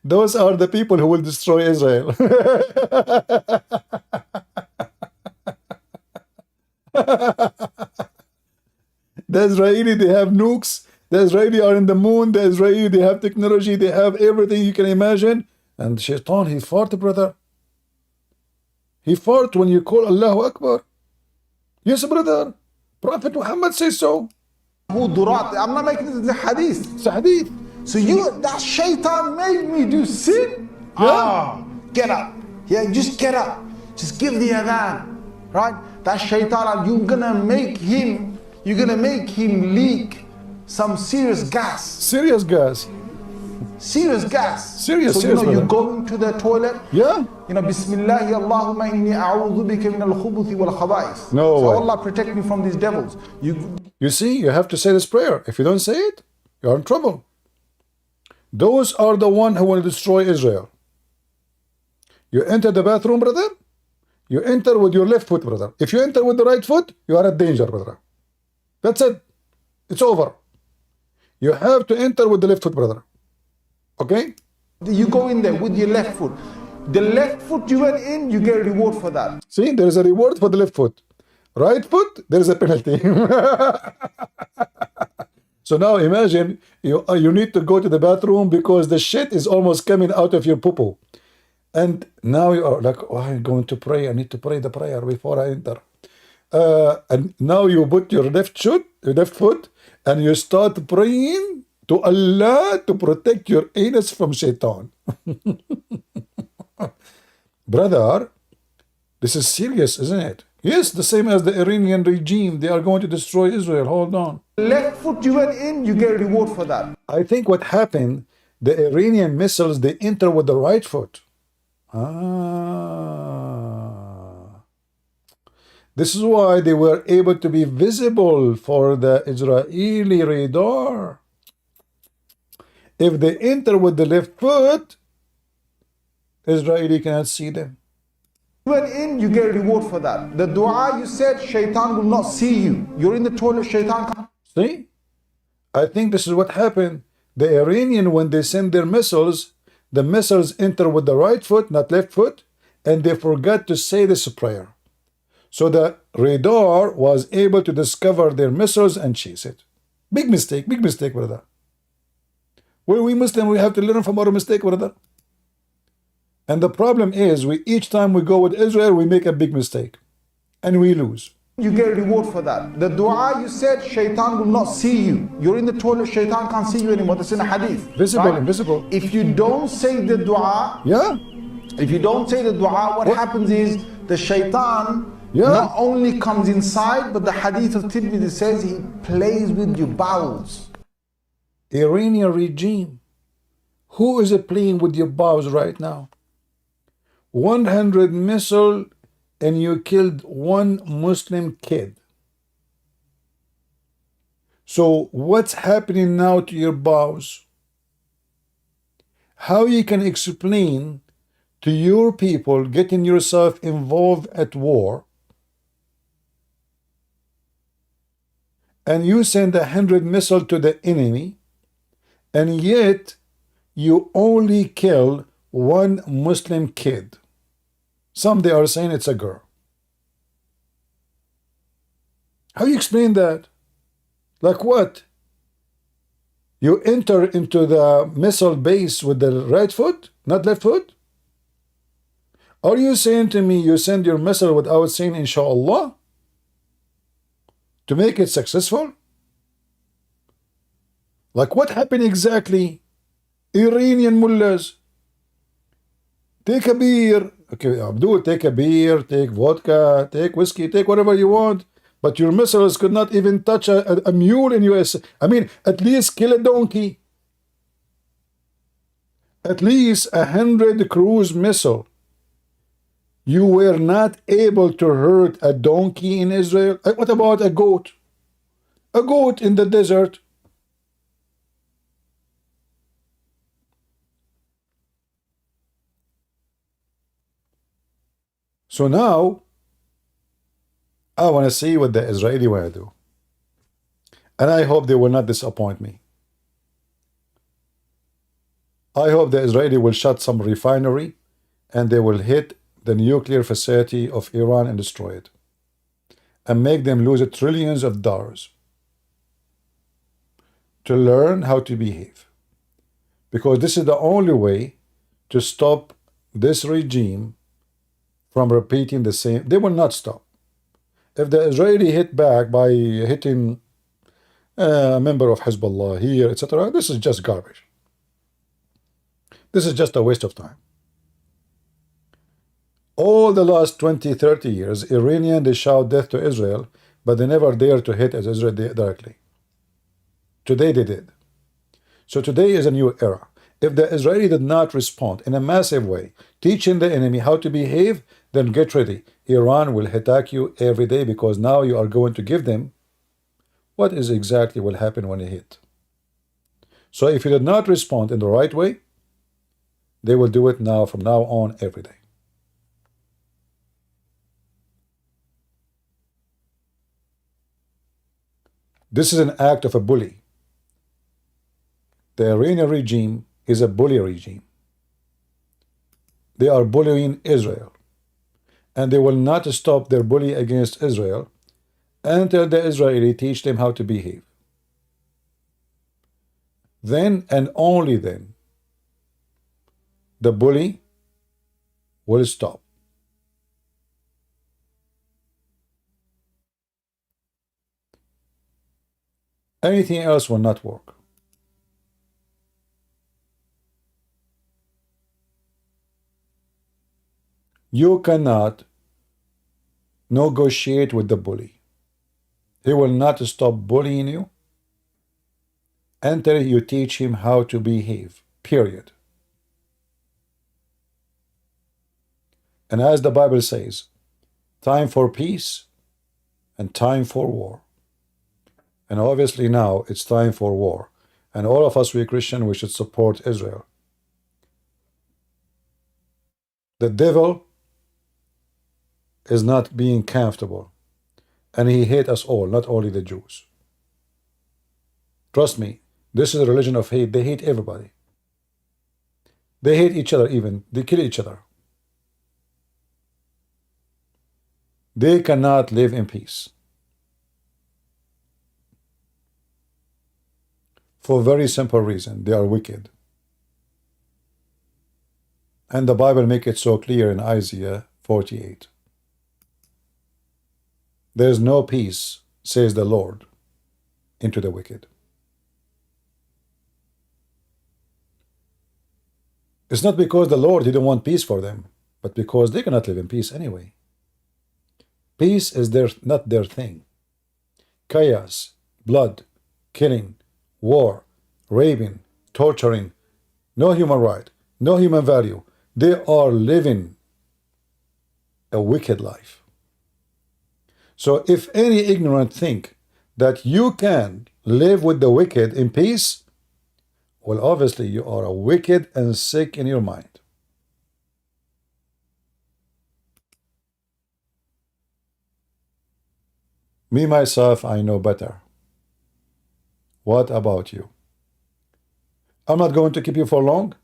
Those are the people who will destroy Israel. The Israeli, they have nukes. The Israeli are in the moon. The Israeli, they have technology. They have everything you can imagine. And Shaitan, he fart, brother. He fart when you call Allahu Akbar. Yes, brother. Prophet Muhammad says so. Who durat? I'm not making this hadith. It's a hadith. So that shaitan made me do sin? Yeah. Get up. Yeah, just get up. Just give the adhan. Right? That shaitan, you're gonna make him leak some serious gas. Serious gas. Serious gas. Serious, so serious, you brother. go into the toilet. Yeah. Bismillahi Allahumma inni a'udhu bika min al-khubuthi wal khaba'is. No so way. Allah protect me from these devils. You see, you have to say this prayer. If you don't say it, you're in trouble. Those are the one who will destroy Israel. You enter the bathroom, brother. You enter with your left foot, brother. If you enter with the right foot, you are at danger, brother. That's it. It's over. You have to enter with the left foot, brother. Okay? You go in there with your left foot. The left foot you went in, you get a reward for that. See, there is a reward for the left foot. Right foot, there is a penalty. So now imagine you need to go to the bathroom because the shit is almost coming out of your poo-poo. And now you are like, oh, I'm going to pray. I need to pray the prayer before I enter. And now you put your left foot, and you start praying to Allah to protect your anus from shaitan. Brother, this is serious, isn't it? Yes, the same as the Iranian regime. They are going to destroy Israel. Hold on. Left foot you went in, you get a reward for that. I think what happened, the Iranian missiles, they enter with the right foot. This is why they were able to be visible for the Israeli radar. If they enter with the left foot, Israeli cannot see them. You went in, you get a reward for that. The dua you said, shaitan will not see you. You're in the toilet, shaitan comes. See? I think this is what happened. The Iranian, when they send their missiles, the missiles enter with the right foot, not left foot, and they forgot to say this prayer. So the radar was able to discover their missiles and chase it. Big mistake, brother. Well, we Muslim, we have to learn from our mistake, brother. And the problem is, each time we go with Israel, we make a big mistake. And we lose. You get a reward for that. The dua you said, shaitan will not see you. You're in the toilet, shaitan can't see you anymore. That's in a hadith. Visible, right? Invisible. If you don't say the dua, if you don't say the dua, what happens is the shaitan not only comes inside, but the hadith of Tirmidhi says he plays with your bowels. Iranian regime. Who is it playing with your bowels right now? 100 missile and you killed one Muslim kid. So what's happening now to your bowels? How you can explain to your people getting yourself involved at war, and you send 100 missiles to the enemy, and yet you only kill one Muslim kid? Some they are saying it's a girl. How you explain that? Like what? You enter into the missile base with the right foot, not left foot? Are you saying to me you send your missile without saying inshallah to make it successful? Like what happened exactly? Iranian mullahs, take a beer. Okay, Abdul, take a beer, take vodka, take whiskey, take whatever you want. But your missiles could not even touch a mule in US. I mean, at least kill a donkey. At least 100 cruise missile. You were not able to hurt a donkey in Israel. What about a goat? A goat in the desert. So now, I want to see what the Israeli want to do. And I hope they will not disappoint me. I hope the Israeli will shut some refinery and they will hit the nuclear facility of Iran and destroy it. And make them lose trillions of dollars to learn how to behave. Because this is the only way to stop this regime from repeating the same. They will not stop. If the Israeli hit back by hitting a member of Hezbollah here, etc., this is just garbage. This is just a waste of time. All the last 20, 30 years, Iranian, they shout death to Israel, but they never dare to hit at Israel directly. Today they did. So today is a new era. If the Israeli did not respond in a massive way, teaching the enemy how to behave, then get ready. Iran will attack you every day because now you are going to give them what is exactly will happen when you hit. So if you did not respond in the right way, they will do it now from now on every day. This is an act of a bully. The Iranian regime is a bully regime. They are bullying Israel. And they will not stop their bully against Israel until the Israeli teach them how to behave. Then and only then, the bully will stop. Anything else will not work. You cannot negotiate with the bully. He will not stop bullying you until you teach him how to behave, period. And as the Bible says, time for peace and time for war. And obviously now it's time for war. And all of us, we Christian, we should support Israel. The devil is not being comfortable. And he hates us all, not only the Jews. Trust me, this is a religion of hate. They hate everybody. They hate each other even. They kill each other. They cannot live in peace. For a very simple reason. They are wicked. And the Bible makes it so clear in Isaiah 48. There is no peace, says the Lord, into the wicked. It's not because the Lord didn't want peace for them, but because they cannot live in peace anyway. Peace is not their thing. Chaos, blood, killing, war, raping, torturing, no human right, no human value. They are living a wicked life. So if any ignorant think that you can live with the wicked in peace, well, obviously you are a wicked and sick in your mind. Me, myself, I know better. What about you? I'm not going to keep you for long.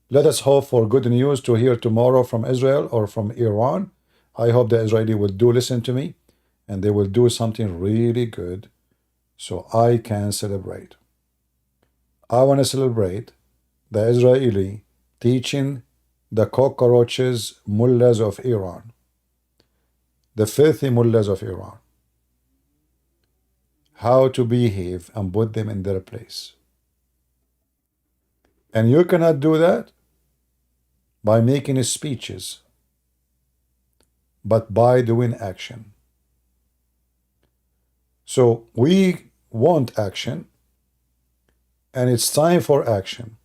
Let us hope for good news to hear tomorrow from Israel or from Iran. I hope the Israeli will do listen to me and they will do something really good so I can celebrate. I want to celebrate the Israeli teaching the cockroaches mullahs of Iran, the filthy mullahs of Iran, how to behave and put them in their place. And you cannot do that by making speeches, but by doing action. So we want action, and it's time for action.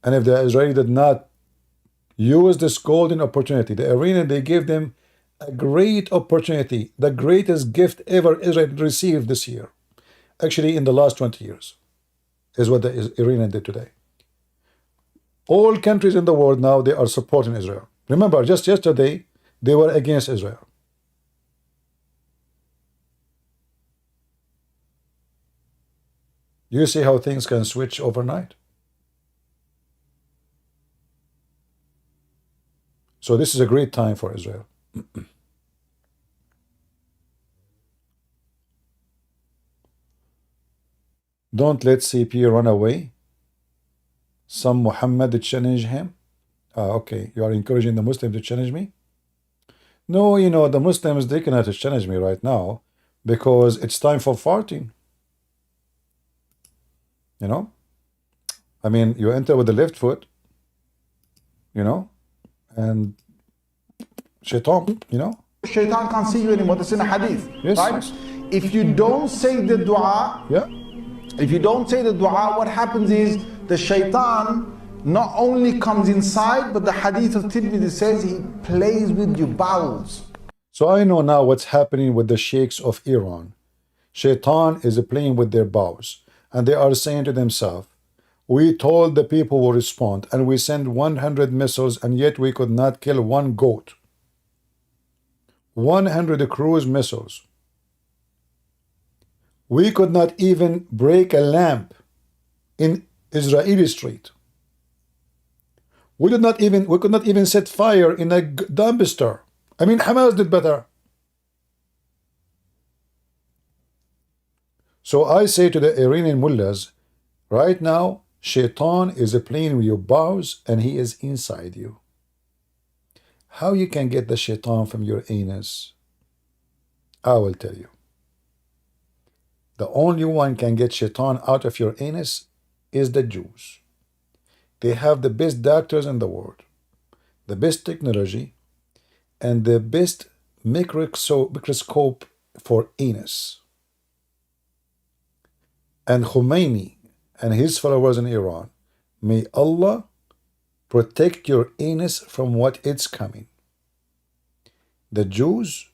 And if the Israeli did not use this golden opportunity, the Iranian, they gave them a great opportunity, the greatest gift ever Israel received this year. Actually, in the last 20 years, is what the Iranian did today. All countries in the world now, they are supporting Israel. Remember, just yesterday, they were against Israel. You see how things can switch overnight? So this is a great time for Israel. Don't let CP run away. Some Mohammed challenge him. Okay, you are encouraging the Muslims to challenge me? No, you know, the Muslims, they cannot challenge me right now because it's time for farting. You know? I mean, you enter with the left foot, you know, and shaitan, you know? Shaitan can't see you anymore. That's in a hadith. Yes. Right? If you don't say the dua, Yeah. if you don't say the dua, what happens is the shaitan not only comes inside, but the hadith of Tirmidhi says he plays with your bowels. So I know now what's happening with the sheikhs of Iran. Shaitan is playing with their bowels. And they are saying to themselves, we told the people will respond, and we sent 100 missiles, and yet we could not kill one goat. 100 cruise missiles. We could not even break a lamp in Israeli street. We could not even set fire in a dumpster. I mean, Hamas did better. So I say to the Iranian mullahs, right now, Shaitan is playing with your bowels and he is inside you. How you can get the Shaitan from your anus? I will tell you. The only one can get Shaitan out of your anus is the Jews. They have the best doctors in the world, the best technology, and the best microscope for anus. And Khomeini and his followers in Iran, may Allah protect your anus from what it's coming. The Jews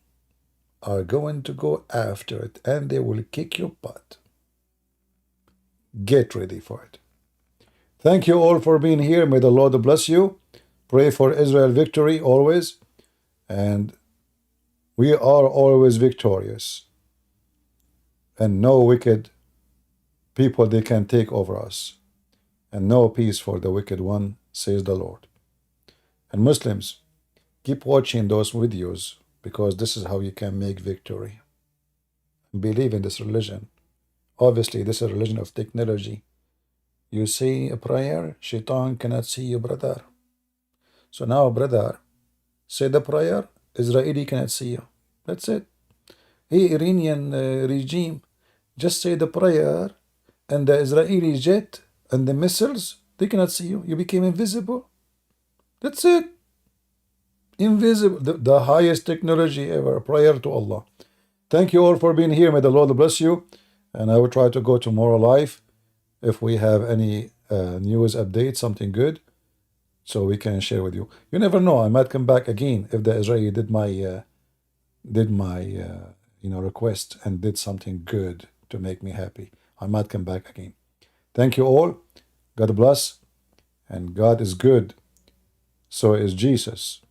are going to go after it and they will kick your butt. Get ready for it. Thank you all for being here. May the Lord bless you. Pray for Israel victory always. And we are always victorious. And no wicked people they can take over us. And no peace for the wicked one, says the Lord. And Muslims, keep watching those videos because this is how you can make victory. Believe in this religion. Obviously, this is a religion of technology. You say a prayer, Shaitan cannot see you, brother. So now, brother, say the prayer, Israeli cannot see you. That's it. Hey, Iranian regime, just say the prayer, and the Israeli jet and the missiles, they cannot see you. You became invisible. That's it. Invisible. The highest technology ever. Prayer to Allah. Thank you all for being here. May the Lord bless you. And I will try to go tomorrow live if we have any news update, something good, so we can share with you. You never know. I might come back again if the Israeli did my request and did something good to make me happy. I might come back again. Thank you all. God bless. And God is good. So is Jesus.